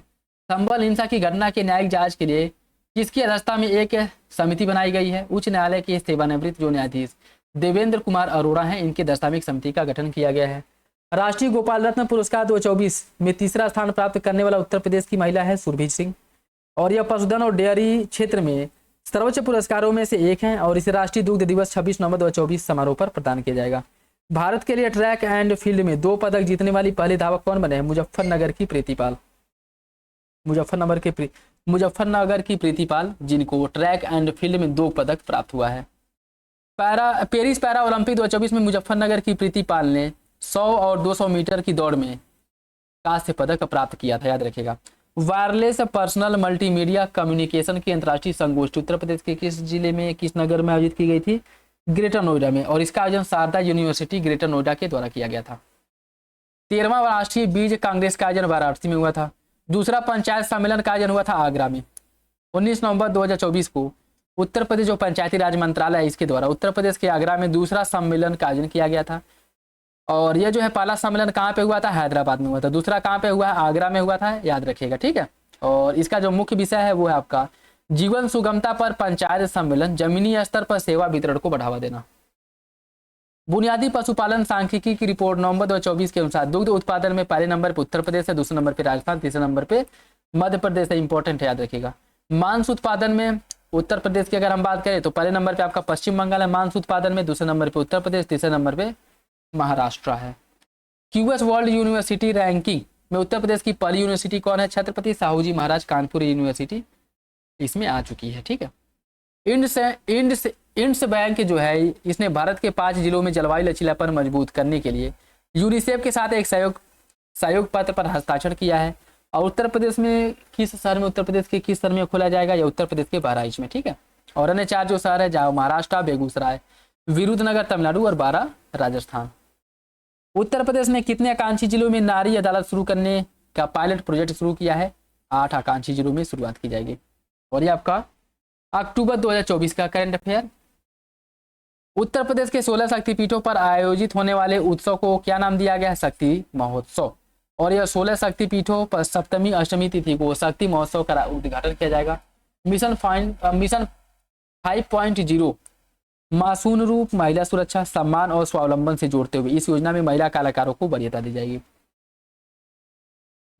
संभल हिंसा की घटना के न्यायिक जांच के लिए किसकी अध्यक्षता में एक समिति बनाई गई है? उच्च न्यायालय के सेवानिवृत्त जो न्यायाधीश देवेंद्र कुमार अरोड़ा हैं, इनके दस्तावेज समिति का गठन किया गया है। राष्ट्रीय गोपाल रत्न पुरस्कार 2024 में तीसरा स्थान प्राप्त करने वाला उत्तर प्रदेश की महिला है सुरभि सिंह, और यह पशुधन और डेयरी क्षेत्र में सर्वोच्च पुरस्कारों में से एक है, और इसे राष्ट्रीय दुग्ध दिवस 26 नवंबर 2024 समारोह पर प्रदान किया जाएगा। भारत के लिए ट्रैक एंड फील्ड में 2 पदक जीतने वाली पहली धावक कौन बने हैं? मुजफ्फरनगर की प्रीतिपाल, मुजफ्फरनगर की प्रीतिपाल, जिनको ट्रैक एंड फील्ड में 2 पदक प्राप्त हुआ है। पेरिस पैरा ओलंपिक 2024 में मुजफ्फरनगर की प्रीतिपाल ने 100 और 200 मीटर की दौड़ में कांस्य पदक प्राप्त किया था, याद रखिएगा। वायरलेस पर्सनल मल्टीमीडिया कम्युनिकेशन की अंतर्राष्ट्रीय संगोष्ठी उत्तर प्रदेश के किस जिले में, किस नगर में आयोजित की गई थी? ग्रेटर नोएडा में, और इसका आयोजन शारदा यूनिवर्सिटी ग्रेटर नोएडा के द्वारा किया गया था। 13वां राष्ट्रीय बीज कांग्रेस का आयोजन वाराणसी में हुआ था। दूसरा पंचायत सम्मेलन का आयोजन हुआ था आगरा में। 19 नवंबर 2024 को उत्तर प्रदेश जो पंचायती राज मंत्रालय है इसके द्वारा उत्तर प्रदेश के आगरा में दूसरा सम्मेलन का आयोजन किया गया था। और यह जो है पहला सम्मेलन कहाँ पे हुआ था? हैदराबाद में हुआ था। दूसरा कहाँ पे हुआ है? आगरा में हुआ था, याद रखिएगा, ठीक है। और इसका जो मुख्य विषय है वो है आपका जीवन सुगमता पर पंचायत सम्मेलन, जमीनी स्तर पर सेवा वितरण को बढ़ावा देना। बुनियादी पशुपालन सांख्यिकी की रिपोर्ट नवंबर 2024 के अनुसार दुग्ध उत्पादन में पहले नंबर पर उत्तर प्रदेश है, दूसरे नंबर पर राजस्थान, तीसरे नंबर पे मध्य प्रदेश है। इंपॉर्टेंट है, याद रखिएगा। मांस उत्पादन में उत्तर प्रदेश की अगर हम बात करें तो पहले नंबर पे आपका पश्चिम बंगाल है मांस उत्पादन में, दूसरे नंबर पे उत्तर प्रदेश, तीसरे नंबर पे महाराष्ट्र है। क्यूएस वर्ल्ड यूनिवर्सिटी रैंकिंग में उत्तर प्रदेश की पहली यूनिवर्सिटी कौन है? छत्रपति साहू जी महाराज कानपुर यूनिवर्सिटी इसमें आ चुकी है, ठीक है। इंड्स बैंक जो है इसने भारत के 5 जिलों में जलवायु लचीलापन मजबूत करने के लिए यूनिसेफ के साथ एक सहयोग पत्र पर हस्ताक्षर किया है। और उत्तर प्रदेश में किस शहर में, उत्तर प्रदेश के किस शहर में खोला जाएगा? या उत्तर प्रदेश के बहराइच में, ठीक है। और अन्य 4 जो शहर है जहाँ महाराष्ट्र, बेगूसराय, विरुद्धनगर तमिलनाडु और 12 राजस्थान। उत्तर प्रदेश ने कितने आकांक्षी जिलों में नारी अदालत शुरू करने का पायलट प्रोजेक्ट शुरू किया है? 8 आकांक्षी जिलों में शुरुआत की जाएगी। और ये आपका अक्टूबर 2024 का करंट अफेयर। उत्तर प्रदेश के 16 शक्तिपीठों पर आयोजित होने वाले उत्सव को क्या नाम दिया गया है? शक्ति महोत्सव। और यह 16 शक्तिपीठों पर सप्तमी अष्टमी तिथि को शक्ति महोत्सव का उद्घाटन किया जाएगा। मिशन 5.0 मासूम रूप महिला सुरक्षा, सम्मान और स्वावलंबन से जोड़ते हुए इस योजना में महिला कलाकारों को वरीयता दी जाएगी।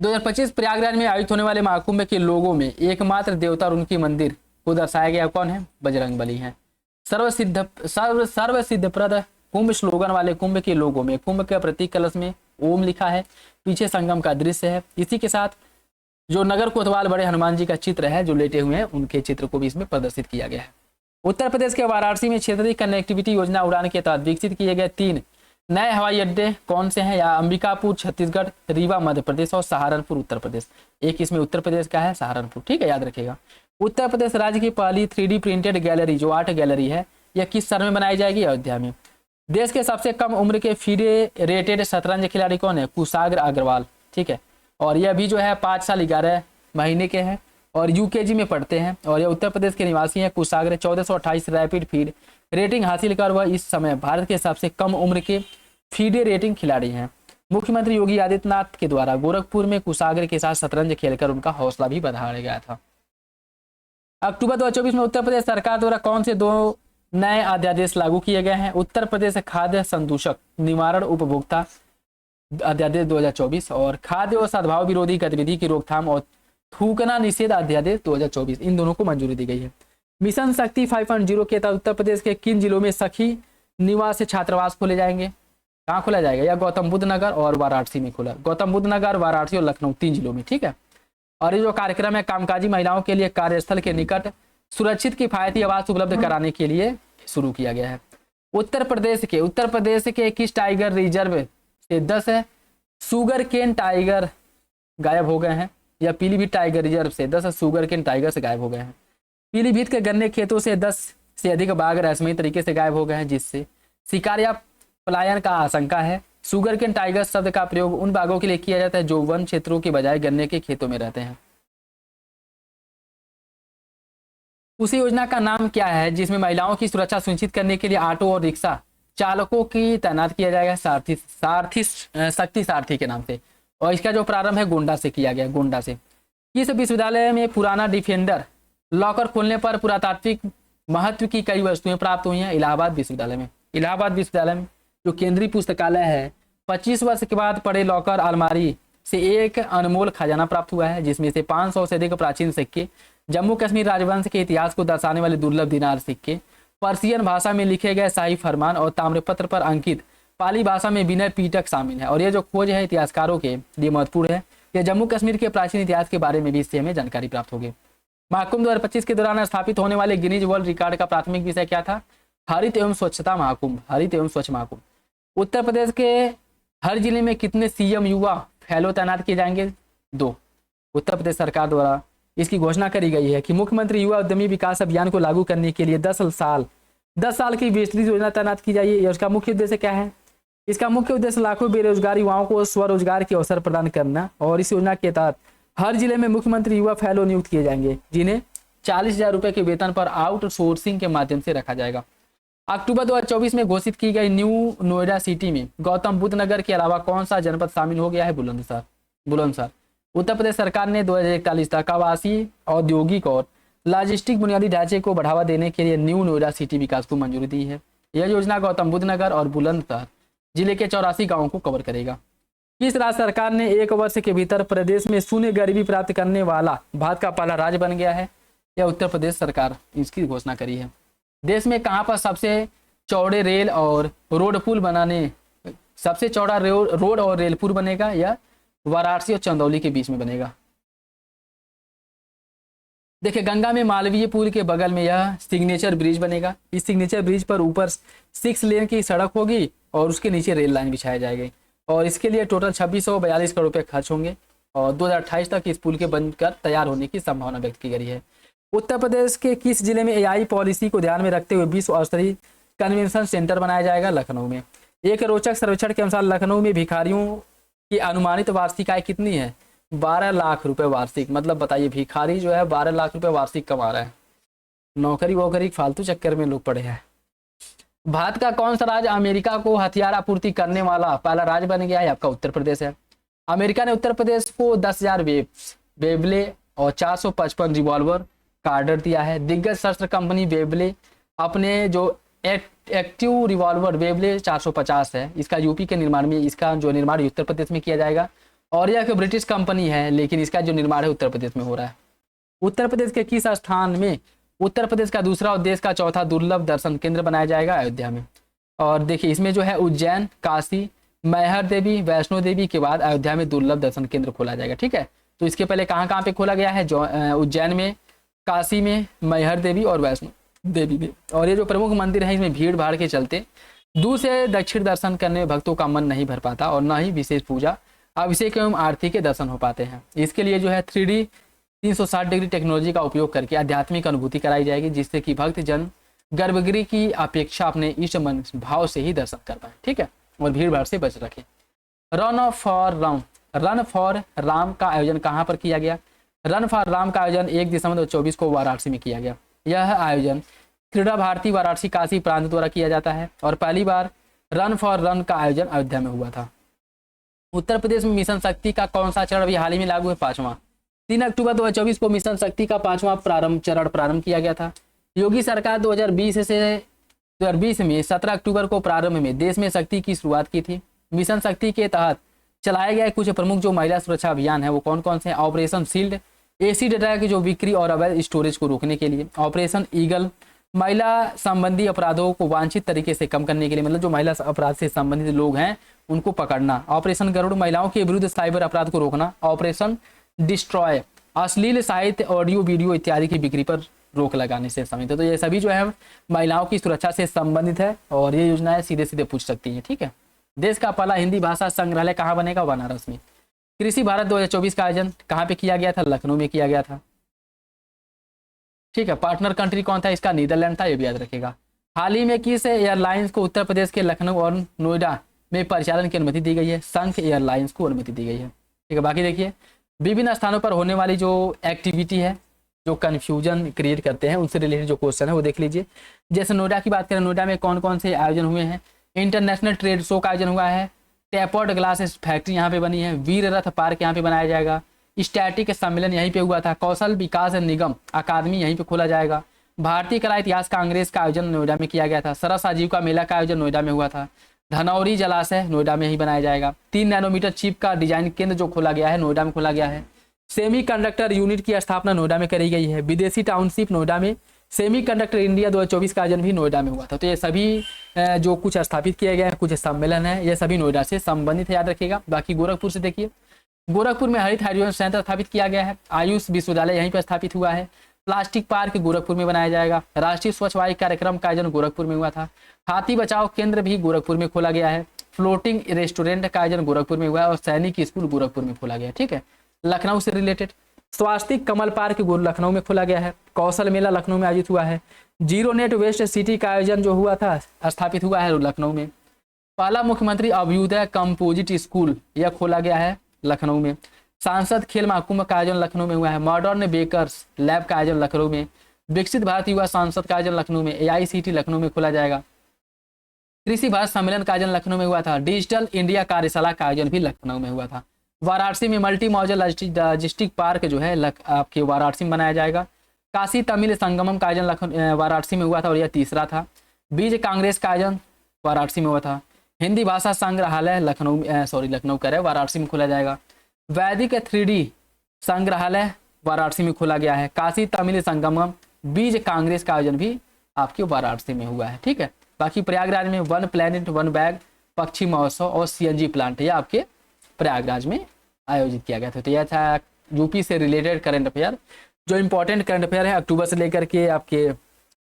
2025 प्रयागराज में आयोजित होने वाले महाकुंभ के लोगों में एकमात्र देवता और उनकी मंदिर को दर्शाया गया कौन है? बजरंगबली है। सर्वसिद्धप्रद कुंभ स्लोगन वाले कुंभ के लोगों में कुंभ के प्रतीक कलश में ओम लिखा है, पीछे संगम का दृश्य है। इसी के साथ जो नगर कोतवाल बड़े हनुमान जी का चित्र है जो लेटे हुए हैं उनके चित्र को भी इसमें प्रदर्शित किया गया है। उत्तर प्रदेश के वाराणसी में क्षेत्रीय कनेक्टिविटी योजना उड़ान के तहत विकसित किए गए 3 नए हवाई अड्डे कौन से हैं? या अंबिकापुर छत्तीसगढ़, रीवा मध्य प्रदेश और सहारनपुर उत्तर प्रदेश। एक इसमें उत्तर प्रदेश का है सहारनपुर, ठीक है, याद रखिएगा। उत्तर प्रदेश राज्य की पहली 3D प्रिंटेड गैलरी जो आर्ट गैलरी है यह किस शहर में बनाई जाएगी? अयोध्या में। देश के सबसे कम उम्र के फीडे रेटेड शतरंज खिलाड़ी कौन है? कुशाग्र अग्रवाल, ठीक है। और यह भी जो है 5 साल 11 महीने के हैं और यूकेजी में पढ़ते हैं। और यह उत्तर प्रदेश के निवासी हैं। कुशाग्र 1428 रैपिड फीड रेटिंग हासिल कर वह इस समय भारत के सबसे कम उम्र के फीडे रेटिंग खिलाड़ी हैं। मुख्यमंत्री योगी आदित्यनाथ के द्वारा गोरखपुर में कुशाग्र के साथ शतरंज खेलकर उनका हौसला भी बढ़ाया गया था। अक्टूबर 2024 में उत्तर प्रदेश सरकार द्वारा कौन से 2 नए अध्यादेश लागू किए गए हैं? उत्तर प्रदेश खाद्य संदूषक निवारण उपभोक्ता अध्यादेश 2024 और खाद्य और सद्भाव विरोधी गतिविधि की रोकथाम और थूकना निषेध अध्यादेश 2024, इन दोनों को मंजूरी दी गई है। मिशन शक्ति 5.0 के तहत उत्तर प्रदेश के किन जिलों में सखी निवास छात्रावास खोले जाएंगे? कहाँ खोला जाएगा? या गौतम बुद्ध नगर और वाराणसी में खोला, गौतम बुद्ध नगर, वाराणसी और लखनऊ 3 जिलों में, ठीक है। और ये जो कार्यक्रम है कामकाजी महिलाओं के लिए कार्यस्थल के निकट सुरक्षित किफायती आवास उपलब्ध कराने के लिए शुरू किया गया है। उत्तर प्रदेश के किस टाइगर रिजर्व से 10 सुगर केन टाइगर गायब हो गए हैं? या पीलीभीत टाइगर रिजर्व से 10 सुगर केन टाइगर से गायब हो गए हैं। पीलीभीत के गन्ने खेतों से 10 से अधिक बाघ रहस्यमयी तरीके से गायब हो गए हैं जिससे शिकार या पलायन का आशंका है। सुगर केन टाइगर शब्द का प्रयोग उन बाघों के लिए किया जाता है जो वन क्षेत्रों के बजाय गन्ने के खेतों में रहते हैं। उसी योजना का नाम क्या है जिसमें महिलाओं की सुरक्षा सुनिश्चित करने के लिए ऑटो और रिक्शा चालकों की तैनात किया जाएगा? शक्ति सारथी के नाम से। और इसका जो प्रारंभ है गोंडा से किया गया, गोंडा से। किस विश्वविद्यालय में पुराना डिफेंडर लॉकर खोलने पर पुरातात्विक महत्व की कई वस्तुएं प्राप्त हुई हैं? इलाहाबाद विश्वविद्यालय में। इलाहाबाद विश्वविद्यालय में जो केंद्रीय पुस्तकालय है 25 वर्ष के बाद पड़े लॉकर अलमारी से एक अनमोल खजाना प्राप्त हुआ है, जिसमें से 500 से अधिक प्राचीन सिक्के, जम्मू कश्मीर राजवंश के इतिहास को दर्शाने वाले दुर्लभ दिनार सिक्के, पर्शियन भाषा में लिखे गए शाही फरमान और ताम्रपत्र पर अंकित पाली भाषा में विनय पीटक शामिल है। और ये जो खोज है इतिहासकारों के लिए महत्वपूर्ण है। यह जम्मू कश्मीर के प्राचीन इतिहास के बारे में भी इससे हमें जानकारी प्राप्त होगी। महाकुंभ 2025 के दौरान स्थापित होने वाले गिनीज वर्ल्ड रिकॉर्ड का प्राथमिक विषय क्या था? हरित एवं स्वच्छता महाकुंभ, हरित एवं स्वच्छ महाकुंभ। उत्तर प्रदेश के हर जिले में कितने सीएम युवा फेलो तैनात किए जाएंगे? 2। उत्तर प्रदेश सरकार द्वारा इसकी घोषणा करी गई है कि मुख्यमंत्री युवा उद्यमी विकास अभियान को लागू करने के लिए 10 साल की विस्तृत योजना तैनात की जाएगी। उसका मुख्य उद्देश्य क्या है? इसका मुख्य उद्देश्य लाखों बेरोजगार युवाओं को स्वरोजगार के अवसर प्रदान करना, और इस योजना के तहत हर जिले में मुख्यमंत्री युवा फेलो नियुक्त किए जाएंगे, जिन्हें 40,000 रुपए के वेतन पर आउटसोर्सिंग के माध्यम से रखा जाएगा। अक्टूबर 2024 में घोषित की गई न्यू नोएडा सिटी में गौतम बुद्ध नगर के अलावा कौन सा जनपद शामिल हो गया है? बुलंदशहर। उत्तर प्रदेश सरकार ने 2041 तक आवासीय, औद्योगिक और लॉजिस्टिक बुनियादी ढांचे को बढ़ावा देने के लिए न्यू नोएडा सिटी विकास को मंजूरी दी है। यह योजना गौतम बुद्ध नगर और बुलंदशहर जिले के 84 गांवों को कवर करेगा। किस राज्य सरकार ने 1 वर्ष के भीतर प्रदेश में शून्य गरीबी प्राप्त करने वाला भारत का पहला राज्य बन गया है? यह उत्तर प्रदेश सरकार इसकी घोषणा करी है। देश में कहां पर सबसे चौड़े रेल और रोड पुल बनाने, सबसे चौड़ा रोड और रेल पुल बनेगा? यह वाराणसी और चंदौली के बीच में बनेगा। देखिए, गंगा में मालवीय पुल के बगल में यह सिग्नेचर ब्रिज बनेगा। इस सिग्नेचर ब्रिज पर ऊपर 6 लेन की सड़क होगी और उसके नीचे रेल लाइन बिछाई जाएगी, और इसके लिए टोटल 2642 करोड़ रुपए खर्च होंगे, और 2028 तक इस पुल के बनकर तैयार होने की संभावना व्यक्त की गई है। उत्तर प्रदेश के किस जिले में एआई पॉलिसी को ध्यान में रखते हुए विश्व स्तरीय कन्वेंशन सेंटर बनाया जाएगा? लखनऊ में। एक रोचक सर्वेक्षण के अनुसार लखनऊ में भिखारियों की अनुमानित वार्षिक आय कितनी है? 12 लाख रुपए वार्षिक। मतलब बताइए, भिखारी जो है 12 लाख रुपए वार्षिक कमा रहा है। नौकरी वोकरी फालतू चक्कर में लोग पड़े हैं। भारत का कौन सा राज्य अमेरिका को हथियार आपूर्ति करने वाला पहला राज्य बन गया है? आपका उत्तर प्रदेश है। अमेरिका ने उत्तर प्रदेश को 10,000 बेबले और 455 रिवॉल्वर का ऑर्डर दिया है। दिग्गज शस्त्र कंपनी बेबले अपने जो एक्टिव रिवॉल्वर बेबले 450 है, इसका यूपी के निर्माण में, इसका जो निर्माण उत्तर प्रदेश में किया जाएगा, और यह एक ब्रिटिश कंपनी है, लेकिन इसका जो निर्माण है उत्तर प्रदेश में हो रहा है। उत्तर प्रदेश के किस स्थान में उत्तर प्रदेश का दूसरा और देश का चौथा दुर्लभ दर्शन केंद्र बनाया जाएगा? अयोध्या में। और देखिए, इसमें जो है उज्जैन, काशी, मैहर देवी, वैष्णो देवी के बाद अयोध्या में दुर्लभ दर्शन केंद्र खोला जाएगा। ठीक है, तो इसके पहले कहाँ पे खोला गया है? उज्जैन में, काशी में, मैहर देवी और वैष्णो देवी में। और ये जो प्रमुख मंदिर है, इसमें भीड़ भाड़ के चलते दूर से दक्षिण दर्शन करने में भक्तों का मन नहीं भर पाता, और न ही विशेष पूजा, अभिषेक एवं आरती के दर्शन हो पाते हैं। इसके लिए जो है 3D 360 डिग्री टेक्नोलॉजी का उपयोग करके आध्यात्मिक अनुभूति कराई जाएगी, जिससे कि भक्त जन गर्भगृह की अपेक्षा अपने इष्ट मन भाव से ही दर्शन कर पाए। ठीक है, और भीड़ भाड़ से बच रखें। रन फॉर राम का आयोजन कहाँ पर किया गया? रन फॉर राम का आयोजन 1 दिसंबर 2024 को वाराणसी में किया गया। यह आयोजन क्रीड़ा भारती वाराणसी काशी प्रांत द्वारा किया जाता है, और पहली बार रन फॉर रन का आयोजन अयोध्या में हुआ था। उत्तर प्रदेश में मिशन शक्ति का कौन सा चरण अभी हाल ही में लागू है? 5वां। 3 अक्टूबर 2024 को मिशन शक्ति का 5वां चरण प्रारंभ किया गया था। योगी सरकार 2020 में 17 अक्टूबर को प्रारंभ में देश में शक्ति की शुरुआत की थी। मिशन शक्ति के तहत चलाए गए कुछ प्रमुख जो महिला सुरक्षा अभियान है वो कौन कौन से हैं? ऑपरेशन शील्ड, एसिड अटैक की जो बिक्री और अवैध स्टोरेज को रोकने के लिए। ऑपरेशन ईगल, महिला संबंधी अपराधों को वांछित तरीके से कम करने के लिए, मतलब जो महिला अपराध से संबंधित लोग हैं उनको पकड़ना। ऑपरेशन गरुड़, महिलाओं के विरुद्ध साइबर अपराध को रोकना। ऑपरेशन डिस्ट्रॉय, अश्लील साहित्य, ऑडियो वीडियो इत्यादि की बिक्री पर रोक लगाने से संबंधित है। तो ये सभी जो है महिलाओं की सुरक्षा से संबंधित है, और ये योजनाएं सीधे सीधे पूछ सकती हैं। ठीक है, देश का पहला हिंदी भाषा संग्रहालय कहाँ बनेगा? बनारस में। कृषि भारत 2024 का आयोजन कहाँ पे किया गया था? लखनऊ में किया गया था। ठीक है, पार्टनर कंट्री कौन था इसका? नीदरलैंड था, ये भी याद रखेगा। हाल ही में किस एयरलाइंस को उत्तर प्रदेश के लखनऊ और नोएडा में परिचालन की अनुमति दी गई है? संघ एयरलाइंस को अनुमति दी गई है। ठीक है, बाकी देखिए, विभिन्न स्थानों पर होने वाली जो एक्टिविटी है जो कन्फ्यूजन क्रिएट करते हैं उनसे रिलेटेड जो क्वेश्चन है वो देख लीजिए। जैसे नोएडा की बात करें, नोएडा में कौन कौन से आयोजन हुए हैं? इंटरनेशनल ट्रेड शो का आयोजन हुआ है, टेपर्ड ग्लास फैक्ट्री यहाँ पे बनी है, वीर रथ पार्क यहाँ पे बनाया जाएगा, स्टैटिक सम्मेलन यहीं पे हुआ था, कौशल विकास निगम अकादमी यहीं पे खोला जाएगा, भारतीय कला इतिहास कांग्रेस का आयोजन नोएडा में किया गया था। सरस आजीव का मेला का आयोजन नोएडा में हुआ था। धनौरी जलाशय नोएडा में ही बनाया जाएगा। 3 नैनोमीटर चिप का डिजाइन केंद्र जो खोला गया है नोएडा में खोला गया है। सेमीकंडक्टर यूनिट की स्थापना नोएडा में करी गई है। विदेशी टाउनशिप नोएडा में। सेमीकंडक्टर इंडिया 2024 का आयोजन भी नोएडा में हुआ था। तो ये सभी जो कुछ स्थापित किए गए हैं, कुछ सम्मेलन है, ये सभी नोएडा से संबंधित है, याद रखिएगा। बाकी गोरखपुर से देखिए, गोरखपुर में हरित हाइड्रोजन संयंत्र स्थापित किया गया है। आयुष विश्वविद्यालय यहीं पर स्थापित हुआ है। प्लास्टिक पार्क गोरखपुर में बनाया जाएगा। राष्ट्रीय स्वच्छ वायु कार्यक्रम का आयोजन गोरखपुर में हुआ था। हाथी बचाओ केंद्र भी गोरखपुर में खोला गया है। फ्लोटिंग रेस्टोरेंट का आयोजन गोरखपुर में हुआ है और सैनिक स्कूल गोरखपुर में खोला गया है। ठीक है, लखनऊ से रिलेटेड स्वास्तिक कमल पार्क लखनऊ में खोला गया है। कौशल मेला लखनऊ में आयोजित हुआ है। जीरो नेट वेस्ट सिटी का आयोजन जो हुआ था स्थापित हुआ है लखनऊ में। पहला मुख्यमंत्री अभ्युदय कंपोजिट स्कूल यह खोला गया है लखनऊ में। सांसद खेल महाकुंभ का आयोजन लखनऊ में हुआ है। मॉडर्न बेकर्स लैब का आयोजन लखनऊ में। विकसित भारत युवा सांसद का आयोजन लखनऊ में। AICT लखनऊ में खोला जाएगा। कृषि भारत सम्मेलन का आयोजन लखनऊ में हुआ था। डिजिटल इंडिया कार्यशाला का आयोजन भी लखनऊ में हुआ था। वाराणसी में मल्टी मॉडल लॉजिस्टिक पार्क जो है आपके वाराणसी में बनाया जाएगा। काशी तमिल संगमम का आयोजन वाराणसी में हुआ था और यह तीसरा था। बीज कांग्रेस का आयोजन वाराणसी में हुआ था। हिंदी भाषा संग्रहालय लखनऊ कर वाराणसी में खोला जाएगा। वैदिक 3D संग्रहालय वाराणसी में खोला गया है। काशी तमिल संगमम बीज कांग्रेस का आयोजन भी आपके वाराणसी में हुआ है। ठीक है, बाकी प्रयागराज में 1 प्लैनेट 1 बैग पक्षी महोत्सव और CNG प्लांट यह आपके प्रयागराज में आयोजित किया गया था। तो यह था यूपी से रिलेटेड करंट अफेयर, जो इंपॉर्टेंट करंट अफेयर है अक्टूबर से लेकर के आपके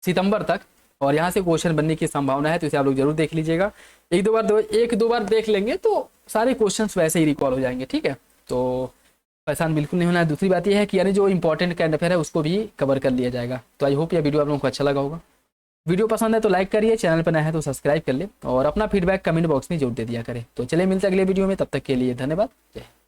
सितंबर तक, और यहाँ से क्वेश्चन बनने की संभावना है, तो इसे आप लोग जरूर देख लीजिएगा। एक दो बार देख लेंगे तो सारे क्वेश्चंस वैसे ही रिकॉल हो जाएंगे। ठीक है, तो परेशान बिल्कुल नहीं होना है। दूसरी बात यह है कि यानी जो इंपॉर्टेंट करंट अफेयर है उसको भी कवर कर लिया जाएगा। तो आई होप यह वीडियो आप लोगों को अच्छा लगा होगा। वीडियो पसंद है तो लाइक करिए, चैनल पर नया है तो सब्सक्राइब कर ले और अपना फीडबैक कमेंट बॉक्स में जरूर दे दिया करें। तो चलिए मिलते हैं अगले वीडियो में, तब तक के लिए धन्यवाद। जय हिंद।